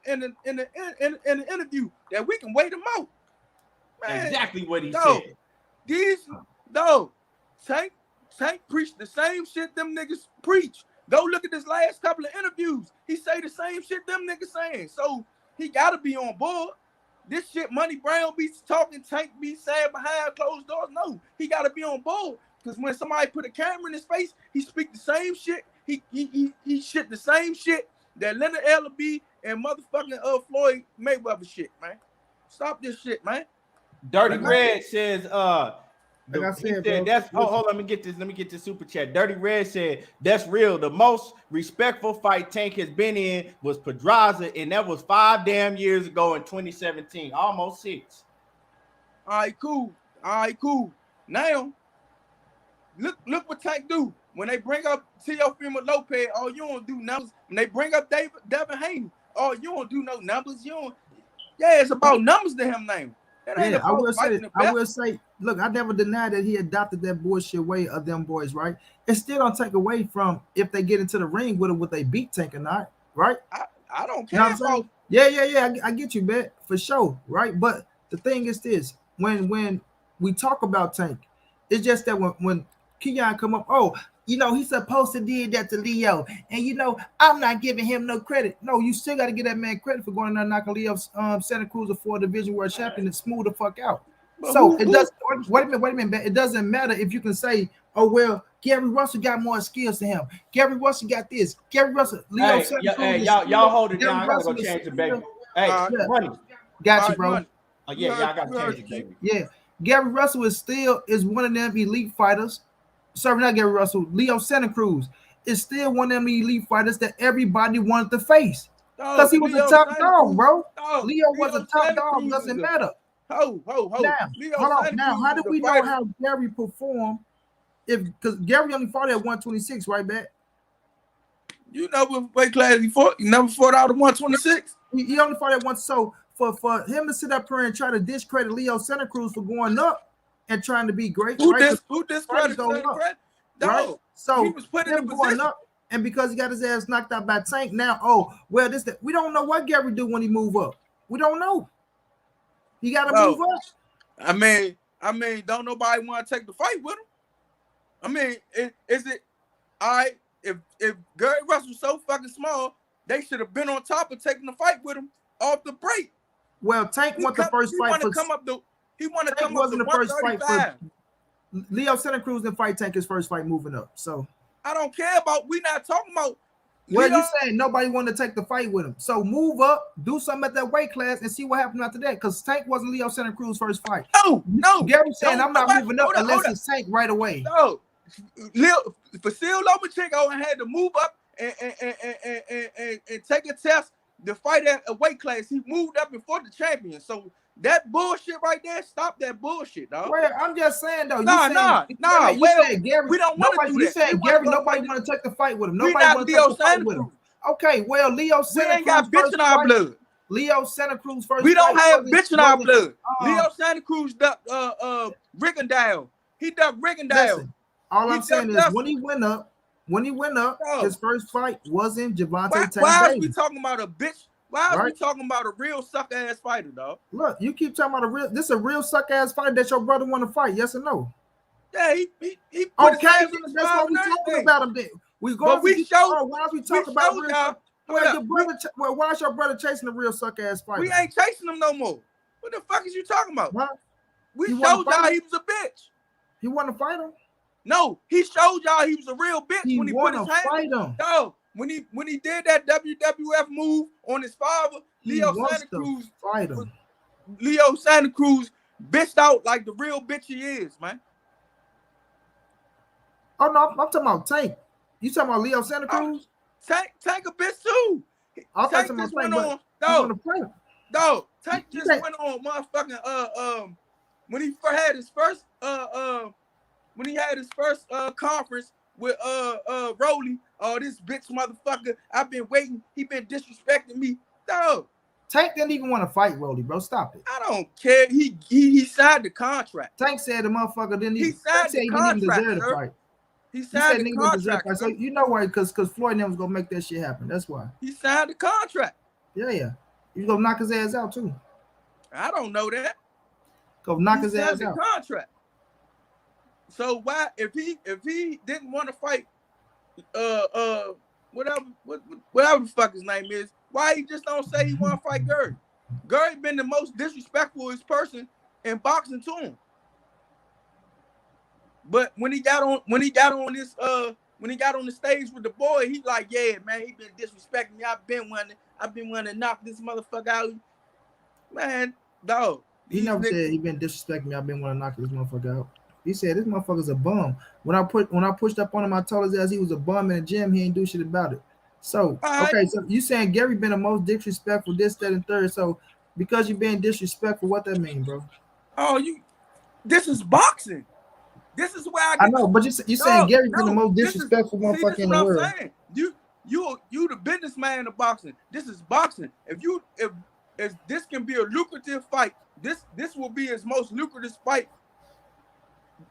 in the interview that we can wait him out. Man, exactly what he said. Tank preached the same shit them niggas preach. Go look at this last couple of interviews. He say the same shit them niggas saying. So he gotta be on board. This shit Money Brown be talking, Tank be saying behind closed doors. No, he gotta be on board. Because when somebody put a camera in his face, he speak the same shit. He shit the same shit that Leonard Ellaby and motherfucking Floyd Mayweather shit, man. Stop this shit, man. Dirty Red says, like I said, bro, that's hold on, let me get this super chat. Dirty Red said, that's real. The most respectful fight Tank has been in was Pedraza, and that was 5 damn years ago in 2017, almost 6. All right, cool. Now, look what Tank do. When they bring up Teofimo Lopez, all you don't do numbers. When they bring up Devin Haney, all you don't do no numbers. It's about numbers to him now. Yeah, I will say, look, I never denied that he adopted that bullshit way of them boys, right? It still don't take away from if they get into the ring with him, would they beat Tank or not, right? I don't care. Yeah, I get you, man, for sure, right? But the thing is this, when we talk about Tank, it's just that when Keon come up, he's supposed to did that to Leo, and I'm not giving him no credit. No, you still got to give that man credit for going there and knocking Leo Santa Cruz for a Division World Champion and smooth the fuck out. But so it does. Wait a minute. It doesn't matter if you can say, "Oh well, Gary Russell got more skills than him. Gary Russell got this. Gary Russell." Leo Santa Cruz y'all hold it down. I gotta go change the baby. Hey, Money. Got you, bro. Money. Oh yeah, y'all gotta change the baby. Yeah, Gary Russell is one of them elite fighters. Sorry, not Gary Russell. Leo Santa Cruz is still one of them elite fighters that everybody wanted to face because he was a top dog, bro. Leo was a top dog. Doesn't matter. Now, hold on. Now, how do we know how Gary performed? Because Gary only fought at 126, right, Matt? You know what weight class he fought? He never fought out of 126. He only fought at one. So for him to sit up here and try to discredit Leo Santa Cruz for going up and trying to be great, who discredited Santa Cruz? Right? So he was put in a position. Up, and because he got his ass knocked out by Tank, now we don't know what Gary do when he move up. We don't know. He got to move up. I mean, don't nobody want to take the fight with him. I mean, is it all right? If Gary Russell's so fucking small, they should have been on top of taking the fight with him off the break. Well, Tank won the first fight. He want to come up wasn't the first fight for Leo Santa Cruz didn't fight Tank his first fight moving up. So I don't care about. We not talking about. Well, you saying nobody wanted to take the fight with him. So move up, do something at that weight class, and see what happened after that. Because Tank wasn't Leo Santa Cruz's first fight. No. Gary saying I'm not moving up unless it's Tank right away. No. Vasil Lomachenko had to move up and take a test to fight at a weight class. He moved up before the champion. So that bullshit right there, stop that bullshit, dog. Well, I'm just saying though. Nah. You said Gary. We don't want to do that. You said Gary. Nobody want to take the fight with him. Nobody want to take the fight with him. Okay, well, Leo Santa Cruz. We ain't got bitch in our blood. Leo Santa Cruz first. We don't have bitch in our blood. Leo Santa Cruz ducked Rigondeaux. He ducked Rigondeaux. All I'm saying is when he went up, his first fight wasn't Javante Tank Davis. Why are we talking about a bitch? Why are we talking about a real suck ass fighter, dog? Look, you keep talking about this is a real suck ass fighter that your brother want to fight. Yes or no? Yeah, he okay. That's why we talking about him. Then we go. But we showed. Why don't we talk about real? Why is your brother chasing a real suck ass fighter? We ain't chasing him no more. What the fuck is you talking about? What? We showed y'all he was a bitch. He want to fight him? No, he showed y'all he was a real bitch when he put his hand. Fight him. No, when he did that WWF move on his father, Leo Santa Cruz bitched out like the real bitch he is, man. Oh no, I'm talking about Tank. You talking about Leo Santa Cruz? Tank a bitch too. Tank just went on. Tank just went on motherfucking when he had his first conference with Rolly. Oh, this bitch motherfucker, I've been waiting. He been disrespecting me. Dog. Tank didn't even want to fight Rolly, bro. Stop it. I don't care. He signed the contract. Tank said the motherfucker didn't even. He signed the contract, to fight. He signed the contract. So you know why? Because Floyd never was gonna make that shit happen. That's why. He signed the contract. Yeah. He's gonna knock his ass out too. I don't know that. Go knock his ass out. Contract. So why, if he didn't want to fight, whatever the fuck his name is, why he just don't say he want to fight Gary? Gary been the most disrespectful person in boxing to him. But when he got on the stage with the boy, he like, yeah, man, he been disrespecting me. I've been wanting to knock this motherfucker out. Man, dog. He never said he been disrespecting me. I've been wanting to knock this motherfucker out. He said this motherfucker's a bum. When I pushed up on him, I told his ass he was a bum in the gym. He ain't do shit about it. So okay, so you saying Gary been the most disrespectful, this, that, and third. So because you being disrespectful, what that mean, bro? Oh, this is boxing. This is where I know, but you saying Gary been the most disrespectful motherfucker in the world. Saying. You the businessman of boxing. This is boxing. If this can be a lucrative fight, this will be his most lucrative fight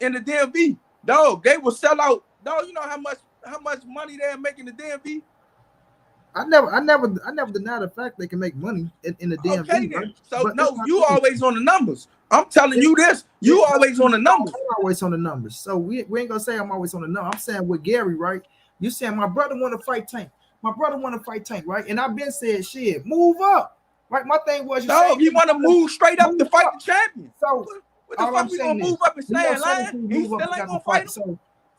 in the DMV. Dog, they will sell out. Dog, you know how much money they're making the DMV? I never deny the fact they can make money in the DMV. Okay, right? So no, you always on the numbers. I'm telling you this. You always on the numbers. I'm always on the numbers. So we ain't gonna say I'm always on the numbers. I'm saying with Gary, right? You saying my brother want to fight Tank. My brother want to fight Tank, right? And I've been saying shit, move up. Right? My thing was he want to move straight up to fight the champion. So what the fuck we gonna move up and stand line? He still ain't gonna fight him. So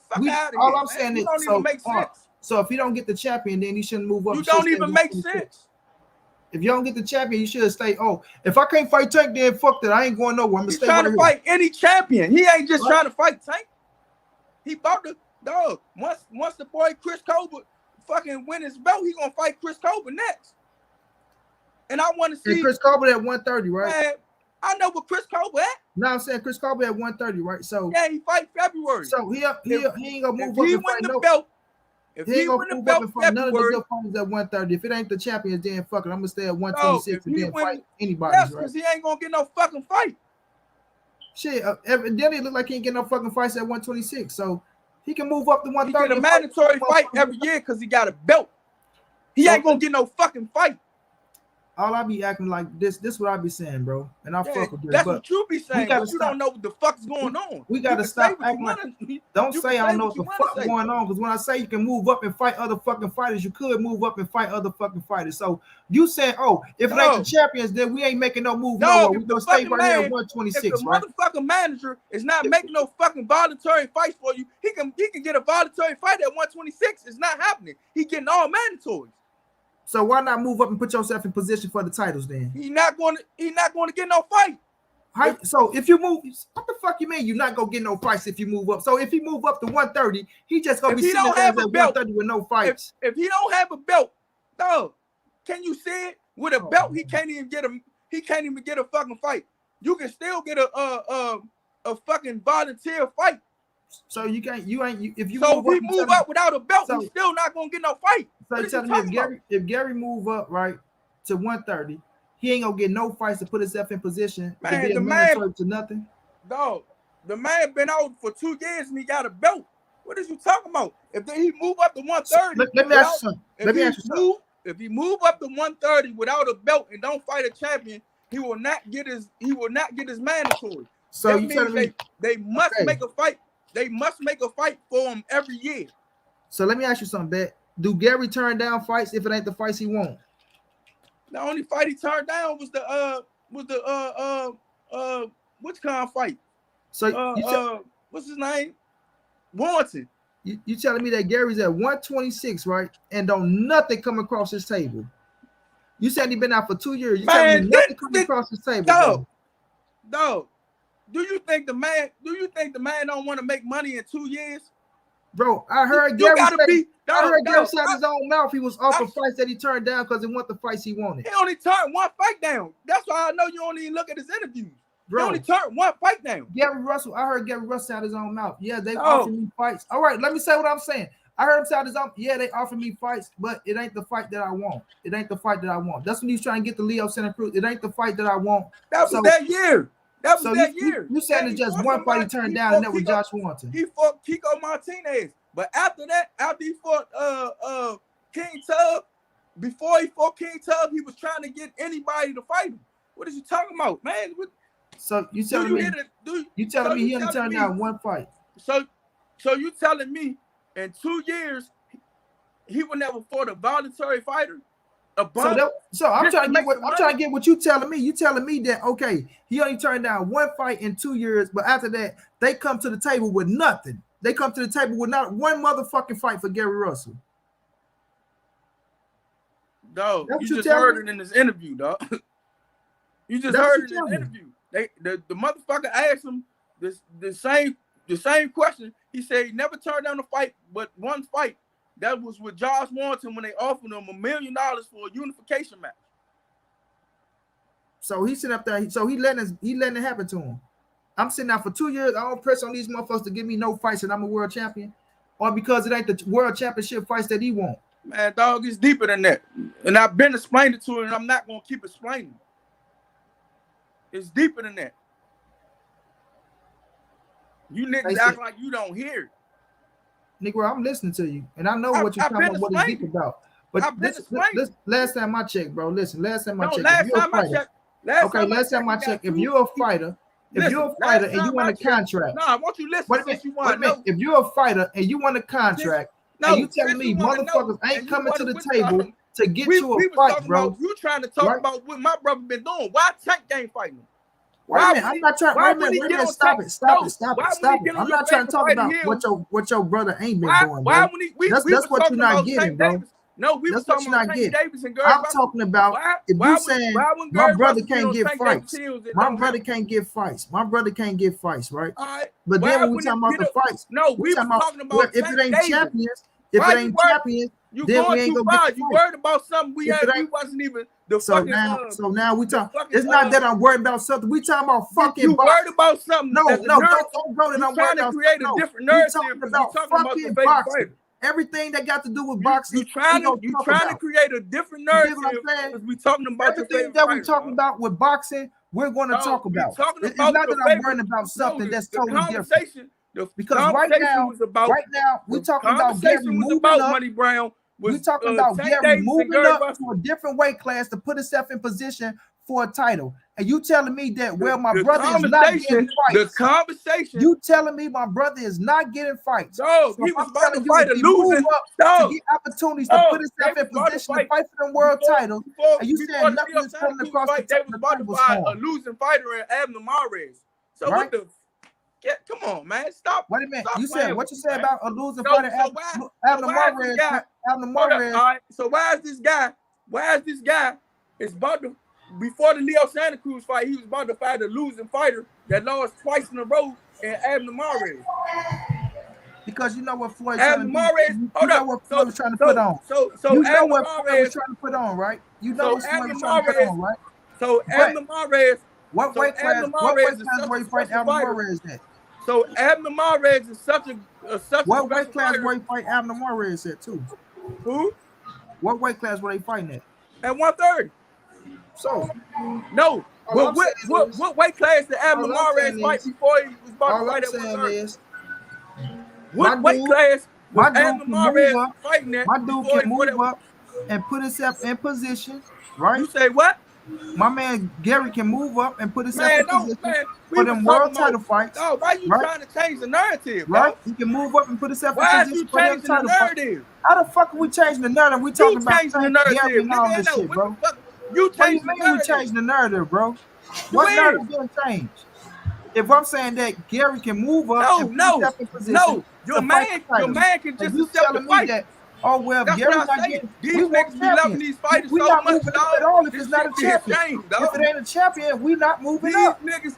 fuck out of here. All I'm saying is don't even make sense. So if you don't get the champion, then you shouldn't move up. You don't even make sense. If you don't get the champion, you should stay. Oh, if I can't fight Tank, then fuck that. I ain't going nowhere. He's trying to fight any champion. He ain't just trying to fight Tank. He bought the dog. Once the boy Chris Colbert fucking win his belt, he gonna fight Chris Colbert next. And I want to see and Chris Colbert at 130, right? Man, I know what Chris Colbert at. No, I'm saying Chris Colbert at 130, right? So yeah, he fight February. So he ain't gonna move up. He win the belt. If he win the belt, none of the good opponents at 130. If it ain't the champions, then fuck it. I'm gonna stay at 126 and then fight anybody. Yes, because he ain't gonna get no fucking fight. Shit, evidently it look like he ain't get no fucking fights at 126. So he can move up to 130. He get a mandatory fight every year because he got a belt. He ain't gonna get no fucking fight. all I be acting like this what I be saying, bro. And I fuck with this. That's but what you be saying, but you don't know what the fuck's going on. We gotta stop acting like don't say I don't know what the fuck going on, because when I say you can move up and fight other fucking fighters, you could move up and fight other fucking fighters. So you saying, oh, if it ain't the champions, then we ain't making no move nowhere. We gonna stay right here at 126, if the right? motherfucking manager is not making no fucking voluntary fights for you, he can get a voluntary fight at 126. It's not happening. He getting all mandatories. So why not move up and put yourself in position for the titles then? He not going to get no fight. So if you move, what the fuck you mean you not gonna get no fights if you move up? So if he move up to 130, he just gonna be sitting there at 130 with no fights. If he don't have a belt, no, can you see it? With a belt, he can't even get a fucking fight. You can still get a fucking volunteer fight. So if you move up without a belt, he's still not gonna get no fight. So you're telling me if Gary move up right to 130, he ain't gonna get no fights to put himself in position to be a mandatory to nothing? Dog, the man been out for 2 years and he got a belt. What is you talking about? If he move up to 130, let me ask you something. If he move up to 130 without a belt and don't fight a champion, he will not get his mandatory. So that you telling me they must make a fight. They must make a fight for him every year. So let me ask you something, Bet. Do Gary turn down fights if it ain't the fights he want? The only fight he turned down was the which kind of fight? So what's his name? Warrington. You telling me that Gary's at 126, right? And don't nothing come across his table. You said he been out for 2 years. You telling me nothing come across his table? Dog. Do you think the man don't want to make money in 2 years? Bro, I heard Gary say out his own mouth he was offered fights that he turned down because he want the fights he wanted. He only turned one fight down. That's why I know you don't even look at his interviews. Bro, he only turned one fight down. I heard Gary Russell out his own mouth. Yeah, they offered me fights. All right, let me say what I'm saying. I heard him say out his own. Yeah, they offered me fights, but it ain't the fight that I want. It ain't the fight that I want. That's when he was trying to get the Leo Santa Cruz. It ain't the fight that I want. That was that year. That was that year. You saying it's just one fight he turned down, and that was Josh Warrington. He fought Kiko Martinez, but after he fought King Tub, before he fought King Tub, he was trying to get anybody to fight him. What is you talking about, man? So you telling me he only turned down one fight? So you telling me in 2 years he would never fought a voluntary fighter? So I'm trying to get what you telling me. You telling me that okay, he only turned down one fight in 2 years, but after that they come to the table with nothing. They come to the table with not one motherfucking fight for Gary Russell. Dog, you just heard it in this interview, dog. You just heard it in the interview. The motherfucker asked him the same question. He said he never turned down a fight, but one fight. That was with Josh Warrington when they offered him $1 million for a unification match. So he's sitting up there. So he letting it happen to him. I'm sitting out for 2 years. I don't press on these motherfuckers to give me no fights and I'm a world champion, or because it ain't the world championship fights that he want. Man, dog, it's deeper than that. And I've been explaining it to him, and I'm not gonna keep explaining. It's deeper than that. You niggas act like you don't hear it. Nigga, I'm listening to you, and I know what you're talking about, what it's deep about. But this last time I checked, bro. Listen, last time I checked. Last time I checked, if you're a fighter, and you want a contract. No, I want you listening. If you're a fighter and you want a contract, and you telling me motherfuckers ain't coming to the table to get you a fight, bro. You trying to talk about what my brother been doing. Why Tank ain't fighting? I'm not trying. Wait a minute. Stop it. I'm not trying to talk about what your brother ain't been doing. That's what you're not getting, bro. No, we was talking about Tank Davis and Gary. I'm talking about if you saying my brother can't get fights. My brother can't get fights. My brother can't get fights, right? But then when we talking about the fights, we was talking about if it ain't champions, then we ain't gonna get. You worried about something we wasn't even the fucking. So now we talk. It's not that I'm worried about something. We talking about fucking. You worried about something? No, don't go that I'm worried about. Create a different narrative. Talking about fucking boxing. Everything that got to do with boxing. You trying to create a different narrative. We talking about everything that we talking about with boxing. We're going to talk about. It's not that I'm worrying about something that's totally different. Because right now we're talking about Gary moving up. Money Brown. You talking about Tank Gary Davis and moving Gary up Russell. to a different weight class to put himself in position for a title, and you telling me that my The brother is not getting The fights? conversation. You telling me my brother is not getting fights? Dog, So he if was I'm about to telling you, fight a if he move losing. up Dog, to get opportunities to put himself in position to fight for them world titles, and you saying nothing is coming across the they was about to table fight for a him, losing fighter in Abner Mares. So right? what the? Come on, man, stop. Wait a minute. Stop You playing said what with you me, said man. about a losing So fighter? Abner why is this Mares. guy? Abner Hold up, Mares. all right. So why is this guy? Is about to before the Leo Santa Cruz fight, he was about to fight a losing fighter that lost twice in a row in Abner Mares. Because you know what Floyd Abner Mares, you know what Floyd was trying to put on. So you know Abner what Floyd was Mares, trying to put on, right? You know so what Floyd Abner was trying to put Mares, on, right? so But Abner Mares, what so weight class? Abner What Mares weight is class such where a you fight special Abner fighter. Mares at? So Abner Mares is such a What weight special class fighter. where you fight Abner Mares at too? Who? What weight class were they fighting at? At 130. So No. all But I'm saying is- what weight class did Abner all I'm Mares saying fight is- before he was about to all I'm fight at saying 130? is, What my weight dude- class was my dude Abner can Mares move up. fighting at My dude before can he fought move at? up and put himself in position, right? You say what? My man Gary can move up and put himself Man, in no, position man. We for was them talking world title about, fights. dog, why you right? trying to change the narrative, Right? dog? He can move up and put himself Why in is you position for them changing the title fights. narrative? How the fuck are we changing the narrative? We You talking about changing the Tank, Gary, narrative, and all nigga. this No, shit, what bro. the fuck? You What do you changing the mean we narrative. changing the narrative, bro? You What is. narrative didn't change? If I'm saying that Gary can move up and put himself in position no. Your to fight man, the your titles, man can and just you accept the telling me fight. that, oh well, if That's what Gary's I not say. getting, These we want niggas be loving champions. these fighters We so not much, moving dog. up at all if This it's not a shit be a champion. shame, If dog. it ain't a champion, we not moving These up. niggas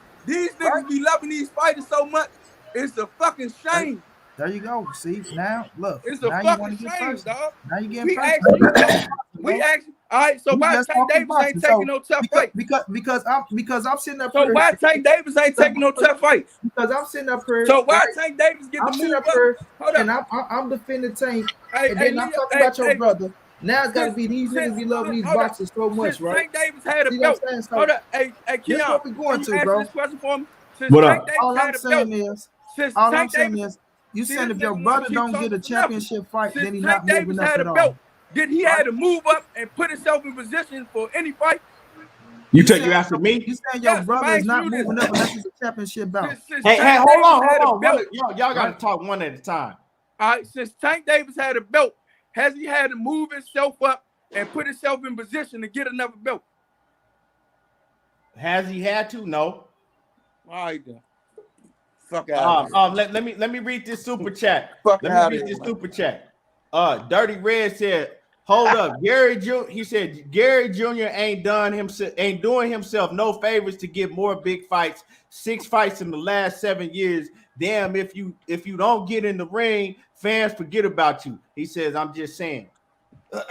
Right? be loving these fighters so much. It's a fucking shame. There you go. See, now look. It's a Now you fucking want to get shame, personal. dog. Now you getting We personal. actually, all right. So We why just Tank talking Davis ain't boxing. taking So, no tough because, fight? because I'm sitting up So here. why Tank Davis ain't taking no tough fights? Because I'm sitting up here. So why right? Tank Davis get I'm to sitting move up up? here, Hold and up. I'm defending Tank, Hey, and hey, then I'm Leo, talking hey, about your hey, brother. Now it's got to since- be these niggas be loving these hold up. boxers so much, Since right? Tank Davis had a See what belt. I'm saying? So Hold up. Hey, this Keon, what we going can you to, answer bro. this question for me? Since What Tank up? Davis All I'm had a belt, saying is, since all I'm Tank saying Davis, is, you see, saying this if your nigga wanna brother keep don't talking get a for nothing. championship fight, then Since he Tank not moving Davis up had at a all. belt, did he Right? had to move up and put himself in position for any fight? You saying asking me? You saying your Yes, brother I'm is not asking you moving this. up unless it's a championship bout. Since Hey, Tank hold Davis on, had a belt, y'all got to talk one at a time. all right, since Tank Davis had a belt, has he had to move himself up and put himself in position to get another belt? Has he had to? No. All right, then. Fuck out of here. Let me read this super chat. Fuck Let outta me read here, this man. super chat. Dirty Red said, "Hold up, He said Gary Jr. ain't doing himself no favors to get more big fights. 6 fights in the last 7 years. Damn, if you don't get in the ring, fans forget about you." He says, "I'm just saying."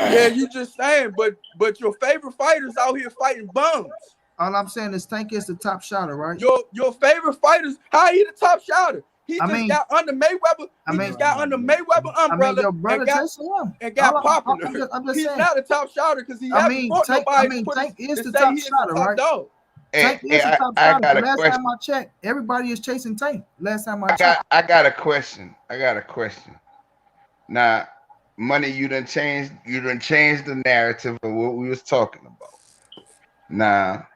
Yeah, you just saying, but your favorite fighters out here fighting bums. All I'm saying is Tank is the top shotter, right? Your favorite fighters, how he the top shotter? He got under Mayweather. Just got under Mayweather umbrella. your brother Jason Young. and got popular. I'm just He's saying. not a top shotter because he hasn't fought nobody. Tank is the say top he is shotter, the top right? dog. Tank is the top I shotter. got a Last question. time I checked, everybody is chasing Tank. Last time I checked. I got a question. Now, Money, you done changed the narrative of what we was talking about.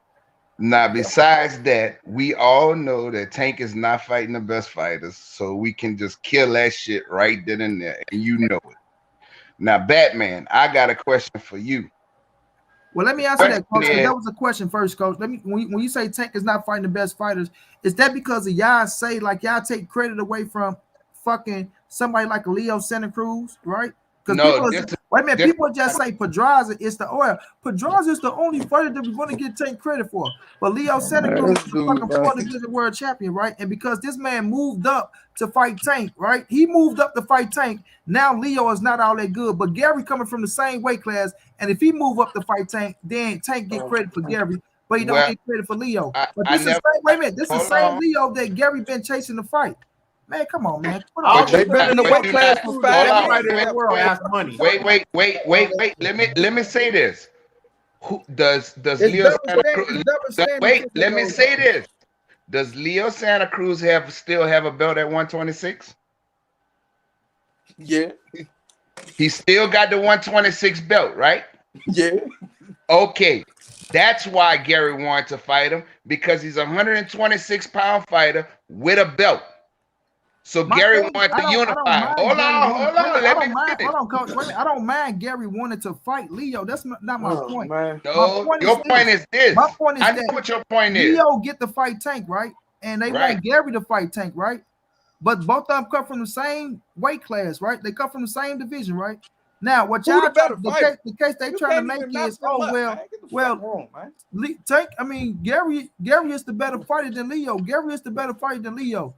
Now, besides that, we all know that Tank is not fighting the best fighters, so we can just kill that shit right then and there, and you know it. Now, Batman, I got a question for you. Well, let me answer that, Coach. That was a question first, Coach. When you say Tank is not fighting the best fighters, is that because of y'all say like y'all take credit away from fucking somebody like Leo Santa Cruz, right? Because people just say Pedraza is the oil. Pedraza is the only fighter that we're going to get Tank credit for. But Leo Santa Cruz is the fucking 4th division world champion, right? And because this man moved up to fight Tank, right? He moved up to fight Tank. Now Leo is not all that good. But Gary coming from the same weight class, and if he move up to fight Tank, then Tank get credit for Gary, but he don't get credit for Leo. But this is the same Leo that Gary been chasing the fight. Man, come on, man. They've been in the weight class for 5 years. Wait. Let me say this. Who does Leo Santa Cruz? Wait, let me say this. Does Leo Santa Cruz still have a belt at 126? Yeah. He still got the 126 belt, right? Yeah. Okay. That's why Gary wanted to fight him, because he's a 126-pound fighter with a belt. So Gary wanted to unify. Hold on. Let me finish. Hold on, Coach. Wait a minute. I don't mind Gary wanted to fight Leo. That's not my point. Man. No, your point is this. My point is I know what your point is. Leo get to fight Tank, right? And they want Gary to fight Tank, right? But both of them come from the same weight class, right? They come from the same division, right? Now, what y'all the case they trying to make is, Tank. I mean, Gary is the better fighter than Leo. Gary is the better fighter than Leo,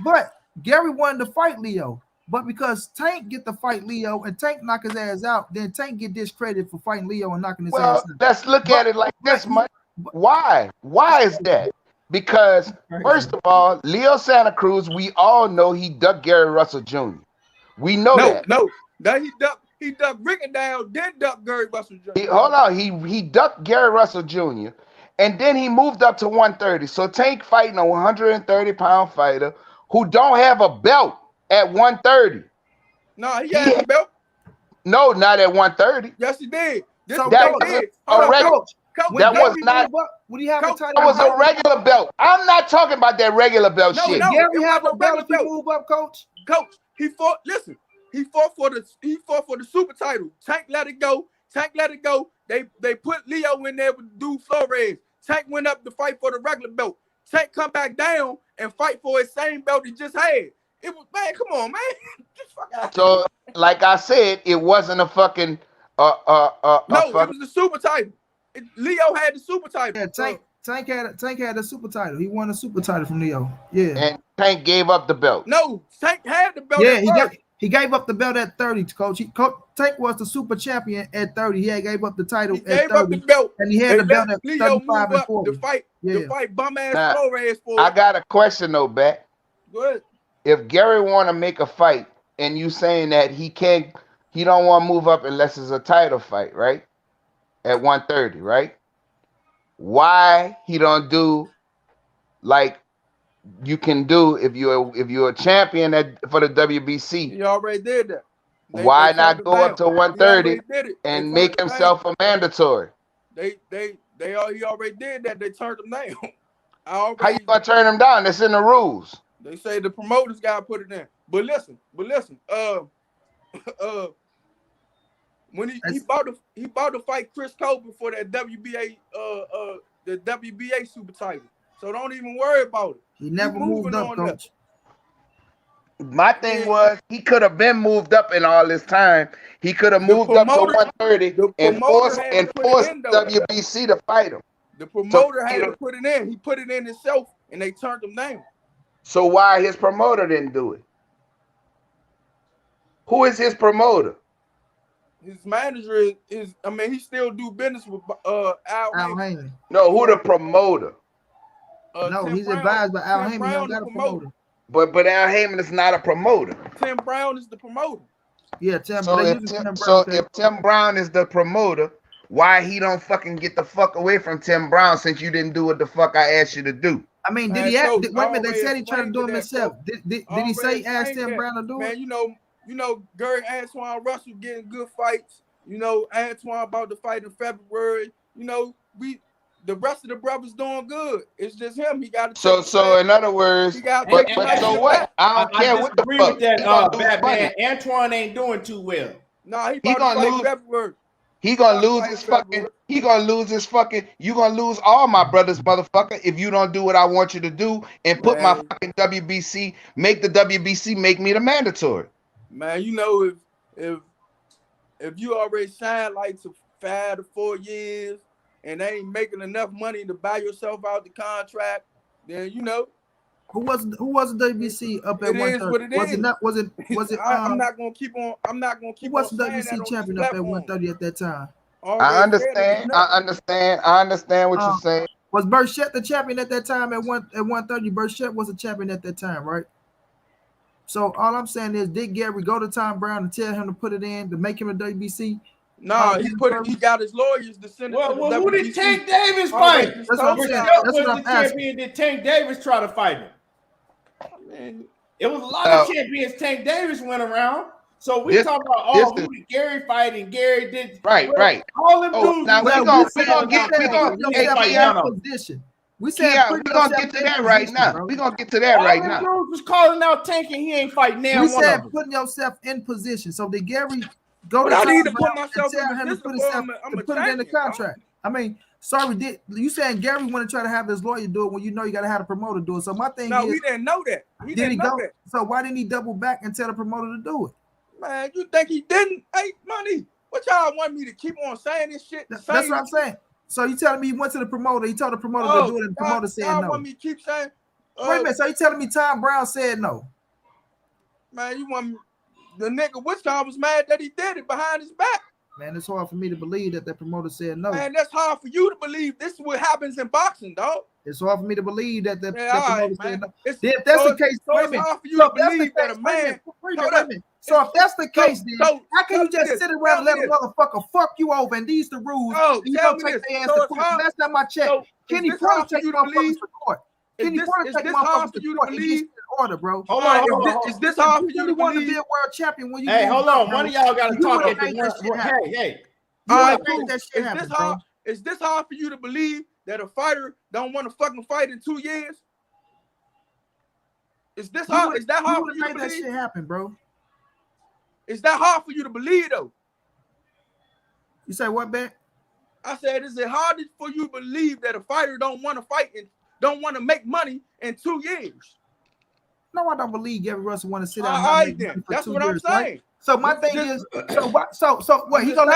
but Gary wanted to fight Leo. But because Tank get to fight Leo and Tank knock his ass out, then Tank get discredited for fighting Leo and knocking his ass out. Let's look at it like this, Mike. Why? Why is that? Because first of all, Leo Santa Cruz, we all know he ducked Gary Russell Jr. We know that. No, he ducked Rickendale, then ducked Gary Russell Jr. He ducked Gary Russell Jr. and then he moved up to 130. So Tank fighting a 130-pound fighter who don't have a belt at 130. No, he had a belt. No, not at 130. Yes, he did. That was a regular belt. I'm not talking about that regular belt shit. Gary have a belt if he move up, Coach. Coach, he fought. Listen, he fought for the super title. Tank let it go. They put Leo in there with dude Flores. Tank went up to fight for the regular belt. Tank come back down and fight for his same belt he just had. It was, man, come on, man. So, like I said, it wasn't a fucking no, it was the super title. Leo had the super title. Yeah, Tank had a super title. He won a super title from Leo. Yeah. And Tank gave up the belt. No, Tank had the belt. Yeah, he gave up the belt at 30, Coach. Tank was the super champion at 30. He had gave up the title at 30. Up the belt. And he had the belt at Leo 35 and 40. To fight bum ass Flores for. I got a question though, Bat. Go ahead. If Gary want to make a fight and you saying that he don't want to move up unless it's a title fight, right? At 130, right? Why he don't do like you can do if you're a champion for the WBC? He already did that. Why not go up to 130 and make himself a mandatory? He already did that. They turned him down. How you gonna turn him down? That's in the rules. They say the promoters gotta put it in. But listen, when he about to fight Chris Colby for that WBA the WBA super title. So don't even worry about it. He never moved up, Coach. My thing was he could have been moved up in all this time. He could have moved up to 130 and forced WBC to fight him. The promoter had to put it in. He put it in himself, and they turned him down. So why his promoter didn't do it? Who is his promoter? His manager is he still do business with Al Heyman. No, who the promoter? No, he's advised by Al Heyman. He don't got a promoter. But Al Heyman is not a promoter. Tim Brown is the promoter. Yeah, Tim. So if Tim Brown is the promoter, why he don't fucking get the fuck away from Tim Brown since you didn't do what the fuck I asked you to do? I mean, did he have? Wait a minute, they said he tried to do it himself. Did he say he asked Tim Brown to do it? Man, you know, Gary Antoine Russell getting good fights. You know, Antoine about to fight in February. You know, the rest of the brothers doing good. It's just him. He got to. So in other words, but so what? I don't care what the fuck. With that, Batman. Antoine ain't doing too well. Nah, he about to fight February. He gonna lose his fucking. He gonna lose his fucking. You gonna lose all my brothers, motherfucker, if you don't do what I want you to do and put my fucking WBC. Make the WBC make me the mandatory. Man, you know if you already signed like to 5 to 4 years and they ain't making enough money to buy yourself out the contract, then you know. Who was the WBC up at 130? Was it? I'm not gonna keep on. Who was the WBC champion up at 130 at that time? I understand what you're saying. Was Burchett the champion at that time at 130? Burchett was a champion at that time, right? So all I'm saying is, did Gary go to Tom Brown and tell him to put it in to make him a WBC? No, he got his lawyers to send it to the WBC. Who did Tank Davis fight? That's what I'm saying. That's what I'm asking. Did Tank Davis try to fight him? Man, it was a lot of champions Tank Davis went around. So we talking about who did Gary fight and Gary did right. All them dudes. Now we're gonna get position. We we're gonna get to that right now. We're gonna get to that right now. Dudes was calling out Tank and he ain't fighting now. We said putting yourself in position. So did Gary go to I need to Tom put Brown myself and tell in him to position put it in the contract? I mean, sorry, did you saying Gary want to try to have his lawyer do it when you know you got to have a promoter do it? So my thing is, we didn't know that. He didn't know that. So why didn't he double back and tell the promoter to do it? Man, you think he didn't? Hey, money. What y'all want me to keep on saying this shit? That's what I'm saying. So you telling me he went to the promoter? He told the promoter to do it, and the promoter said no. Want me to keep saying? Wait a minute. So you telling me Tom Brown said no? Man, you want me? The nigga Wisconsin was mad that he did it behind his back. Man, it's hard for me to believe that the promoter said no. Man, that's hard for you to believe. This is what happens in boxing, dog. It's hard for me to believe that the promoter said no. If that's the case, so it's hard for you to believe that a man. So if that's the case, then how can you just sit around and let a motherfucker fuck you over and these the rules? And you don't take their ass to court. Last time I checked, Kenny Porter take motherfuckers to court. Kenny Porter take motherfuckers to court and get order, bro. Hold on. Is this hard for you to want to believe? be a world champion when you? Hey, hold on. One of y'all got to talk at the hey. Is this hard for you to believe that a fighter don't want to fucking fight in 2 years? Is this hard? Is that hard for you to believe? That shit happen, bro. Is that hard for you to believe though? You say what, Ben? I said, is it hard for you to believe that a fighter don't want to fight and don't want to make money in 2 years? No, I don't believe Gary Russell want to sit down. All right, then. That's what I'm saying. Right? So my thing is, so what? He's gonna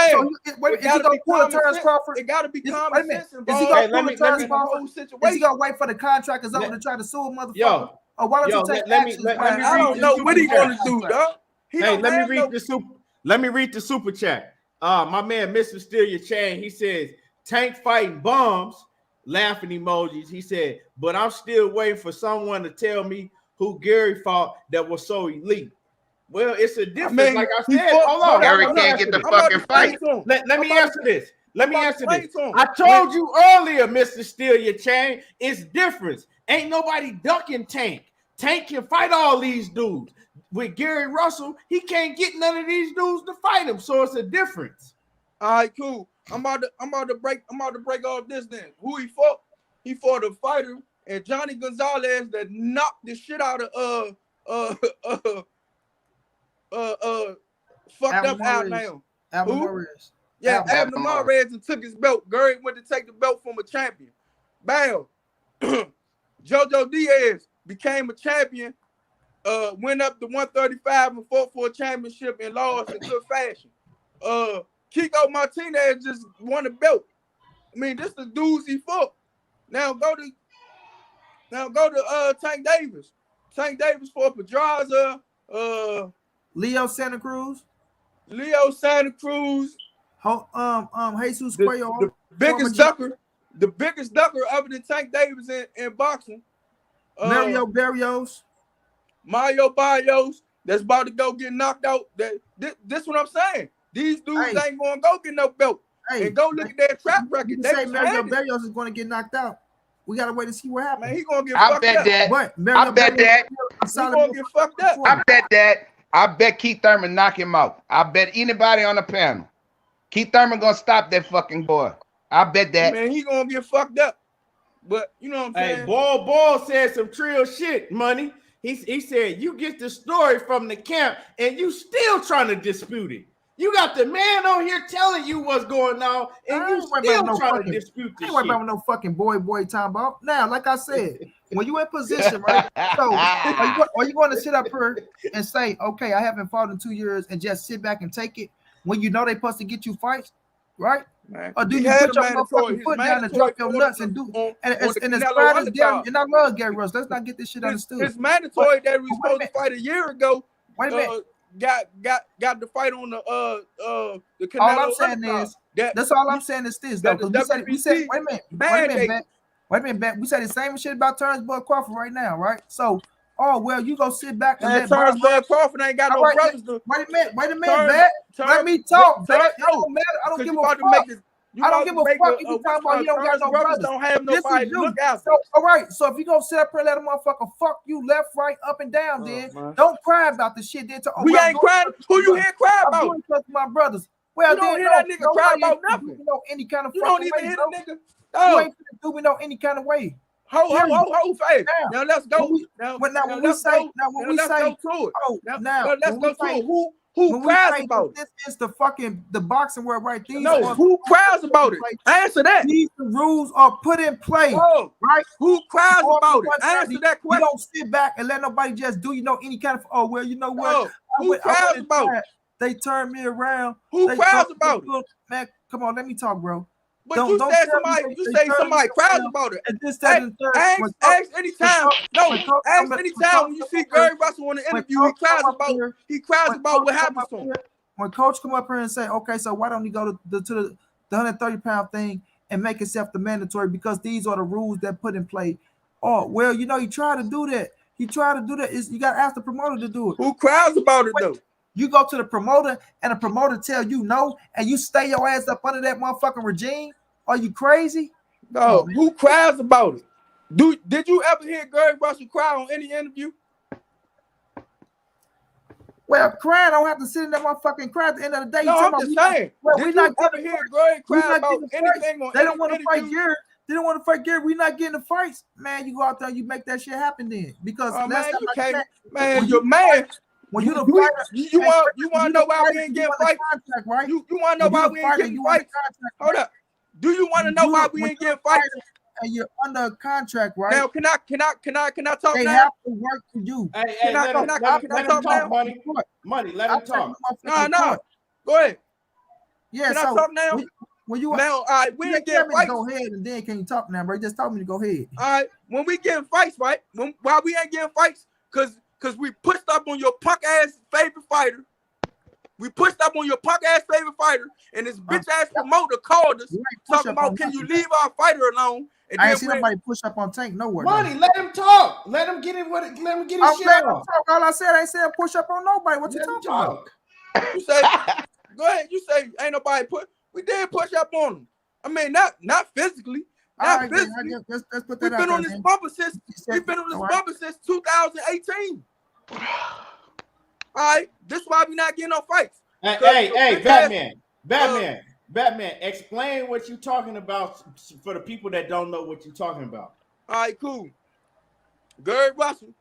pull a Terence Crawford? It gotta be common sense involved. Is he gonna pull a Terence Crawford? Is he gonna wait for the contract is over to try to sue a motherfucker? Or why don't you take action? I don't know what he's gonna do, dog. Hey, let me read the super chat. My man, Mr. Steal Your Chain, he says, Tank fighting bombs, laughing emojis. He said, but I'm still waiting for someone to tell me who Gary fought that was so elite. Well, it's a difference. Like I said, hold on. Gary can't get the fucking fight. Let me answer this. I told you earlier, Mr. Steal Your Chain, it's difference. Ain't nobody ducking Tank. Tank can fight all these dudes. With Gary Russell, he can't get none of these dudes to fight him, so it's a difference. All right, cool. I'm about to break off this then. Who he fought? He fought a fighter and Johnny Gonzalez that knocked the shit out of fucked up out now. Alvarez. Yeah, Abner Mares and took his belt. Gary went to take the belt from a champion. Bam. Jojo Diaz became a champion. Went up to 135 and fought for a championship and lost in good fashion. Kiko Martinez just won a belt. I mean, this the dudes he fought. Now go to Tank Davis. Tank Davis fought Pedraza. Leo Santa Cruz. Jesus Cuello. The biggest ducker other than Tank Davis in boxing. Mario Barrios. That's about to go get knocked out. This what I'm saying. These dudes ain't gonna go get no belt. And go look at their track record. They say Mario Barrios is gonna get knocked out. We gotta wait to see what happens. Man, he gonna get fucked up. I bet that. He's gonna get fucked up. I bet that. I bet Keith Thurman knock him out. I bet anybody on the panel. Keith Thurman gonna stop that fucking boy. I bet that. Man, he gonna get fucked up. But you know what I'm saying? Hey, Ball said some trill shit, money. He said, you get the story from the camp and you still trying to dispute it. You got the man on here telling you what's going on and you still trying to dispute this shit. I ain't worried about no fucking boy time about. Now, like I said, when you in position, right? So are you going to sit up here and say, okay, I haven't fought in 2 years and just sit back and take it when you know they supposed to get you fights, right? Man. Or do you put your motherfucking foot down and drop your nuts and do and as bad as Gary, and I love Gary Russell. Let's not get this shit understood. It's mandatory that we supposed to fight a year ago. Wait a minute. Got the fight on the Canelo. All I'm saying is that's all I'm saying is this though. We said wait a minute, we said the same shit about Terence Crawford right now, right? So well, you go sit back and let Terence Crawford ain't got no brothers to. Wait a minute, let me talk. I don't give a fuck. I don't give a fuck if you talking about you don't got no brothers. Don't have This is nobody to you. look out. So, all right. So if you gonna sit up here and let a motherfucker fuck you left, right, up and down, then don't cry about the shit. Then we ain't crying. Who you hear cry about? I'm doing because of my brothers. Well, you don't hear that nigga cry about nothing. You know any kind of you don't even hear the nigga. You ain't gonna do me no any kind of way. Ho, face. Now let's go. Now when we say, who cries about it? This is the boxing world, right? Who cries about it? Answer that. These rules are put in place, right? Who cries about it? Answer that question. You don't sit back and let nobody just do any kind of you know what? Who cries about it? They turned me around. Who cries about it? Man, come on, let me talk, bro. But you said somebody cries about it. Ask anytime. Ask anytime when you see Gary Russell on the interview, he cries about what happens to him. When coach come up here and say, okay, so why don't he go to the 130-pound thing and make himself the mandatory because these are the rules that put in play. Oh, well, you know, he tried to do that. You got to ask the promoter to do it. Who cries about it, though? You go to the promoter and the promoter tell you no, and you stay your ass up under that motherfucking regime? Are you crazy? No, who cries about it? Did you ever hear Gary Russell cry on any interview? Well, crying don't have to sit in that motherfucking cry at the end of the day. No, I'm just saying. Well, did you ever hear Gary cry about anything on They don't want to fight Gary. They don't want to fight Gary. We're not getting the fights. Man, you go out there and you make that shit happen then. Because you're mad. When you want to know why we ain't getting fights? Right? You want to know why we ain't getting fights? Hold up. Do you want to know why we ain't getting fights? And you're under a contract, right? Now, can I talk now? They have to work for you. Hey, let him talk, Money, let him talk. No. Go ahead. Yeah, can I talk now? When you now, all right, we ain't getting fights. Go ahead, and then can you talk now, bro? You just told me to go ahead. All right, when we getting fights, right? Why we ain't getting fights? Because we pushed up on your punk ass favorite fighter. We pushed up on your punk ass favorite fighter, and this bitch ass promoter called us talking about can you leave our fighter alone? And I ain't seen nobody push up on Tank nowhere. Money, let him talk. Let him get it. Let him get his shit off. All I said, I ain't said push up on nobody. What you talking about? You say, go ahead. You say ain't nobody put. We did push up on him. I mean, not physically. Not physically. Let's put that We've been on this bumper since 2018. All right, this is why we not getting no fights. Hey, Batman, explain what you talking about for the people that don't know what you're talking about. All right, cool. Gary Russell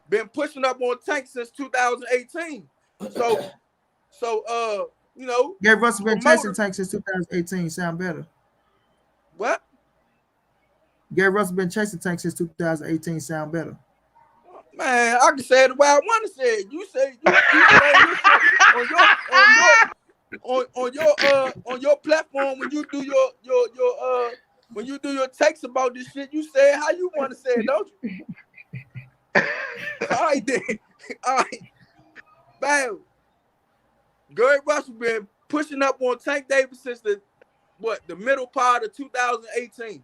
been pushing up on Tank since 2018. So you know, Gary Russell been chasing Tank since 2018. Sound better? What? Gary Russell been chasing Tank since 2018. Sound better? Man, I can say it the way I want to say it. You say on your platform when you do your takes about this shit, you say it how you want to say it, don't you? All right, then. All right. Bam. Gary Russell been pushing up on Tank Davis since the middle part of 2018.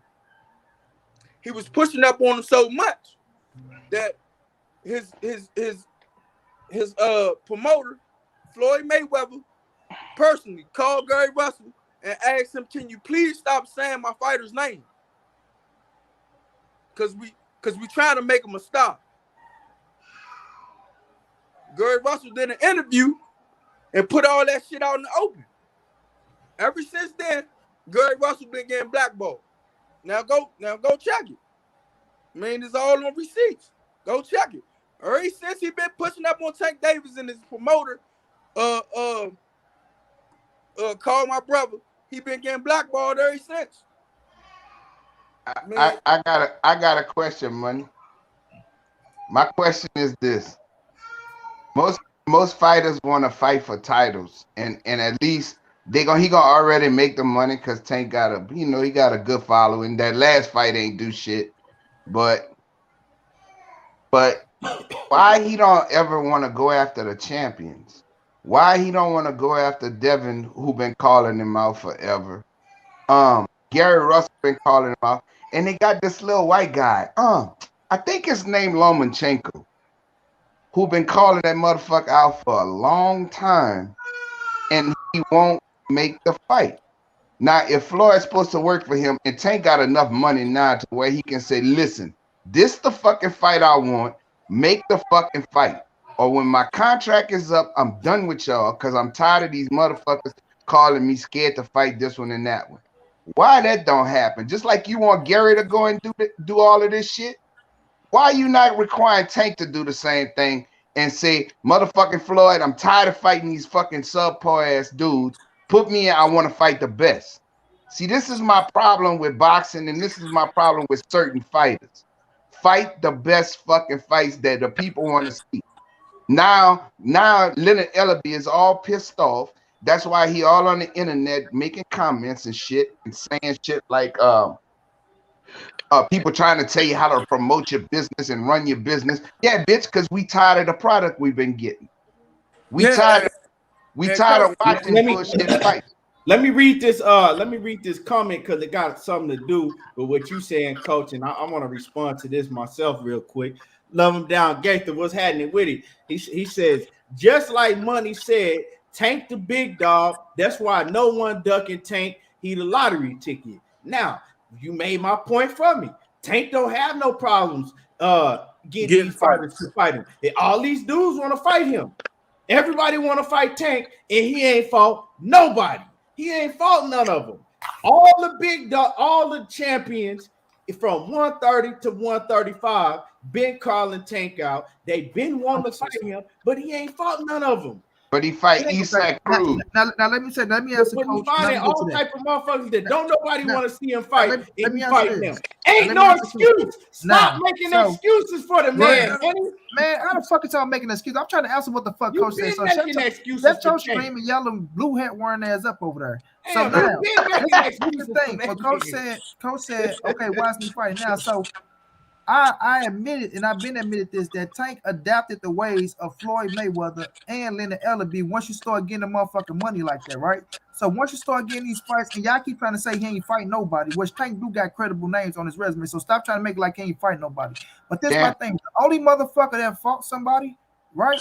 He was pushing up on him so much that his promoter, Floyd Mayweather, personally called Gary Russell and asked him, "Can you please stop saying my fighter's name? Cause we trying to make him a star." Gary Russell did an interview and put all that shit out in the open. Ever since then, Gary Russell been getting blackballed. Now go check it. I mean, it's all on receipts. Go check it. Ever since he been pushing up on Tank Davis and his promoter, call my brother, he been getting blackballed ever since. I got a question, Money. My question is this: most fighters want to fight for titles, and at least he gonna already make the money because Tank got a good following. That last fight ain't do shit, but why he don't ever want to go after the champions? Why he don't want to go after Devin, who been calling him out forever? Gary Russell been calling him out, and they got this little white guy. I think his name Lomachenko, who been calling that motherfucker out for a long time, and he won't make the fight. Now, if Floyd's supposed to work for him, and Tank got enough money now to where he can say, listen, this the fucking fight I want. Make the fucking fight. Or when my contract is up, I'm done with y'all because I'm tired of these motherfuckers calling me scared to fight this one and that one. Why that don't happen? Just like you want Gary to go and do all of this shit. Why are you not requiring Tank to do the same thing and say, motherfucking Floyd, I'm tired of fighting these fucking subpar ass dudes. Put me in, I want to fight the best. See, this is my problem with boxing, and this is my problem with certain fighters. Fight the best fucking fights that the people want to see. Now Leonard Ellaby is all pissed off. That's why he all on the internet making comments and shit and saying shit like people trying to tell you how to promote your business and run your business. Yeah, bitch, because we tired of the product we've been getting. We tired of watching bullshit fights. Let me read this comment because it got something to do with what you saying, Coach. And I want to respond to this myself real quick. Love him down, Gaither. What's happening with it? He says, just like Money said, Tank the big dog. That's why no one ducking Tank. He the lottery ticket. Now, you made my point for me. Tank don't have no problems getting these fighters to fight him. All these dudes want to fight him. Everybody want to fight Tank, and he ain't fought nobody. He ain't fought none of them. All the big dog, all the champions from 130 to 135 been calling Tank out. They been wanting to fight him, but he ain't fought none of them. But he fight Santa Cruz. Now let me ask you, Coach. Finding all type of motherfuckers that don't nobody want to see him fight. Let me fight them. Ain't no excuse. Stop making excuses for the man. Man, how the fuck is y'all making excuses? I'm trying to answer what the fuck Coach said. So let your screaming, yelling, blue hat wearing ass up over there. So now, this is the thing. But Coach said, okay, why is he fighting now? So I admitted, and I've been admitted this, that Tank adapted the ways of Floyd Mayweather and Leonard Ellaby once you start getting the motherfucking money like that, right? So once you start getting these fights, and y'all keep trying to say he ain't fighting nobody, which Tank do got credible names on his resume, so stop trying to make it like he ain't fighting nobody. But this is my thing. The only motherfucker that fought somebody, right,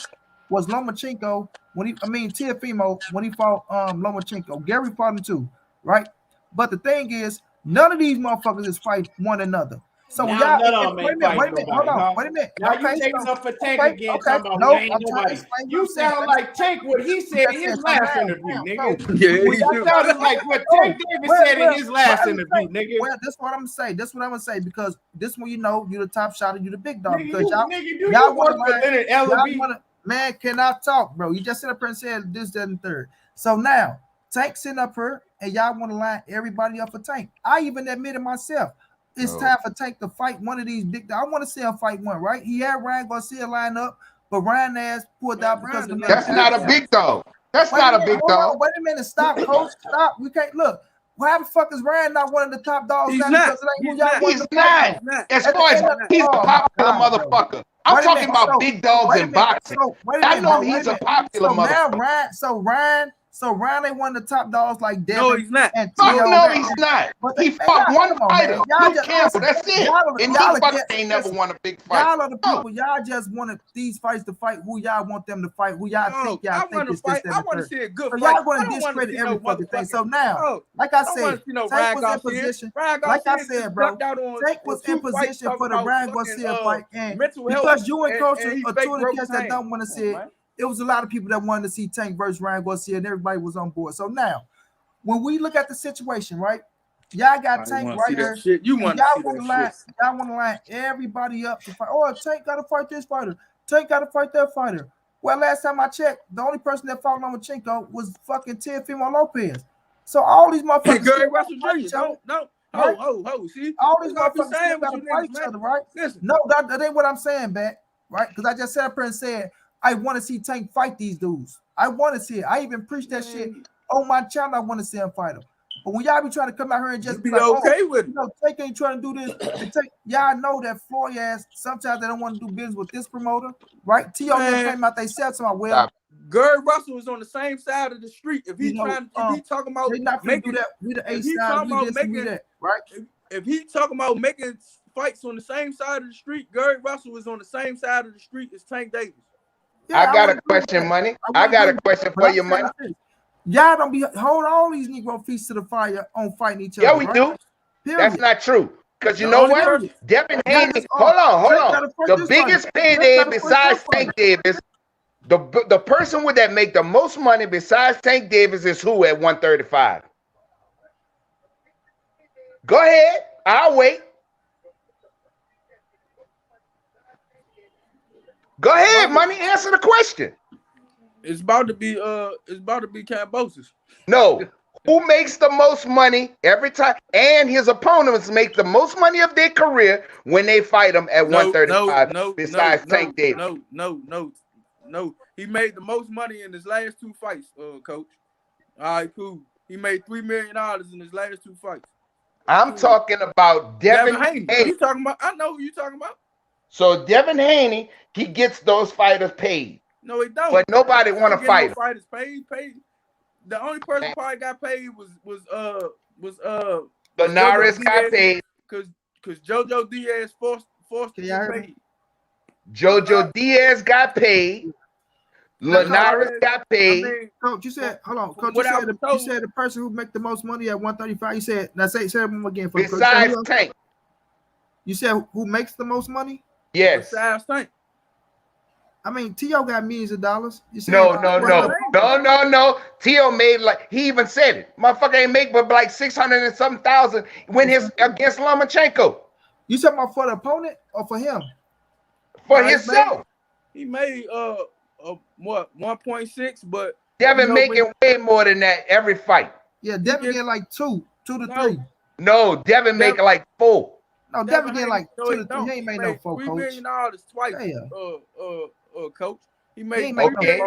was Lomachenko Teofimo when he fought Lomachenko. Gary fought him too, right? But the thing is, none of these motherfuckers is fighting one another. So wait a minute, hold on, wait a minute. Now you taking up for Tank again, talking about you sound like Tank what he said in his last interview, nigga. Yeah, that sounded like what Tank Davis said in his last interview, nigga. Well, that's what I'm gonna say. That's what I'm gonna say because this one, you know, you the top shot and you the big dog. Nigga, Because y'all work for Leonard Ellaby. Man, cannot talk, bro. You just sit up here and said this, that, and third. So now Tank sitting up here and y'all want to line everybody up for Tank. I even admitted myself. It's time for Tank to fight one of these big dogs. I want to see him fight one, right? He had Ryan Garcia line up, but Ryan ass pulled out because of that's not a big dog. That's not a big dog. Wait a minute, stop, Coach. Stop. We can't look. Why the fuck is Ryan not one of the top dogs? He's not. He's not. As far as he's a popular motherfucker. I'm talking about big dogs in boxing. I know he's a popular motherfucker. So Ryan ain't one of the top dogs like Devin. No, he's not. No, he's not. He fought one fighter, Luke Campbell. That's it. And he ain't never won a big fight. Y'all are the people. Y'all just wanted these fights to fight who y'all want them to fight. Who y'all think y'all think is this. I want to see a good fight. Y'all want to discredit every fucking thing. So now, like I said, Tank was in position. Like I said, bro, Tank was in position for the Ryan Garcia fight. And because you and Coach are two of the cats that don't want to see it. It was a lot of people that wanted to see Tank versus Ryan Garcia, and everybody was on board. So now, when we look at the situation, right? Y'all got Tank right here. Y'all want to line everybody up to fight. Oh, Tank got to fight this fighter. Tank got to fight that fighter. Well, last time I checked, the only person that fought Lomachenko was fucking Teofimo Lopez. So all these motherfuckers. Gary Russell Jr. No. See, all these motherfuckers got to fight each other, right? Listen. No, that ain't what I'm saying, Bat. Right? Because I just sat up here and said, I want to see Tank fight these dudes. I want to see it. I even preached that shit on my channel. I want to see him fight them. But when y'all be trying to come out here and just be like, okay with it. Tank ain't trying to do this. Y'all know that Floyd ass, sometimes they don't want to do business with this promoter, right? T.O. came out, they said to my well. Gary Russell is on the same side of the street. If he's if he talking about making that, we the A side, we this, we that, right? If he talking about making fights on the same side of the street, Gary Russell is on the same side of the street as Tank Davis. Yeah, I got a question, Money. I got a question for you, Money. Y'all don't be hold all these Negro feet to the fire on fighting each other. Yeah, we right? do. Period. That's not true. Because you The know only what? person- Devin Yeah, Haney, that's hold all. Tank on. gotta fight The this biggest fight. payday Tank gotta fight besides that fight. Tank Davis, the person with that make the most money besides Tank Davis is who at 135? Go ahead. I'll wait. Go ahead, money. Answer the question. It's about to be Cambosis. No. Who makes the most money every time? And his opponents make the most money of their career when they fight him at 135 besides Tank Davis. No. He made the most money in his last 2 fights, coach. All right, cool. He made $3 million in his last 2 fights. I'm talking about Devin Haney. Haney. You talking about? I know who you talking about. So Devin Haney, he gets those fighters paid. No, he don't. But nobody want to fight him. Fighters paid. The only person probably got paid was Linares got paid. Because JoJo Diaz forced to get paid. JoJo Diaz got paid. Linares got paid. I mean, Coach, you said, hold on, Coach, you said the person who make the most money at 135. You said, now say them again. For besides Tank. You said who makes the most money? Yes. Besides Tank. I mean, T.O. got millions of dollars. You said, No. T.O. made like, he even said it. Motherfucker ain't make but like 600 and something thousand when his against Lomachenko. You said about for the opponent or for him? For himself. He made what 1.6, but Devin making way more than that every fight. Yeah, Devin get like 2 to 3. No, Devin making like 4. No, Devin get like 2 to 3. He ain't made no 4, $3 Coach. million twice. Coach. He made okay.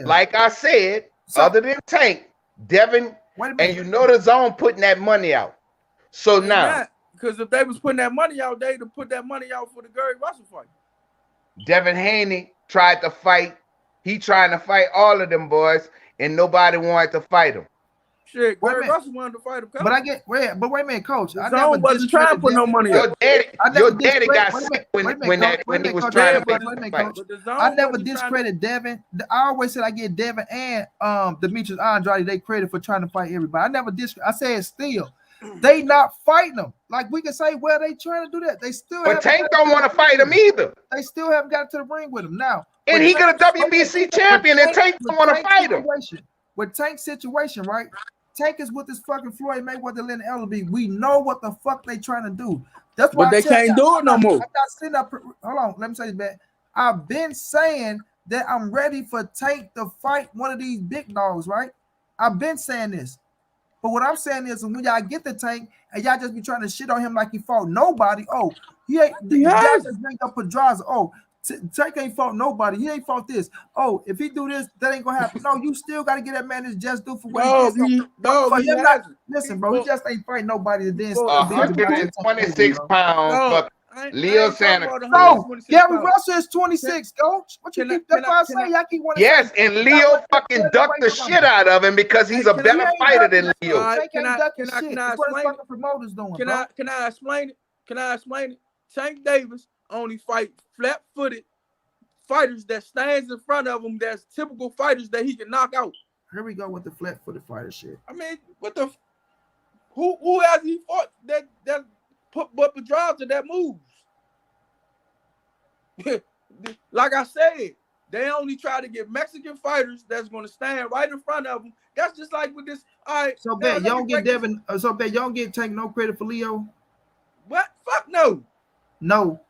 Like I said, other than Tank, Devin, and you know the zone putting that money out. So now, because if they was putting that money out, they'd have put that money out for the Gary Russell fight. Devin Haney tried to fight. He trying to fight all of them boys, and nobody wanted to fight him. Shit, Gary Russell wanted to fight him. Coach. But wait a minute, Coach. I never wasn't trying to put no money out. Your daddy got sick when he was trying to make the fight. I never discredit Devin. I always said I get Devin and Demetrius Andrade they credit for trying to fight everybody. I never discredit. I said still. They not fighting them. Like we can say, well, they trying to do that. They still. But Tank don't want to fight him either. They still haven't got to the ring with him now. And he got a WBC champion, and Tank don't want to fight him. With Tank's situation, right? Tank is with this fucking Floyd Mayweather and LB. We know what the fuck they trying to do. That's why they can't do it no more. I'm not sitting up. Hold on, let me say this back. I've been saying that I'm ready for Tank to fight one of these big dogs, right? I've been saying this. But what I'm saying is when y'all get the Tank and y'all just be trying to shit on him like he fought nobody. Oh, he ain't y'all just bring up Pedraza. Oh, Tank ain't fought nobody. He ain't fought this. Oh, if he do this, that ain't gonna happen. No, you still gotta get that man his just do for what he did. Listen, bro, he just ain't fighting nobody. 126 pounds. Leo Santa Cruz. No, Gary Russell is 26, Coach. What you keep? That's why I say y'all keep wanting. Yes, and Leo fucking ducked the shit out of him because he's a better fighter than Leo. Can I explain it? Can I explain it? Tank Davis only fight flat-footed fighters that stands in front of him. That's typical fighters that he can knock out. Here we go with the flat-footed fighter shit. I mean, what the? Who has he fought that put Pedraza that moves? Like I said, they only try to get Mexican fighters that's going to stand right in front of them. That's just like with this. All right. So bet y'all don't get Devin. So bet y'all don't get Tank no credit for Leo. What? Fuck no. No.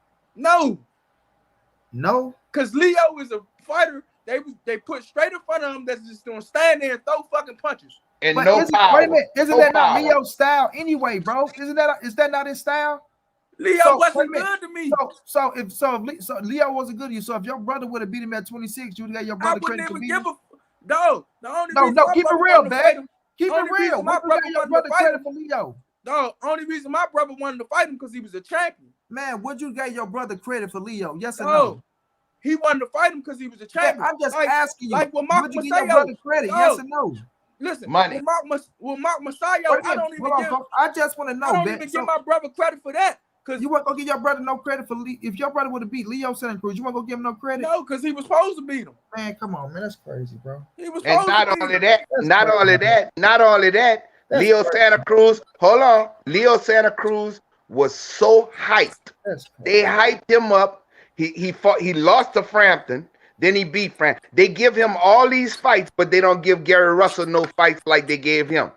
Because Leo is a fighter. They put straight in front of him that's just going to stand there and throw fucking punches. And no power. Wait a minute. Isn't that not Leo's style anyway, bro? Is that not his style? Leo wasn't good to me. So Leo wasn't good to you. So if your brother would have beat him at 26, you would have got your brother credit for beating him. No, keep it real, man. Keep it real. My brother your brother credit for Leo. No, only reason my brother wanted to fight him because he was a champion. Man, would you get your brother credit for Leo? Yes or no? He wanted to fight him because he was a champion. Yeah, I'm just asking you. Like with Mark would you get your brother credit? Yes or no? Listen, money. With Mark Masayo, I don't even give. I just want to know. I don't even give my brother credit for that Cause you want to go give your brother no credit for if your brother would have beat Leo Santa Cruz, you want to go give him no credit? No, because he was supposed to beat him. Man, come on, man, that's crazy, bro. He was And supposed not to beat only him. that, not only that, That's Leo crazy. Santa Cruz, hold on. Leo Santa Cruz was so hyped. That's crazy. They hyped him up. He fought, he lost to Frampton, then he beat Frampton. They give him all these fights, but they don't give Gary Russell no fights like they gave him.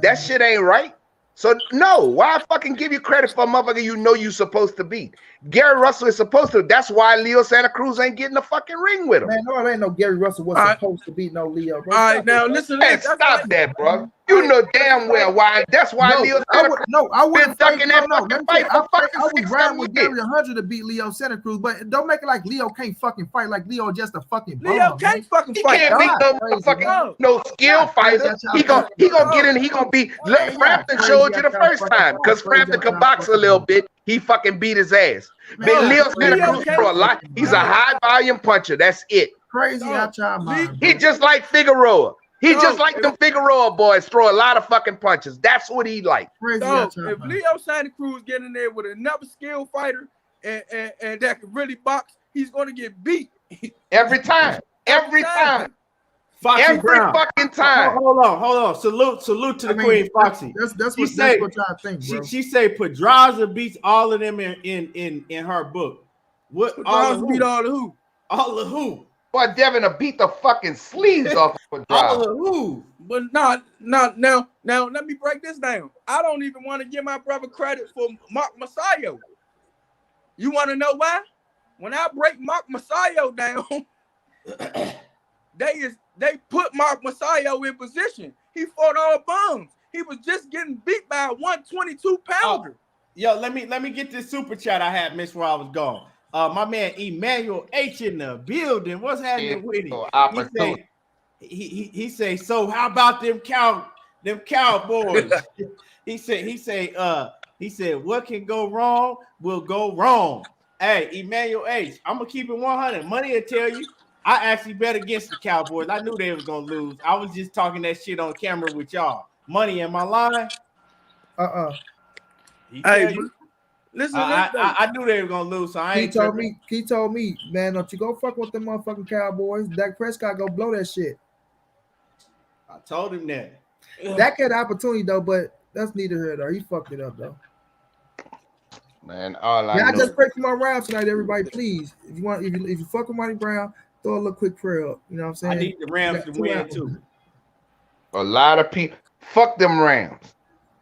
That shit ain't right. So no, why fucking give you credit for a motherfucker you know you supposed to beat? Gary Russell is supposed to. That's why Leo Santa Cruz ain't getting the fucking ring with him. Man, no, it ain't no Gary Russell was supposed to beat no Leo, bro. All right, now listen. Man, stop that, bro. You know damn well why. That's why Leo Santa Cruz I would been ducking that fucking fight for fucking I was 6 riding with years. Gary 100 to beat Leo Santa Cruz, but don't make it like Leo can't fucking fight. Like Leo just a fucking bum. Leo can't fucking He fight. can't beat no crazy, fucking bro. no skill fighter. He gonna get in. He gonna beat. Frampton showed you the first time because Frampton could box a little bit. He fucking beat his ass. But Leo Santa Cruz throw a lot. He's a high volume puncher. That's it. Crazy out your mind. He just like Figueroa. He just like them Figueroa boys throw a lot of fucking punches. That's what he like. Crazy So out your if mind. Leo Santa Cruz get in there with another skilled fighter and that can really box, he's gonna get beat Every time. Every time. Foxy Every Brown. fucking time. Hold on. Salute to the Queen Foxy. That's what y'all think, bro. She say Pedraza beats all of them in her book. What Pedraza beat all the who? All of who? Boy, Devin will beat the fucking sleeves off of All Pedraza. of who? But now let me break this down. I don't even want to give my brother credit for Mark Masayo. You want to know why? When I break Mark Masayo down, they put Mark Masayo in position. He fought all bums. He was just getting beat by a 122 pounder. Yo, let me get this super chat I had missed while I was gone. My man Emmanuel H in the building. What's happening with him? He say, so how about them Cowboys? he said, what can go wrong will go wrong. Hey, Emmanuel H, I'm gonna keep it 100. Money will tell you. I actually bet against the Cowboys. I knew they was gonna lose. I was just talking that shit on camera with y'all. Money in my line. Hey, listen. I knew they were gonna lose, so I ain't. He told me, man, don't you go fuck with them motherfucking Cowboys. Dak Prescott go blow that shit. I told him that. Dak had the opportunity though, but that's neither here though. He fucked it up though. Man, all I I know. just pray for my round tonight, everybody. Please, if you fuck with Monty Brown, throw a little quick prayer up. You know what I'm saying? I need the Rams to win too. A lot of people fuck them Rams.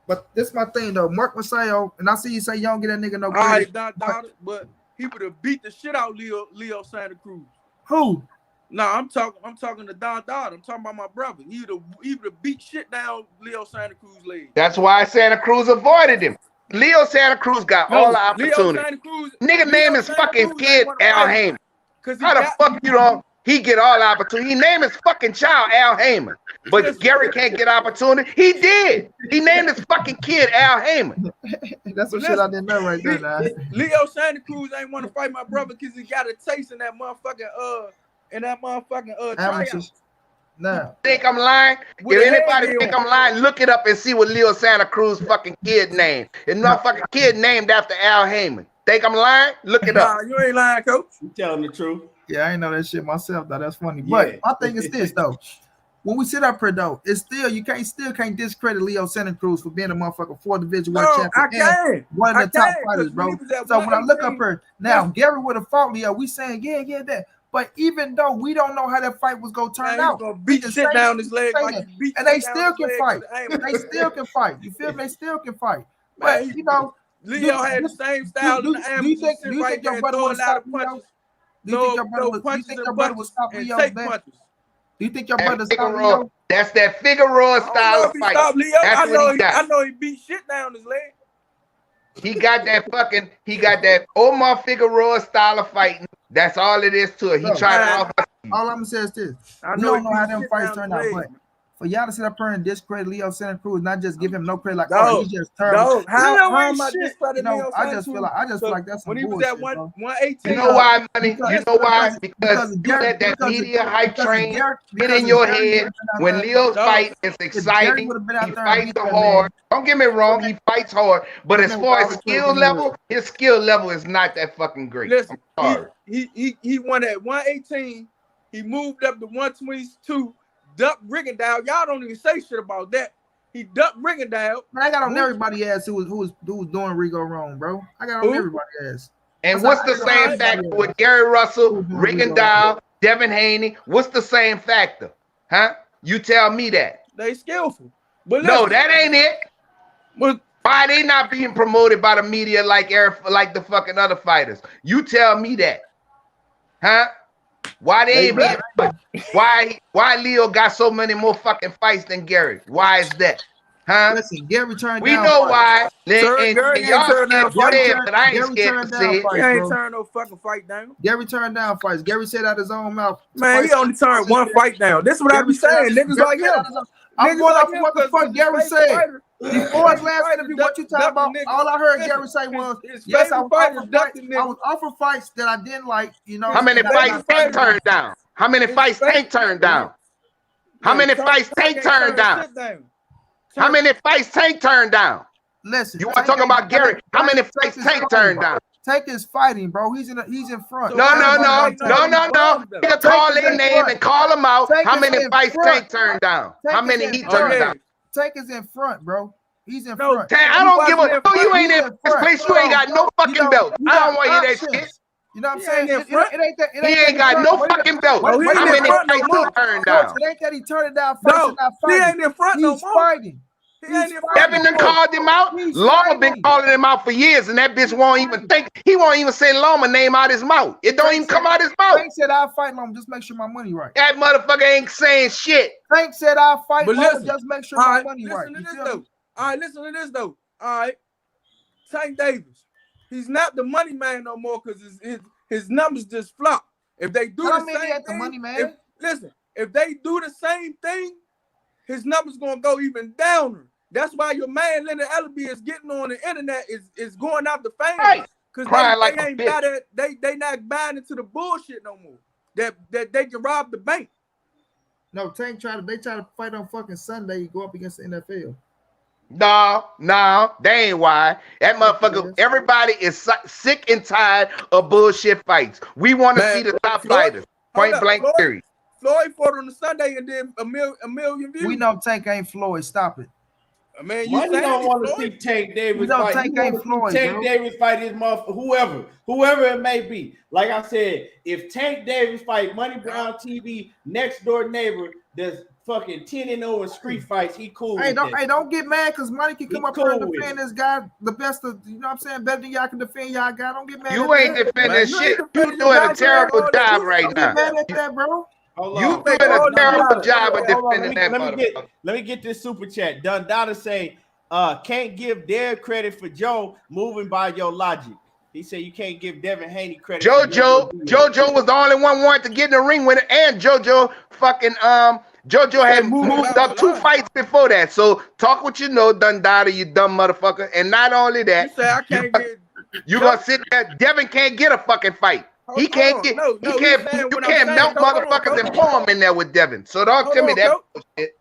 But this is my thing though, Mark Masayo, and I see you say you don't get that nigga no All credit. right, but he would have beat the shit out Leo Santa Cruz. Who? No, I'm talking to Don Dodd. I'm talking about my brother. He would have beat shit down Leo Santa Cruz leg. That's why Santa Cruz avoided him. Leo Santa Cruz got all the opportunity. Nigga name his fucking kid Al Heyman. How the fuck you don't? He get all the opportunity. He named his fucking child Al Heyman. But Gary can't get opportunity. He did. He named his fucking kid Al Heyman. That's some shit I didn't know right there. Now. Leo Santa Cruz ain't want to fight my brother because he got a taste in that motherfucking tryout. Nah. Think I'm lying? If anybody think I'm lying, look it up and see what Leo Santa Cruz fucking kid named. His motherfucking kid named after Al Heyman. Think I'm lying? Look it up. Nah, you ain't lying, coach. You telling the truth. Yeah, I ain't know that shit myself though. That's funny. But my thing is this though. When we sit up here though, it's still you can't discredit Leo Santa Cruz for being a motherfucking 4th Division 1 champion. I can. One of the top fighters, bro. So when I look up here now, Gary would have fought Leo. We saying yeah that. But even though we don't know how that fight was gonna turn out, gonna beat shit down his leg like and they still can fight. They still can fight. You feel me? They still can fight. But you know, Leo had the same style in the amateur. Do you think your brother would stop Leo? Do you think your brother would stop Leo? Do you think your brother stop Leo? That's that Figueroa style of fight. That's what he got. I know he beat shit down his leg. He got that Omar Figueroa style of fighting. That's all it is to it. He tried to all I'm gonna say is this. We don't know how them fights turn out, but for y'all to sit up here and discredit Leo Santa Cruz, not just give him no credit, like No, he just terrible. No, how am I You discrediting know, Leo I Santa just Cruz? feel like that's some When he was bullshit, at bro. 118. You know why, money? You know why? Because Because you let that because media hype because train Gary- get because in your Gary head. would've been out When there- Leo's No. fight is if Gary exciting, would've been he out there and fights beat that hard. man, Don't get me wrong, he fights hard. But that as man far would as always skill been level, his skill level is not that fucking great. Listen, I'm sorry. he won at 118. He moved up to 122. Ducked Rigondeaux. Y'all don't even say shit about that. He ducked Rigondeaux. Man, I got on everybody ass who was doing Rigo wrong, bro. I got on Who? everybody ass. And That's what's how the I got same everybody factor else. with Gary Russell, Who's doing Rigo Rigondeaux, Devin Haney? What's the same factor? Huh? You tell me that. They skillful. But No, listen, that ain't it. but Why they not being promoted by the media like the fucking other fighters? You tell me that. Huh? Why they ain't being why Leo got so many more fucking fights than Gary? Why is that? Huh? Listen, Gary turned We down know fights. why. Gary And ain't y'all turned scared down to fights. say it, but I ain't Gary scared turned to down say it. fights. he ain't bro. turned no fucking fight down. Gary turned down fights. Gary said out his own mouth. Man, he only turned one fight down. This is what I be saying. Niggas like him. I'm Niggas going like off him what the 'cause fuck his Gary favorite said. fighter- Before his last fighter interview, what you talking ducked the about? nigga. All I heard Listen, Gary say was, his yes, I favorite was fighter offered ducked fights. the I nigga. was offered fights that I didn't like. You know, How many and I fights got Tank fights. turned down? How many fights Tank turned down? How many fights Tank turned down? How many fights Tank turned down? Listen, You want to talk about Gary? How many fights Tank turned down? Tank is fighting, bro. He's in front. So No. everybody knows You can call their name and call them out. Tank How is many in fights front. Tank turned down? Tank How is many in he front. turned down? Tank is in front, bro. He's in No, front. Tank, I He don't give wasn't a. in No, you front. ain't in this place. You ain't got no fucking belt. I don't want to hear that shit. You know what I'm He saying? ain't in front. It ain't that. It He ain't that got no fucking belt. Oh, he ain't How in many front no fights more. he turned Coach, down? it ain't that he turning down fights No, and not he fighting. ain't in front no He's more. fighting. He ain't in front Devin no done more. called him out. He's Loma been fighting. calling him out for years, and that bitch won't even think. He won't even say Loma name out his mouth. It don't even come out his mouth. Tank said I'll fight Loma, just make sure my money right. That motherfucker ain't saying shit. Tank said I'll fight But Loma, listen, just make sure all my right, money listen right. to You this feel though. me? All right, listen to this though. All right, Tank Davis, he's not the money man no more because his numbers just flop. If they do That the don't mean he same ain't the thing, money man. if they do the same thing, his numbers gonna go even downer. That's why your man Leonard Ellaby is getting on the internet is going out the fans Right. because Crying they like a ain't bitch. got it. They not buying into the bullshit no more. That they can rob the bank. No, Tank they try to fight on fucking Sunday, go up against the NFL. No, they ain't why. That motherfucker, everybody is sick and tired of bullshit fights. We want to see the top fighters. Point blank period. Floyd fought on the Sunday and then a million views. We know Tank ain't Floyd. Stop it. I mean, you Money don't saying want to Floyd? see Tank Davis We don't fight. Tank You ain't want to Floyd, see Tank bro. Davis fight his motherfucker, whoever it may be. Like I said, if Tank Davis fight Money Brown TV next door neighbor that's fucking 10-0 in street fights, he cool. Hey, with that. don't get mad because Money can come He up here and cool with defend it. this guy the best of, you know what I'm saying, better than y'all can defend y'all guy. Don't get mad at You ain't that. defending Man, you shit. ain't You defending doing your a guy, terrible man. job Don't right Don't get now. mad at that, bro. Hold You on. doing Hold a on, terrible hold on, job of Hold on, defending that motherfucker. let me get this super chat. Dundada say, can't give Dev credit for Joe moving by your logic. He said you can't give Devin Haney credit. JoJo was the only one wanted to get in the ring with it, and JoJo had moved up 2 fights before that. So talk what you know, Dundada, you dumb motherfucker. And not only You that, say I can't get. you gonna sit there. Devin can't get a fucking fight. He can't get. No, You can't melt motherfuckers and pour them in there with Devin. So don't tell me that bullshit.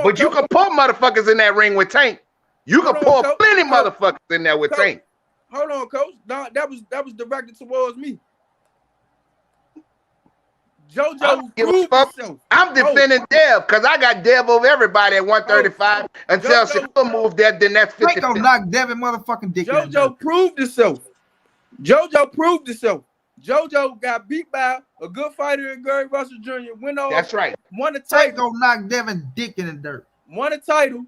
But you can pour motherfuckers in that ring with Tank. You can pour plenty motherfuckers in there with Tank. Hold on, coach. No, that was directed towards me. JoJo proved himself. I'm defending Dev because I got Dev over everybody at 135 until Shakur moved there. Then that's 50. Tank gonna knock Devin motherfucking dick. JoJo proved himself. JoJo proved himself. JoJo got beat by a good fighter in Gary Russell Jr. Went on. That's right. Won the Tank title. gonna knock Devin dick in the dirt. Won a title,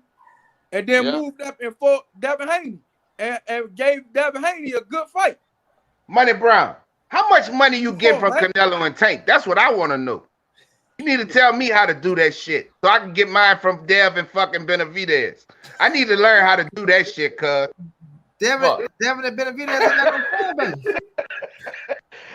and then moved up and fought Devin Haney and gave Devin Haney a good fight. Money Brown, how much money you get from Canelo and Tank? That's what I want to know. You need to tell me how to do that shit so I can get mine from Dev and fucking Benavidez. I need to learn how to do that shit, cuz. Devin and Benavidez ain't got no fan base.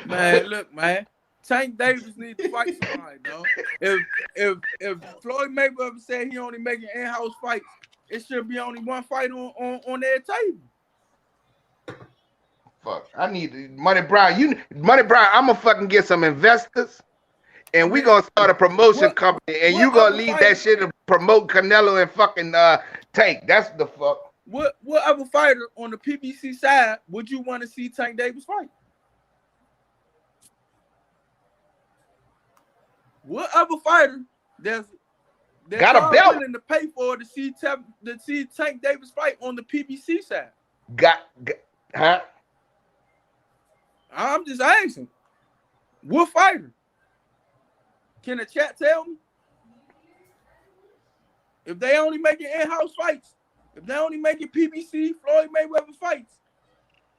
Man, look, man. Tank Davis needs to fight somebody, dog. If Floyd Mayweather said he only making in-house fights, it should be only one fight on their table. Fuck, I need Money Brown. Money Brown, I'm gonna fucking get some investors, and we gonna start a promotion company, and you gonna leave that shit to promote Canelo and fucking Tank. That's the fuck. What other fighter on the PBC side would you want to see Tank Davis fight? What other fighter that's got a belt willing to pay for to see Tank Davis fight on the PBC side? Huh? I'm just asking. What fighter? Can the chat tell me? If they only making in-house fights, if they only making PBC Floyd Mayweather fights,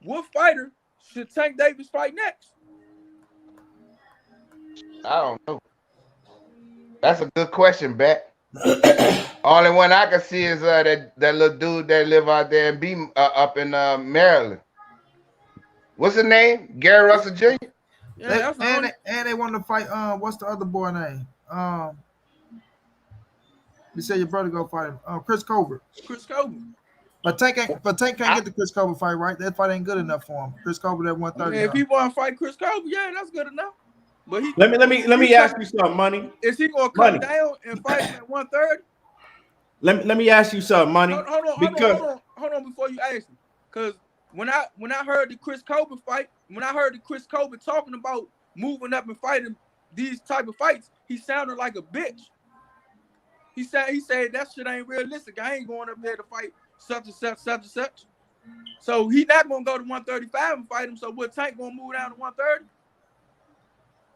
what fighter should Tank Davis fight next? I don't know. That's a good question, Bet. Only one I can see is that little dude that live out there and up in Maryland. What's his name? Gary Russell Jr. Yeah, and they want to fight. What's the other boy name? You said your brother go fight him. Chris Colbert. Chris Colbert. But Tank can't get the Chris Colbert fight, right? That fight ain't good enough for him. Chris Colbert at 130. Yeah, if he want to fight Chris Colbert, yeah, that's good enough. But let me ask you something, Money. Is he gonna come down and fight him at 130? Let me ask you something, Money. Hold on before you ask me. Because when I heard the Chris Colbert fight, when I heard the Chris Colbert talking about moving up and fighting these type of fights, he sounded like a bitch. He said that shit ain't realistic. I ain't going up there to fight such and such, such and such. So he not gonna go to 135 and fight him. So what, Tank gonna move down to 130?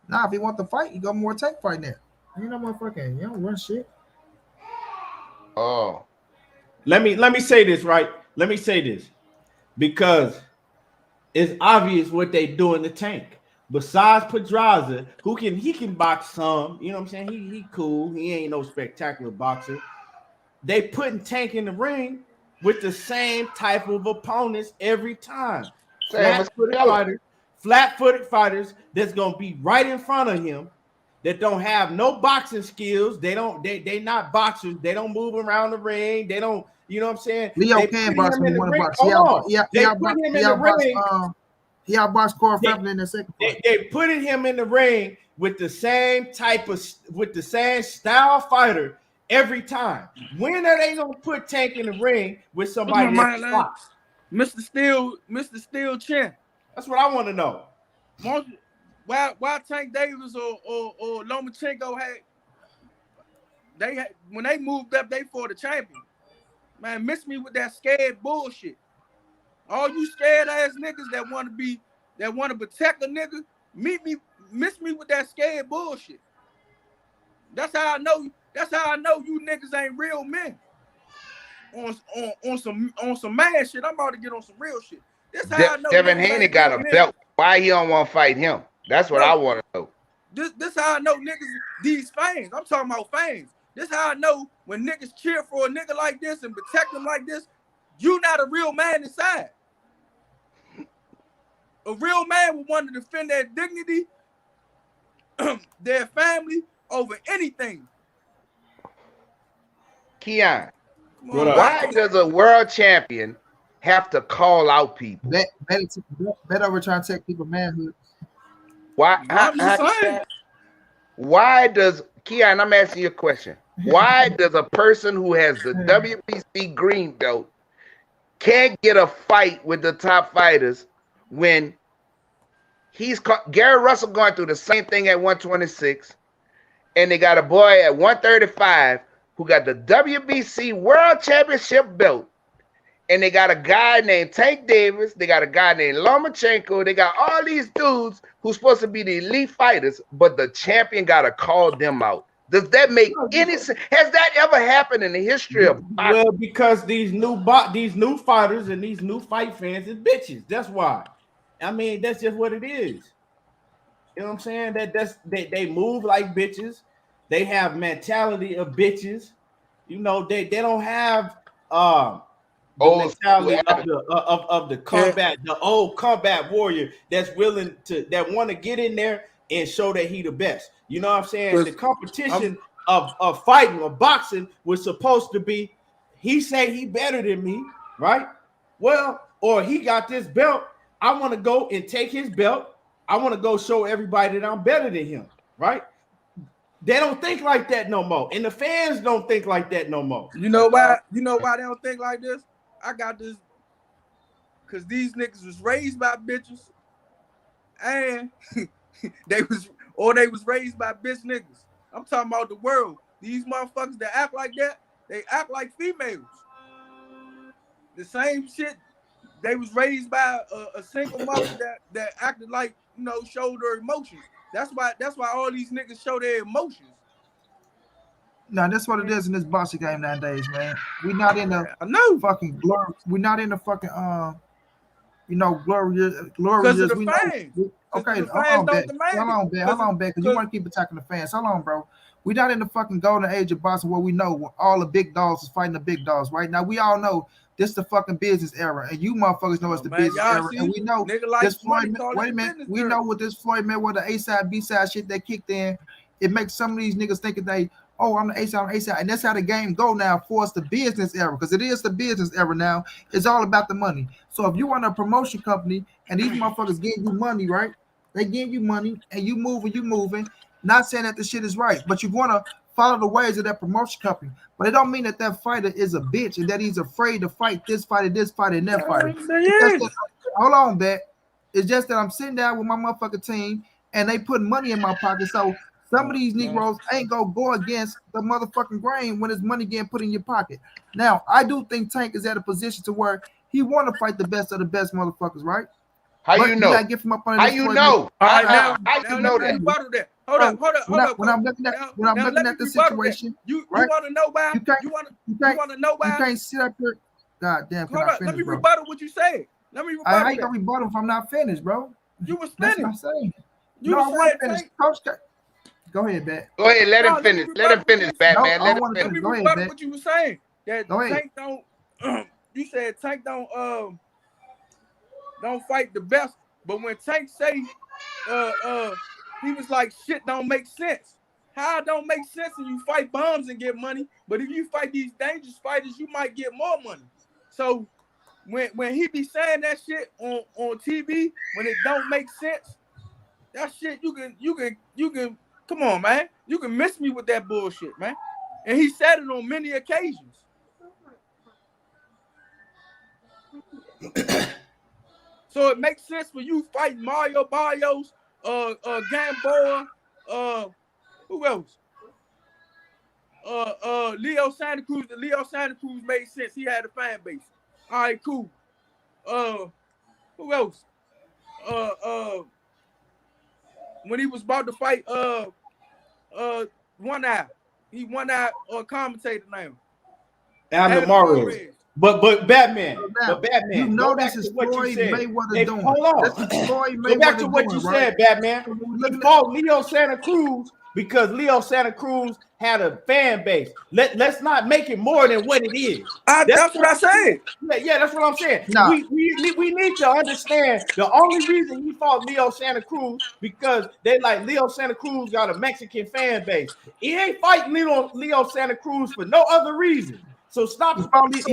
Nah, if he want the fight, he got more Tank fight there. You know, motherfucking, you don't run shit. Oh, let me say this, right? Let me say this, because it's obvious what they doing to Tank. Besides Pedraza, he can box some, you know what I'm saying? He cool. He ain't no spectacular boxer. They putting Tank in the ring with the same type of opponents every time. Flat-footed fighters that's gonna be right in front of him, that don't have no boxing skills. They not boxers. They don't move around the ring. They don't, you know what I'm saying? Leo can box when he want to box. He outboxed Corey Feldman in the second fight. They putting him in the ring with the same style fighter every time. When are they gonna put Tank in the ring with somebody that's box? Mr. Steel Chin? That's what I want to know. Why Tank Davis or Lomachenko when they moved up, they for the champion. Man, miss me with that scared bullshit. All you scared ass niggas that want to protect a nigga, miss me with that scared bullshit. That's how I know you niggas ain't real men. On some mad shit. I'm about to get on some real shit. That's how I know Devin Haney got a belt. Why he don't want to fight him? That's what I want to know. This how I know niggas, these fans. I'm talking about fans. This how I know when niggas cheer for a nigga like this and protect him like this, you not a real man inside. A real man would want to defend their dignity, their family, over anything. Keon, why does a world champion have to call out people? Bet over trying to take people manhood. Why does Keon? I'm asking you a question. Why does a person who has the WBC green belt can't get a fight with the top fighters when Gary Russell going through the same thing at 126, and they got a boy at 135 who got the WBC World Championship belt, and they got a guy named Tank Davis, they got a guy named Lomachenko, they got all these dudes who's supposed to be the elite fighters, but the champion got to call them out. Does that make any sense? Has that ever happened in the history of boxing? Well, because these new fighters and these new fight fans is bitches. That's why. I mean, that's just what it is. You know what I'm saying? They move like bitches. They have mentality of bitches. You know, they don't have the mentality of the combat, the old combat warrior that want to get in there and show that he the best. You know what I'm saying? The competition of fighting or boxing was supposed to be, he say he better than me, right? Well, or he got this belt. I want to go and take his belt. I want to go show everybody that I'm better than him, right? They don't think like that no more. And the fans don't think like that no more. You know why? You know why they don't think like this? I got this. Cause these niggas was raised by bitches. And they was raised by bitch niggas. I'm talking about the world. These motherfuckers that act like that, they act like females. The same shit. They was raised by a single mother that acted like, you know, showed her emotions. That's why all these niggas show their emotions. No, that's what it is in this boxing game nowadays, man. We not in the fucking glory. We not in the fucking you know, glorious. Because of the fans. Okay, hold on, back. Because you want to keep attacking the fans. Hold on, bro. We're not in the fucking golden age of boxing where we know all the big dogs is fighting the big dogs. Right now, we all know this is the fucking business era, and you motherfuckers know it's the business era, and we know this Floyd. Wait a minute, we know what this Floyd Mayweather A side, B side shit that kicked in. It makes some of these niggas thinking they, oh, I'm the A side, and that's how the game go now for us, the business era, because it is the business era now. It's all about the money. So if you want a promotion company and these motherfuckers give you money, right? They give you money and you moving. Not saying that the shit is right, but you want to follow the ways of that promotion company. But it don't mean that that fighter is a bitch and that he's afraid to fight this fighter, and that fighter. Hold on, Bet. It's just that I'm sitting down with my motherfucking team and they put money in my pocket. So some of these Negroes ain't gonna go against the motherfucking grain when it's money getting put in your pocket. Now, I do think Tank is at a position to where he want to fight the best of the best motherfuckers, right? How you know? Get from up under how you know? All right, how you know that? Hold up. When I'm looking at the situation, you want to know why? You want to know why? You can't sit up here. God damn. Hold up. Let me rebuttal what you said. I ain't gonna rebuttal if I'm not finished, bro. You was finished. That's what I'm saying. You finished. Coach, go ahead, Bat. Go ahead. Let him finish. Let him finish, Batman. Let him finish. Go ahead, what you were saying. That Tank don't. You said Tank don't fight the best, but when Tank say he was like, shit don't make sense. How it don't make sense when you fight bums and get money, but if you fight these dangerous fighters, you might get more money. So when he be saying that shit on TV, when it don't make sense, that shit you can come on, man. You can miss me with that bullshit, man. And he said it on many occasions. So it makes sense when you fight Mario Barrios, Gamboa, who else? Leo Santa Cruz. The Leo Santa Cruz made sense. He had a fan base. All right, cool. Who else? When he was about to fight One Eye, he One Eye commentator now. Adam Morris. But Batman, you know this is Floyd Mayweather doing. Hold on. Go back to what you said, Batman. He fought Leo Santa Cruz because Leo Santa Cruz had a fan base. Let's not make it more than what it is. That's what I said. Yeah, that's what I'm saying. No. We need to understand the only reason he fought Leo Santa Cruz because they like Leo Santa Cruz got a Mexican fan base. He ain't fighting Leo Santa Cruz for no other reason. So stop. He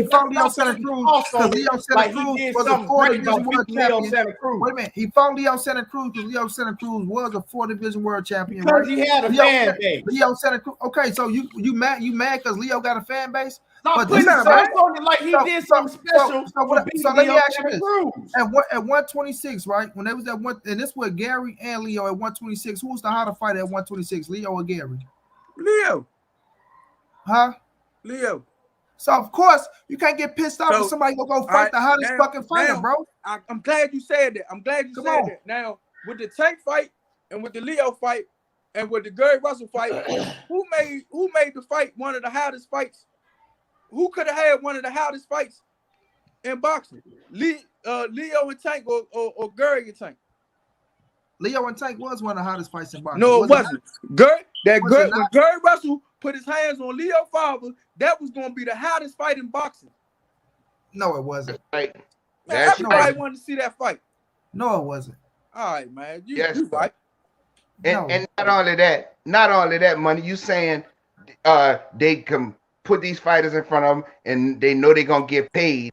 fought Leo Santa Cruz because Leo Santa Cruz was a 4th Division World Champion. Wait a minute. He fought Leo Santa Cruz because Leo Santa Cruz was a 4th Division World Champion. Because he had a fan base. Leo Santa Cruz. Okay, so you mad because Leo got a fan base? Stop putting on it like he did something special. So let me ask you this. At 126, right? When they was at one, and this was Gary and Leo at 126. Who was the hotter fighter at 126? Leo or Gary? Leo. Huh? Leo. So of course you can't get pissed off if somebody gonna go fight the hottest fucking fighter, bro. I'm glad you said that. I'm glad you said that. Now with the Tank fight and with the Leo fight and with the Gary Russell fight, who made the fight one of the hottest fights? Who could have had one of the hottest fights in boxing? Leo and Tank or Gary and Tank? Leo and Tank was one of the hottest fights in boxing. No, it wasn't. When Gary Russell put his hands on Leo's father, that was going to be the hottest fight in boxing. No, it wasn't. Right. Everybody wanted to see that fight. No, it wasn't. All right, man. You right. And not only that, money. You saying they can put these fighters in front of them and they know they're gonna get paid.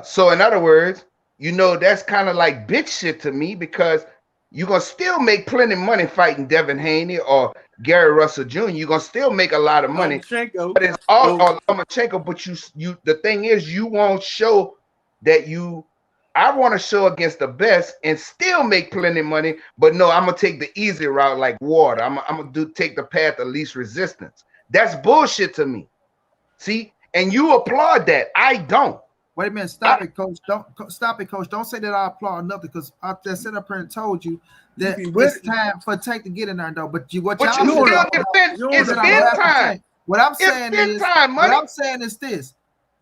So in other words, that's kind of like bitch shit to me, because you're gonna still make plenty of money fighting Devin Haney or Gary Russell Jr. You're gonna still make a lot of money. But it's all Lomachenko. But you the thing is, you won't show that I want to show against the best and still make plenty of money. But no, I'm gonna take the easy route like water. I'm gonna take the path of least resistance. That's bullshit to me. See, and you applaud that. I don't. Wait a minute, stop it, coach. Stop it, coach. Don't say that I applaud nothing, because I just sat up here and told you that it's time for Tank to get in there, though. But y'all it's been time. What I'm saying is this.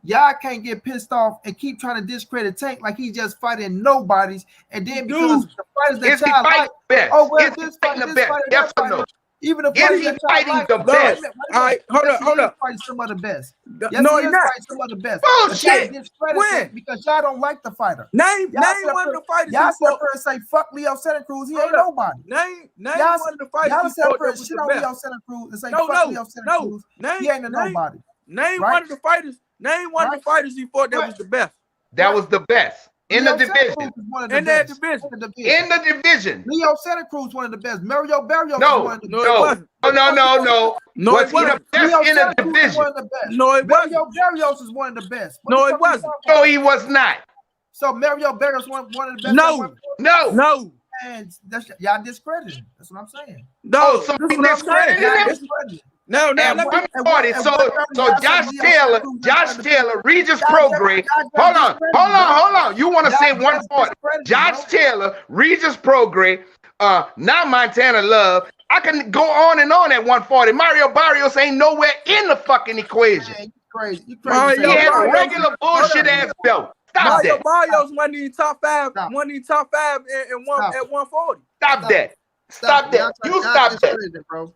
Y'all can't get pissed off and keep trying to discredit Tank like he's just fighting nobodies, and then because the fighters that y'all like, this fighter, that fighter. Even if he's fighting the best. All right, hold up. Fighting some of the best. Yes, no, he's not. Some of the best. Bullshit. When? Because y'all don't like the fighter. Name one of the fighters. Y'all sit up here and say fuck Leo Santa Cruz. He ain't nobody. Name one of the fighters. Y'all sit up here and shit on Leo Santa Cruz and say fuck Leo Santa Cruz. He ain't nobody. Name one of the fighters. Name one of the fighters he fought that was the best. That was the best. In the division. In the division. Leo Santa Cruz one of the best. Mario Barrios was one of the best. No. Was he the best in the division? No, it wasn't. Mario Barrios is one of the best. No, it wasn't. No, he was not. So Mario Barrios one of the best. No. And y'all discredited. That's what I'm saying. No, so we discredited him. No, at 140. So Josh Taylor, Regis Prograis. Hold on. You want to say 140? Josh Taylor, Regis Prograis, now Montana Love. I can go on and on at 140. Mario Barrios ain't nowhere in the fucking equation. Man, you crazy. He has a regular bullshit ass belt. Stop that. Barrios wasn't even top five. Wasn't even top five at 140. Stop that. You stop that, bro.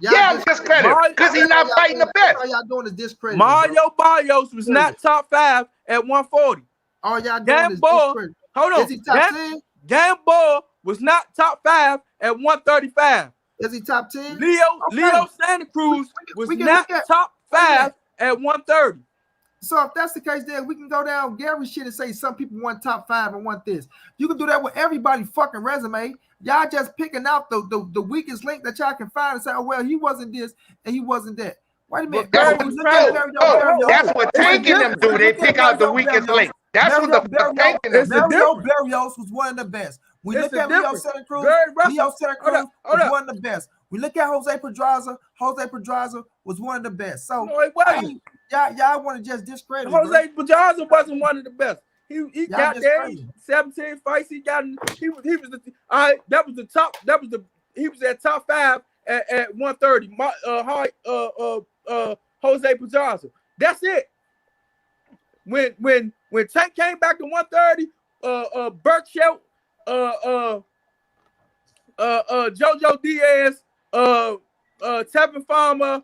I'm discredited because he's not fighting the best. All y'all doing is discredit. Mario Barrios was not top five at 140. All y'all doing is discredit. Hold on. Is he top 10? Gamboa was not top five at 135. Is he top 10? Leo Santa Cruz was not top five at 130. So if that's the case, then we can go down Gary shit and say some people want top 5 and want this. You can do that with everybody fucking resume. Y'all just picking out the weakest link that y'all can find and say, oh, well, he wasn't this and he wasn't that. Wait a minute. That's what taking them do. They pick out the weakest link. That's what the fuck taking them do. Mario Barrios was one of the best. We look at Leo Santa Cruz. Leo Santa Cruz was one of the best. We look at Jose Pedraza. Jose Pedraza was one of the best. So no, it wasn't. Y'all want to just discredit Jose Pedraza wasn't one of the best. He got there 17 fights. He was the that was the top. He was at top 5 at 130. Jose Pedraza. That's it. When Tank came back to 130, Burt Schelt, JoJo Diaz, Tevin Farmer,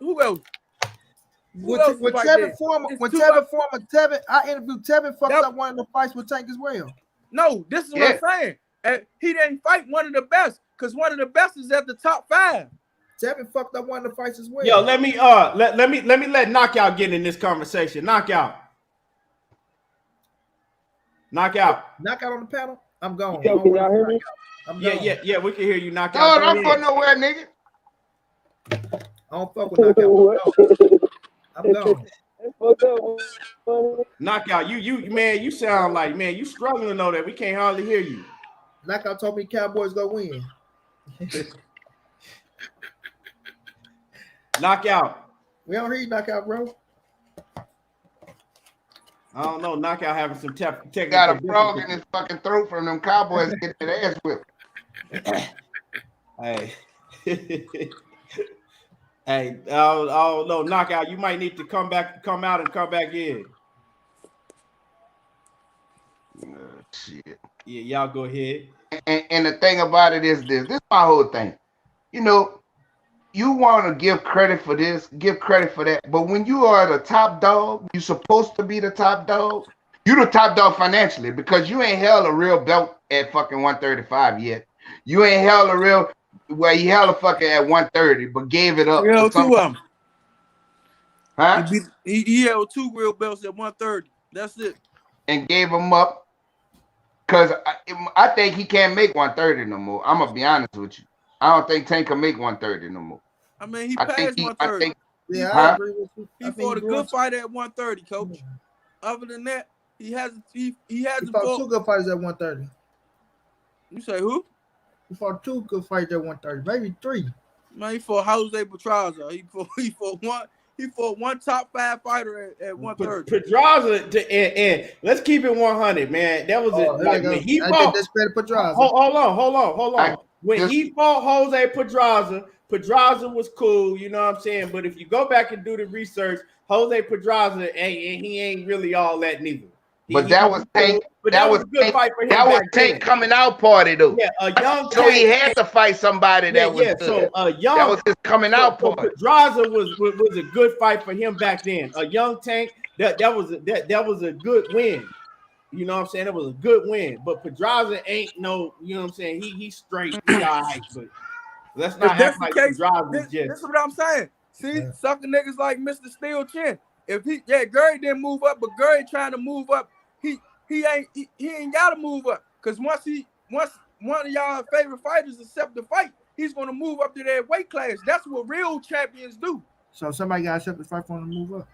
who else? When Tevin Farmer, I interviewed Tevin, fucked up one of the fights with Tank as well. No, this is what I'm saying. He didn't fight one of the best because one of the best is at the top 5. Tevin fucked up one of the fights as well. Yo, let me let Knockout get in this conversation. Knockout on the panel. I'm gone. Yo, can y'all hear me? Yeah, we can hear you. Knockout. No, don't go nowhere, nigga. I don't fuck with Knockout. I'm gone. Knockout, you sound like, man, you struggling though that we can't hardly hear you. Knockout told me Cowboys go win. Knockout. We don't hear you, Knockout, bro. I don't know. Knockout having some technical. Got a frog in his fucking throat from them Cowboys getting their ass whipped. Hey. Hey, oh no, Knockout. You might need to come out and come back in. Shit. Yeah, y'all go ahead. And the thing about it is this is my whole thing. You want to give credit for this, give credit for that. But when you are the top dog, you're supposed to be the top dog. You're the top dog financially because you ain't held a real belt at fucking 135 yet. You ain't held a real. Well, he held a fucking at 130, but gave it up. He held 2 of them. Huh? He held 2 real belts at 130. That's it. And gave him up because I think he can't make 130 no more. I'm gonna be honest with you. I don't think Tank can make 130 no more. I mean, he passed 130. I agree with you. He fought a good fight at 130, coach. Other than that, he hasn't fought 2 good fighters at 130. You say who? He fought 2 good fights at 130, maybe 3. Man, he fought Jose Pedraza. He fought one top 5 fighter at 130. Pedraza, and let's keep it 100, man. That was it. Like, when he fought Pedraza. Hold on. When he fought Jose Pedraza was cool, you know what I'm saying? But if you go back and do the research, Jose Pedraza he ain't really all that neither. But that was Tank. That was a good fight for him. That was Tank coming out party though. Yeah, a young. So he had to fight somebody that was good. So young. That was his coming out party. Pedraza was a good fight for him back then. A young Tank. That was a good win. You know what I'm saying? It was a good win. But Pedraza ain't no. You know what I'm saying? He's straight. He all right. But let's not act like Pedraza just. This is what I'm saying. See, sucker niggas like Mr. Steel Chin. If Gary didn't move up, but Gary trying to move up, he ain't gotta move up. Cause once one of y'all favorite fighters accept the fight, he's gonna move up to that weight class. That's what real champions do. So somebody gotta accept the fight for him to move up.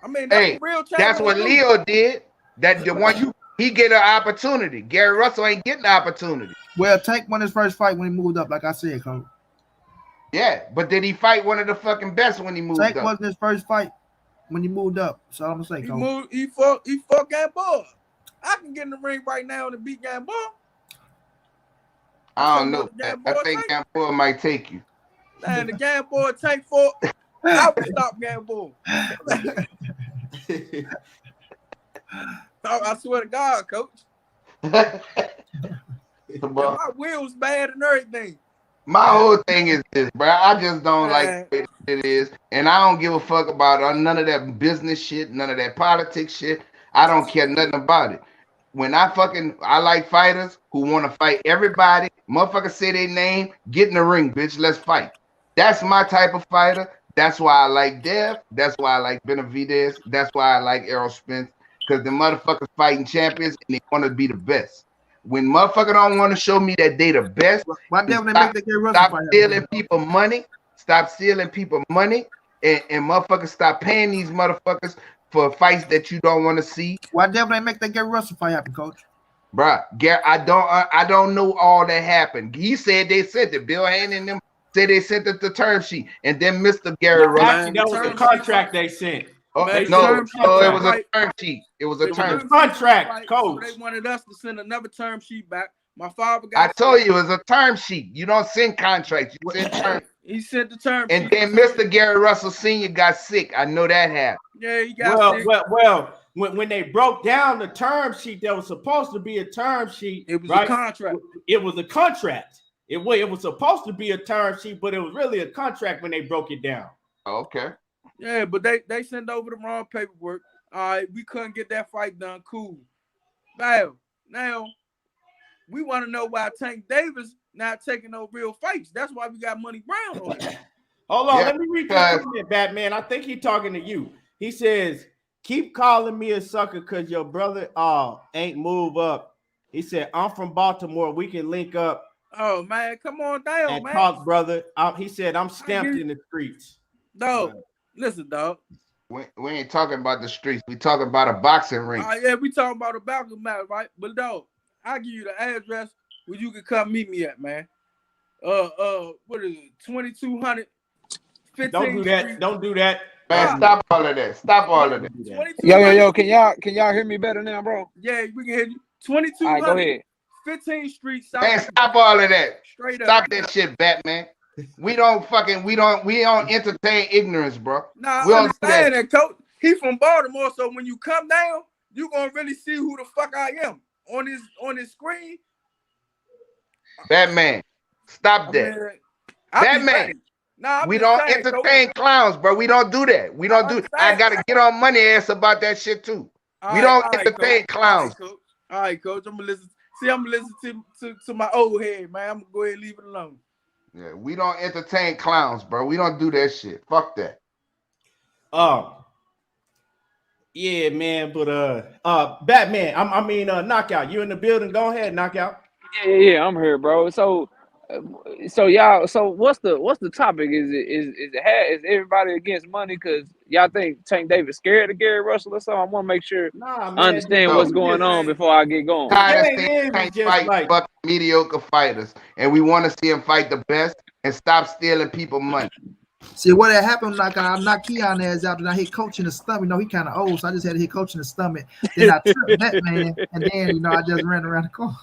I mean, that's what real champions that's what do. Leo did. That the one he get an opportunity. Gary Russell ain't getting the opportunity. Well, Tank won his first fight when he moved up, like I said, Coach. Yeah, but did he fight one of the fucking best when he moved up? Tank wasn't his first fight when he moved up. So I'm gonna say, Coach. He fought Gamboa. I can get in the ring right now and beat Gamboa. I don't know. I think Gamboa might take you. Man, the Gamboa Tank fought. I would stop Gamboa. I swear to God, Coach. My wheel's bad and everything. My whole thing is this, bro. I just don't like it is, and I don't give a fuck about none of that business shit, none of that politics shit. I don't care nothing about it. When I like fighters who want to fight everybody. Motherfuckers say their name, get in the ring, bitch. Let's fight. That's my type of fighter. That's why I like Dev. That's why I like Benavidez. That's why I like Errol Spence. Because the motherfuckers fighting champions and they want to be the best. When motherfucker don't want to show me that they the best, why don't they make the Gary Russell stop stealing people money. Stop stealing people money, and motherfuckers stop paying these motherfuckers for fights that you don't want to see. Why don't they make that Gary Russell fight happen, Coach? Bruh, I don't know all that happened. He said they sent it. Bill Haney and them said they sent the term sheet, and then Mr. Gary Russell. Actually, that was the contract they sent. Oh, no, it was a term sheet. It was a term contract, Coach. So they wanted us to send another term sheet back. My father got. I told you it was a term sheet. You don't send contracts. You send term. He sent the term. And then Mr. Gary Russell Sr. got sick. I know that happened. Yeah, he got sick. Well. When they broke down the term sheet, that was supposed to be a term sheet. It was a contract. It was a contract. It was supposed to be a term sheet, but it was really a contract when they broke it down. Okay. Yeah, but they sent over the wrong paperwork. All right, we couldn't get that fight done. Cool. Now we want to know why Tank Davis not taking no real fights. That's why we got Money Brown on it. Hold on, let me read this comment, Batman. I think he's talking to you. He says, keep calling me a sucker because your brother ain't move up. He said, I'm from Baltimore. We can link up. Oh, man, come on down, and man. Talk, brother. He said, I'm stamped in the streets. Dog, listen, dog. We ain't talking about the streets. We talking about a boxing ring. Yeah, we talking about a boxing match, right? But, dog, I'll give you the address where you can come meet me at, man. What is it? 2200. Don't do that. Don't do that. Man, stop all of that. Stop all of that. Yo, can y'all hear me better now, bro? Yeah, we can hear you. 2200. All right, go ahead. 15th Street South. Man, stop all of that. Straight up. Stop that shit, Batman. We don't entertain ignorance, bro. Nah, I understand that, Coach. He from Baltimore, so when you come down, you gonna really see who the fuck I am on his screen. Batman, stop that. Batman. Nah, we don't entertain clowns, bro. We don't do that. We don't do. I gotta get on money ass about that shit too. We don't entertain clowns. All right, Coach. I'm gonna listen. I'm listening to my old head, man. I'm gonna go ahead and leave it alone. Yeah, we don't entertain clowns, bro. We don't do that shit. Fuck that. Yeah, man, but Batman, I mean Knockout, you in the building? Go ahead, Knockout. Yeah, I'm here, bro. So y'all, so what's the topic? Is everybody against money? Cause y'all think Tank Davis scared of Gary Russell or something? I want to make sure Nah, I man, understand No. what's going on before I get going. Tired of thing seeing is Tank just fight like fucking mediocre fighters, and we want to see him fight the best and stop stealing people money. See what had happened? Like I knocked Keon ass out, and I hit Coach in the stomach. You know, he kind of old, so I just had to hit Coach in the stomach. Then I tripped Batman, and then I just ran around the corner.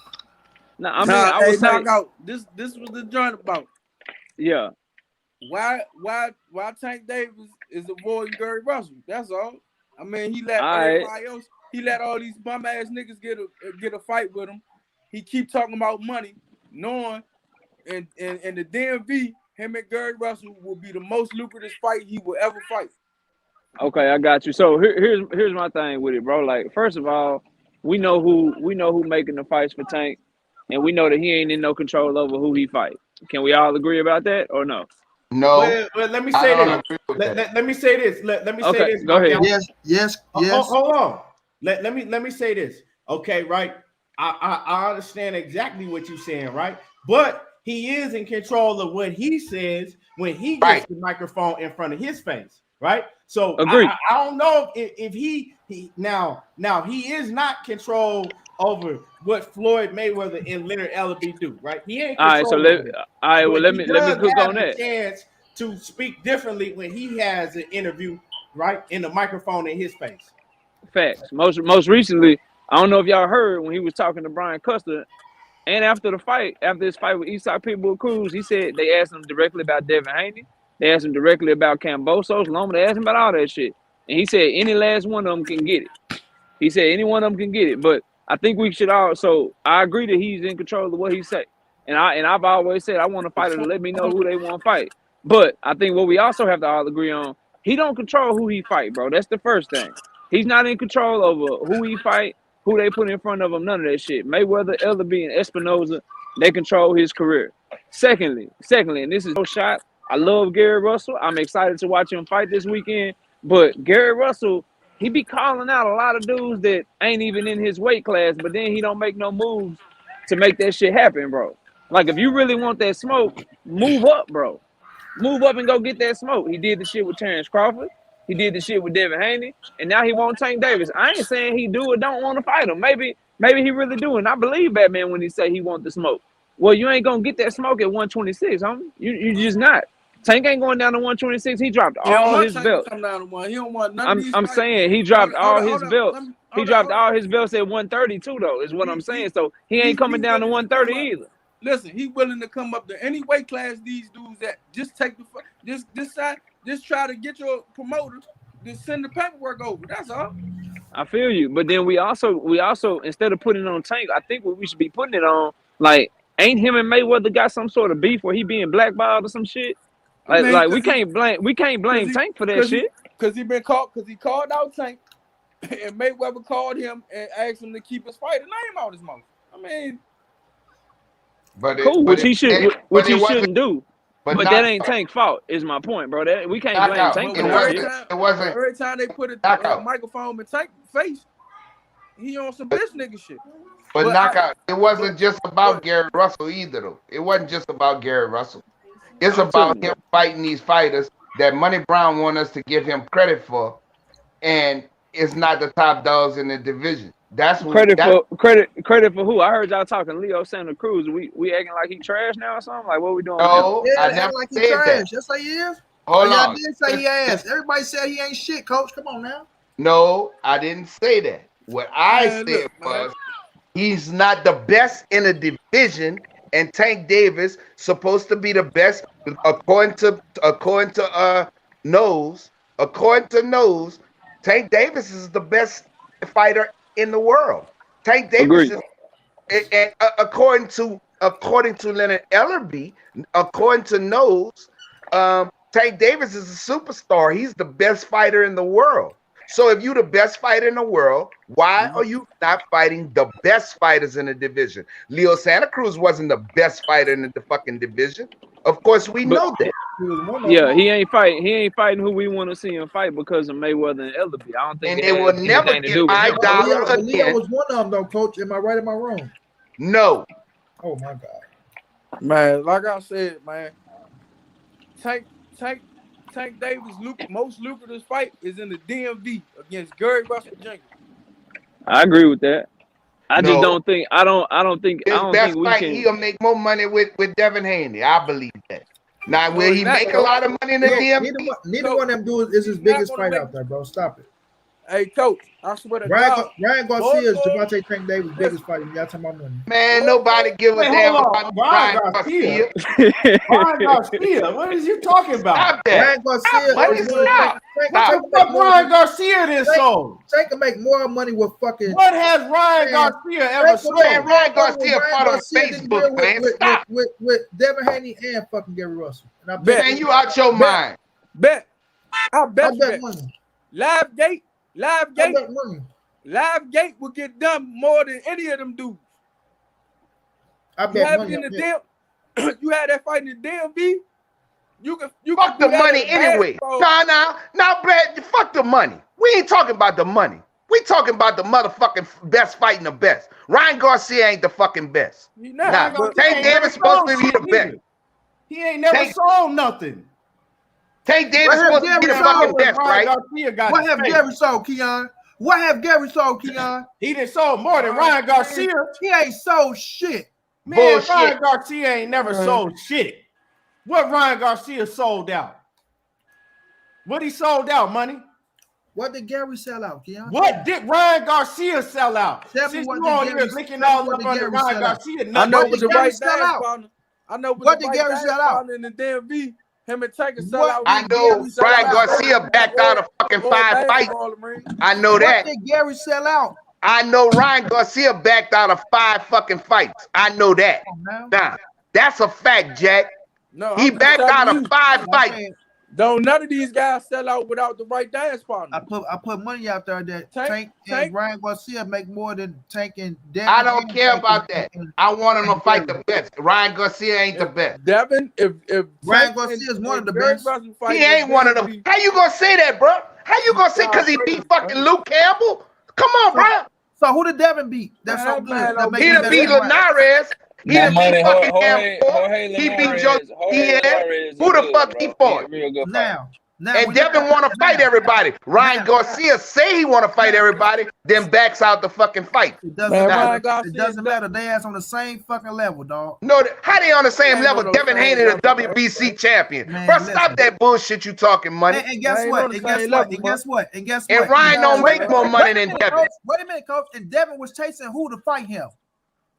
No, I mean I would say, Knockout. This was the joint about. yeah. Why Tank Davis is avoiding Gary Russell? That's all. I mean, he let All right. everybody else. He let all these bum ass niggas get a fight with him. He keep talking about money, knowing and the DMV, him and Gary Russell will be the most lucrative fight he will ever fight. Okay, I got you. So here's my thing with it, bro. Like, first of all, we know who making the fights for Tank, and we know that he ain't in no control over who he fight. Can we all agree about that or no? No, well, let me I say don't this. agree with that. Let me say this. Let me say Okay, this. go ahead. Knockout. Yes. Hold on. Let me say this. Okay, right. I understand exactly what you're saying, right? But he is in control of what he says when he gets Right. the microphone in front of his face, right? So Agreed. I don't know if he now he is not controlled over what Floyd Mayweather and Leonard Ellerbe do, right? He ain't All right, so controlled over that. But let he me does cook have on the that. chance to speak differently when he has an interview, right, in the microphone in his face. Facts. Most recently, I don't know if y'all heard when he was talking to Brian Custer, and after his fight with Eastside Pitbull Cruz, he said they asked him directly about Devin Haney. They asked him directly about Cambosos, Loma. They asked him about all that shit, and he said any last one of them can get it. He said any one of them can get it, but I think we should all. So I agree that he's in control of what he say, and I've always said I want a fighter to let me know who they want to fight. But I think what we also have to all agree on, he don't control who he fight, bro. That's the first thing. He's not in control over who he fight, who they put in front of him, none of that shit. Mayweather, Ellerbe, and Espinoza, they control his career. Secondly, and this is no shot. I love Gary Russell. I'm excited to watch him fight this weekend. But Gary Russell, he be calling out a lot of dudes that ain't even in his weight class, but then he don't make no moves to make that shit happen, bro. Like, if you really want that smoke, move up, bro. Move up and go get that smoke. He did the shit with Terence Crawford. He did the shit with Devin Haney. And now he won't Tank Davis. I ain't saying he do or don't want to fight him. Maybe he really do. And I believe Batman when he say he want the smoke. Well, you ain't going to get that smoke at 126, homie. You just not. Tank ain't going down to 126. He dropped He don't all want his Tank to belts. come down to one. He don't want none of these I'm fights. saying he dropped all his belts. He dropped all. all his belts at 132, though, is what I'm saying. So he ain't coming down to willing 130 come up. either. Listen, he willing to come up to any weight class these dudes that just take just try to get your promoter to send the paperwork over. That's all. I feel you. But then we also instead of putting it on Tank, I think what we should be putting it on, like, ain't him and Mayweather got some sort of beef where he being blackballed or some shit? Like we can't blame Tank for that shit. Because he called out Tank, and Mayweather called him and asked him to keep his fighter name out his mouth. I mean, cool, which he shouldn't do. But that ain't Tank's fault, is my point, bro. That we can't blame Tank for that shit. Every time they put a microphone in Tank's face, he on some bitch nigga shit. But Knockout, it wasn't just about Gary Russell either, though. It wasn't just about Gary Russell. It's about him fighting these fighters that Money Brown want us to give him credit for, and it's not the top dogs in the division. That's what credit for who? I heard y'all talking Leo Santa Cruz. We acting like he trash now or something? Like, what we doing? No, Yeah, I never like he said trash. that. Yes, he is. Hold y'all on. did say he ass. Everybody said he ain't shit, coach. Come on now. No, I didn't say that. What I said was he's not the best in the division, and Tank Davis supposed to be the best according to Nose. According to Nose, Tank Davis is the best fighter in the world. Tank Davis is, and according to Leonard Ellerbe, according to Nose, Tank Davis is a superstar. He's the best fighter in the world. So if you're the best fighter in the world, why are you not fighting the best fighters in the division? Leo Santa Cruz wasn't the best fighter in the fucking division. Of course, we know that. Yeah, he ain't fighting who we want to see him fight because of Mayweather and Ellerby. I don't think And it they will has never anything to get do with my him. dollar But Leo again. was one of them, though, Coach. Am I right? Am I wrong? No. Oh my God. Man, like I said, man, Tank Davis' most lucrative fight is in the DMV against Gary Russell Jr. I agree with that. I just No. don't think I don't think His best we fight, can. he'll make more money with Devin Haney. I believe that. Now, will he make a lot of money in the DMV? Neither one of them dudes is his biggest fight out there, bro. Stop it. Hey, Coach, I swear to God. Ryan Garcia is Javante Tank Davis' biggest fight. Y'all talking about money. Man, nobody give a damn about Ryan Garcia. Ryan Garcia, what is you talking about? Stop that. Ryan Garcia Stop, is stop. What the fuck Ryan Garcia then sold? Tank can make more money with fucking. What has Ryan Garcia ever sold? Man, Ryan Garcia fought on Facebook, man. Stop. With Devin Haney and fucking Gary Russell. And I Bet. Man, you out your mind. Bet. I bet you that. money. Live gate I bet money. Live gate will get done more than any of them dudes. I You bet have money. it in the damn. You had that fight in the DMV. You Fuck can the do that money in anyway. basketball. Now, Brad, fuck the money. We ain't talking about the money. We talking about the motherfucking best fighting the best. Ryan Garcia ain't the fucking best. He not. Nah, But Tank Davis supposed to be the best. He ain't never sold nothing. Tank Davis supposed to be the fucking best, right? What have Gary sold, Keon? What have Gary sold, Keon? He done sold more than Ryan Garcia. He ain't sold shit. Man, Bullshit. Ryan Garcia ain't never sold shit. What Ryan Garcia sold out? What he sold out, money? What did Gary sell out, Keon? What did Ryan Garcia sell out? Tell me Since what you did on Gary- here licking tell me all what up did under Gary Ryan sell out? Garcia, I nothing. know What with did the Gary right sell dance out? partner. I know with What the did right Gary dance sell out? partner in the DMV. Him and Tank can sell What out. I know Ryan Garcia backed out of fucking 5 fights. I know What that. did Gary sell out? I know Ryan Garcia backed out of 5 fucking fights. I know that. Now, that's a fact, Jack. No, He I'm just backed out telling of you. 5 fights. Don't none of these guys sell out without the right dance partner. I put money out there that Tank- and Ryan Garcia make more than Tank and Devin. I don't care about that. I want him to fight the best. Ryan Garcia ain't the If best. Devin, if Ryan Tank Garcia and- is one of and the Gary best. Russell fight He ain't one of them. DMV, How you gonna say that, bro? How you gonna say because he beat fucking Luke Campbell? Come on, bro. So who did Devin beat? That's so Man, good. man, That make He him done better beat than Ryan. Linares. He done beat fucking Campbell. Jorge He beat Linares- Joe Jorge Diaz. Linares is Who the good, fuck bro. he He a fought? real good fighter. Now, And when Devin you- want to fight now, everybody. Ryan now, Garcia say he want to fight everybody, then backs out the fucking fight. It doesn't Man, matter. Ryan Garcia It doesn't is matter. They ass on the same fucking level, dog. No, how they on the same Ain't level? on no Devin same Haney, the level, WBC champion. Man, Bro, listen. stop that bullshit you talking money. And guess They what? ain't on the And guess same what? level, And guess what? And guess And what? Ryan don't Wait make more money than Devin. Coach. Wait a minute, Coach. And Devin was chasing who to fight him?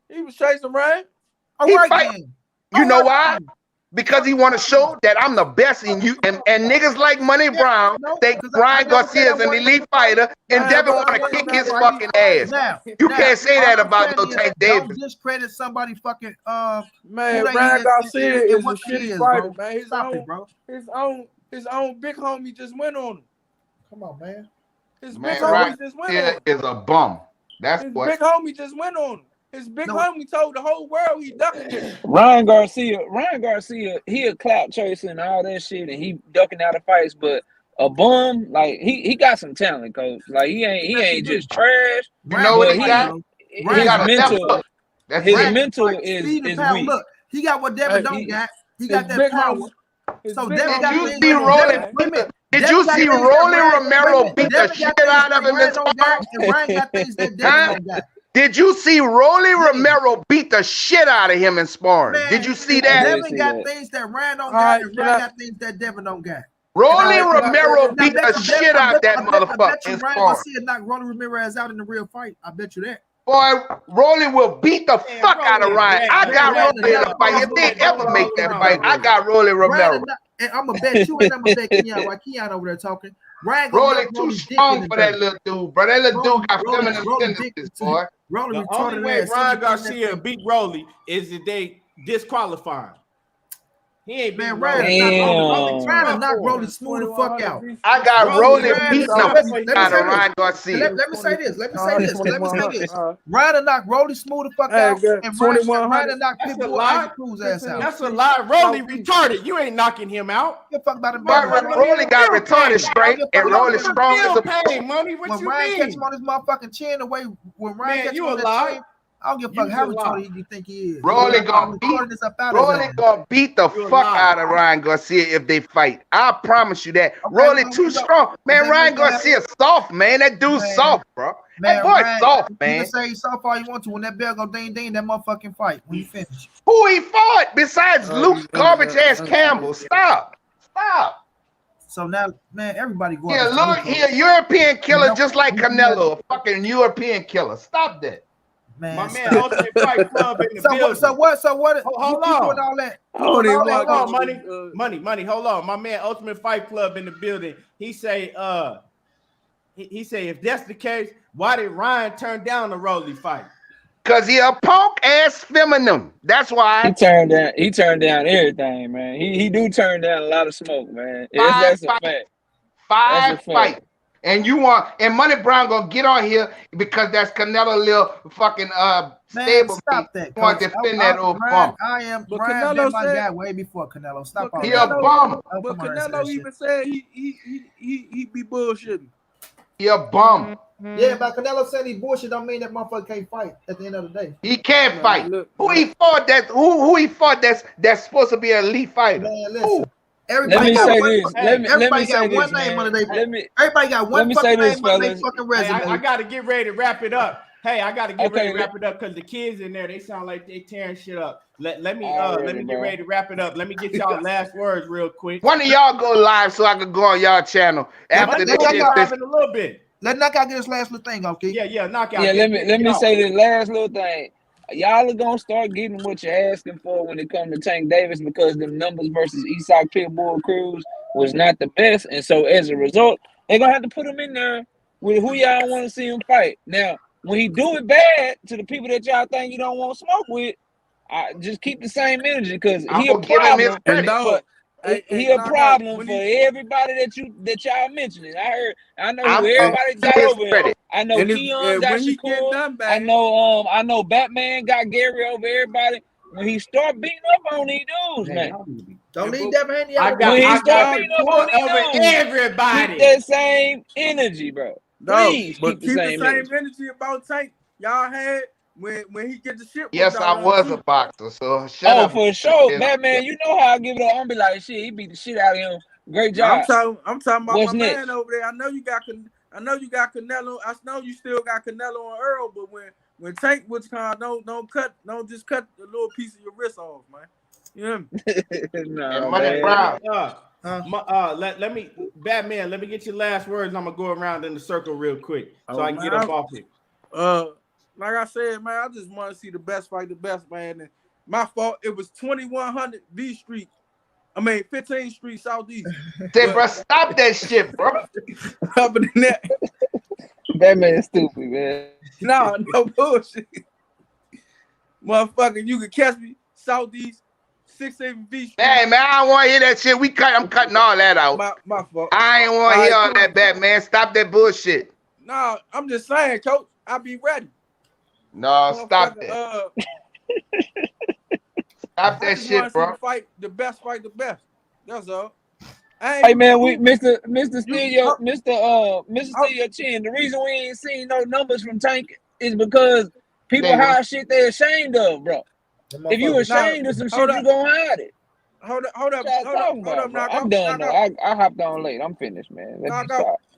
he was chasing Ryan. All He right, fight- then. You All know right, why? then. Because he want to show that I'm the best in you. And niggas like Money Brown think Ryan Garcia is an elite fighter, and Man, Devin but want I to wasn't kick his about fucking to ass. Now, You now, can't say all that I'm about saying no is, Tank don't Davis. discredit somebody fucking Man, who they Ryan is Garcia and is a what they shitty is, fighter, bro. man. Stop it, bro. His own big homie just went on him. Come on, man. His Man, big Ryan homie just went on Garcia him. is a bum. That's His what. big homie just went on him. His big No. homie told the whole world he ducking it. Ryan Garcia, he a clout chaser and all that shit, and he ducking out of fights. But a bum, like he got some talent, coach. Like he ain't just trash. You know what but he got? His Ryan got a mental, left hook. That's his it. mental Like, is speed and is power. weak. Look, he got what Devin Hey, don't got. He got His that big power. homie. His So big Devin homie got Did you things see that Rolling? Devin- wait a minute. Did Devin you got see things that Rolling Ryan- Romero wait a minute. beat the Devin shit got things out that of him in Ryan don't got, sparring? and Ryan got things that Devin Huh? don't got. Did you see Rolling Romero beat the shit out of him in sparring? Man, Did you see I that? did Devin see got that. things that Ryan don't All got, right, and can Ryan I- got things that Devin don't got. Rolling Now, Romero Now, beat the bet you shit Devin- out that I bet motherfucker you in Ryan sparring. Garcia knocked Rolling Ramirez out in the real fight. I bet you that. Boy, Rolling will beat the fuck out of Ryan. I got Rolling Rolling in the fight. If they ever make that fight, I got Rolling Romero. Ryan, and I'm gonna bet you, and I'm gonna bet Keon while Keon over there talking. Ryan gonna Rolling knock too Rolling dick in strong the for that dirt. little dude, bro. That little dude got Rolling feminine dick tendencies, to- boy. Rolling The only retarded way ass. Ryan Garcia beat Rolly is that they disqualify him. He ain't Man, beat Ryan knock Rolly smooth the fuck out. I got Rolly beating the out of Ryan Garcia. Let me say this. Ryan knock Rolly smooth the fuck out, and Ryan knock Pitbull Santa Cruz ass out. That's a lie. Rolly retarded. You ain't knocking him out. Give a fuck about him. Rolly got retarded straight, and Rolly strong as a pain, money. What when you Ryan mean? catch him on his motherfucking chin, the way when Ryan catch him on that chin, I don't give a fuck how retarded you think he is. Rolly gonna beat the fuck out of Ryan Garcia if they fight. I promise you that. Rolly too strong. Man, Ryan Garcia soft, man. That dude's soft, bro. That boy soft, man. You can say he's soft all you want to. When that bell go ding ding, that motherfucking fight. When you finish. Who he fought besides Luke garbage ass Campbell? Stop. So now, man, everybody going. He a European killer just like Canelo, a fucking European killer. Stop that. Man, my man, Ultimate Fight Club in the building. So what? Hold on. All that. Hold on, money. Hold on. My man, Ultimate Fight Club in the building. He say, if that's the case, why did Ryan turn down the Rolly fight? Cause he a punk ass feminine. That's why he turned down everything, man. He do turn down a lot of smoke, man. That's a fact. Five fights. And Money Brown gonna get on here because that's Canelo little fucking stable. Stop that. Want to defend that old bum. Ryan been my guy way before Canelo. Stop all he a bum. But Canelo even said he be bullshitting. He a bum. Yeah, but Canelo said he bullshit don't mean that motherfucker can't fight at the end of the day. He can't fight. Who he fought that's supposed to be an elite fighter? Man, listen. Everybody got one name on their fucking resume. I gotta get ready to wrap it up. Hey, I gotta get ready to wrap it up because the kids in there, they sound like they tearing shit up. Let me get ready to wrap it up. Let me get y'all last words real quick. One of y'all go live so I can go on y'all channel after this shit. In a little bit. Let Knockout get his last little thing, okay? Yeah, Knockout. Yeah, let me say this last little thing. Y'all are gonna start getting what you're asking for when it comes to Tank Davis because the numbers versus Isak Pitbull Cruz was not the best, and so as a result, they're gonna have to put him in there with who y'all want to see him fight. Now, when he do it bad to the people that y'all think you don't want to smoke with, just keep the same energy because he a problem. He a problem for everybody that y'all mentioning. I know who everybody got over here. I know Keon got Shakur. I know Batman got Gary over everybody. When he start beating up on these dudes, man. Don't leave that man. When he start beating up on these dudes, everybody. Keep that same energy, bro. Please keep the same energy about Tank y'all had. When he get the shit. Yes, I was a boxer, so shut up. For sure, Batman. You know how I give it up. I'm be like, shit, he beat the shit out of him. Great job. I'm talking about my man over there. I know you got Canelo. I know you still got Canelo and Earl, but when Tank was kind, don't just cut a little piece of your wrist off, man. You know what I mean? Batman, let me get your last words. I'm gonna go around in the circle real quick so I can get up off it. Like I said, man, I just want to see the best fight the best, man. And my fault, it was 2100 V Street. 15th Street Southeast. Say, bro, stop that shit, bro. Other than that, that man is stupid, man. No bullshit. Motherfucker, you can catch me Southeast 680 V Street. Hey, man, I don't want to hear that shit. I'm cutting all that out. My fault. I ain't want to hear all that, Batman. Stop that bullshit. No, I'm just saying, coach, I'll be ready. No, stop that. Stop that shit, bro. The best fight the best. That's all. Hey man, Mr. Steal your chin. The reason we ain't seen no numbers from Tank is because people hide shit they ashamed of, bro. If you ashamed of some shit, you gonna hide it. Hold up. I'm done though. I hopped on late. I'm finished, man.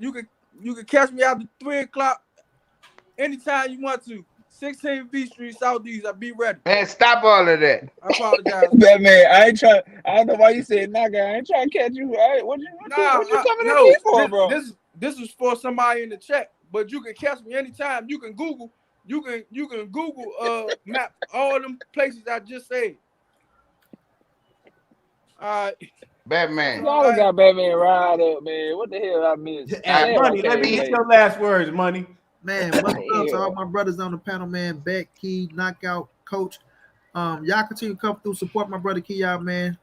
You can catch me after 3:00 anytime you want to. 16 V Street Southeast. I'll be ready. Man, stop all of that. I apologize. Man, I ain't trying. I don't know why you said nah, guy. I ain't trying to catch you. What you coming at me for, bro? This is for somebody in the chat, but you can catch me anytime. You can Google. You can Google map all them places I just said. All right. Batman. Y'all got Batman riled up, man. What the hell I missed? Money, let me get your last words, Money. Man, what's up to all my brothers on the panel, man? Beck, Key, Knockout, Coach. Y'all continue to come through, support my brother Keon, man.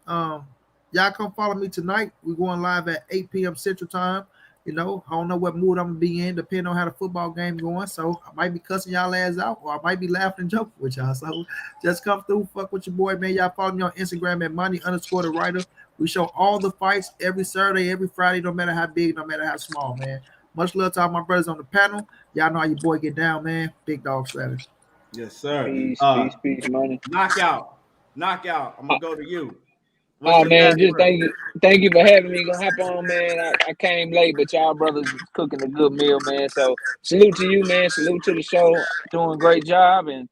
Y'all come follow me tonight. We're going live at 8 p.m. Central Time. You know, I don't know what mood I'm gonna be in, depending on how the football game going. So I might be cussing y'all ass out, or I might be laughing and joking with y'all. So just come through, fuck with your boy, man. Y'all follow me on Instagram at Money_the_writer. We show all the fights every Saturday, every Friday, no matter how big, no matter how small, man. Much love to all my brothers on the panel. Y'all know how your boy get down, man. Big dog status. Yes, sir. Peace, peace, money. Knockout. I'm gonna go to you. What's Oh your man, last just word? thank you for having me. Gonna hop on, man. I came late, but y'all brothers was cooking a good meal, man. So salute to you, man. Salute to the show. Doing a great job, and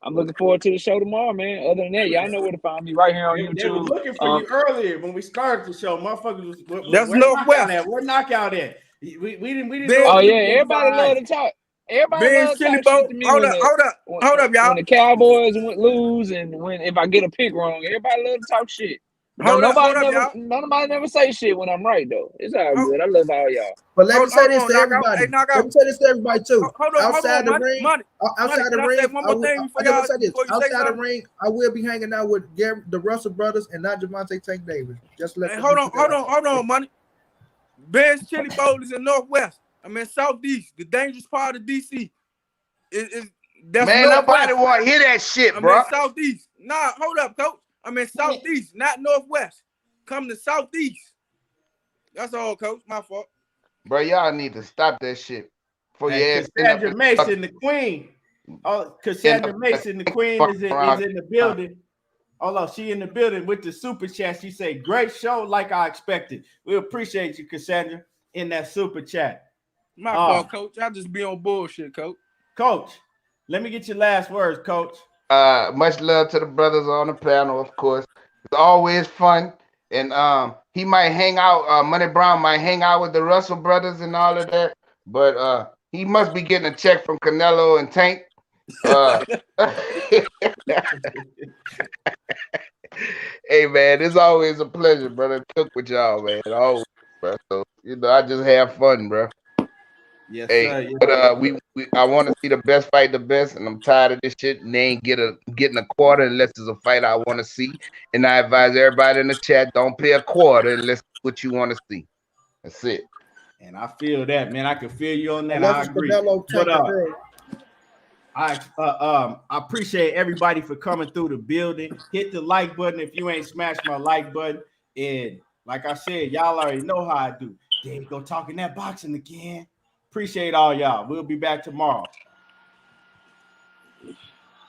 I'm looking forward to the show tomorrow, man. Other than that, y'all know where to find me right here on They were YouTube. looking for you earlier when we started the show. Motherfuckers was That's where knockout Northwest. at? Where knockout at? We didn't Ben- know. Oh If yeah, he was everybody all love right. to talk. Everybody Ben's love to Chili talk Bowl. shit to me Hold when up, y'all. the Cowboys lose and when if I get a pick wrong. Everybody love to talk shit. But don't Hold up, y'all. nobody never say shit when I'm right though. It's all Hold, good. I love all y'all. But let me say hold this on, to knock out. everybody. Hey, knock Let out. me say this to everybody too. Hold Outside on, the money. ring, outside the Can I ring, say one more thing before let me y'all say this. before you say Outside the something? ring, I will be hanging out with the Russell brothers and not Javante Tank Davis. Just let Hey, me hold put that out. on, money. Ben's Chili Bowl is in Northwest. I mean Southeast, the dangerous part of DC. That's Man, nobody Northwest. want to hear that shit, I bro. mean Southeast. Nah, hold up, coach. I mean Southeast, not Northwest. Come to Southeast. That's all, coach. My fault. Bro, y'all need to stop that shit. For your ass Cassandra Mason, the queen. Oh, Cassandra Mason, the queen is in the building. Hold on, she in the building with the super chat. She say, "Great show, like I expected." We appreciate you, Cassandra, in that super chat. My fault, coach. I just be on bullshit, coach. Coach, let me get your last words, Coach. Much love to the brothers on the panel, of course. It's always fun. And he might hang out, Money Brown might hang out with the Russell brothers and all of that, but he must be getting a check from Canelo and Tank. Hey man, it's always a pleasure, brother, to cook with y'all, man. Always, bro. So I just have fun, bro. Yes, Hey, sir. Yes, but I want to see the best fight the best, and I'm tired of this shit. And they ain't getting a quarter unless it's a fight I want to see. And I advise everybody in the chat, don't pay a quarter unless it's what you want to see. That's it. And I feel that, man. I can feel you on that. Unless I it's agree. Canelo, Tank, But and Curry. I appreciate everybody for coming through the building. Hit the like button if you ain't smashed my like button. And like I said, y'all already know how I do. There you go, talking that boxing again. Appreciate all y'all. We'll be back tomorrow.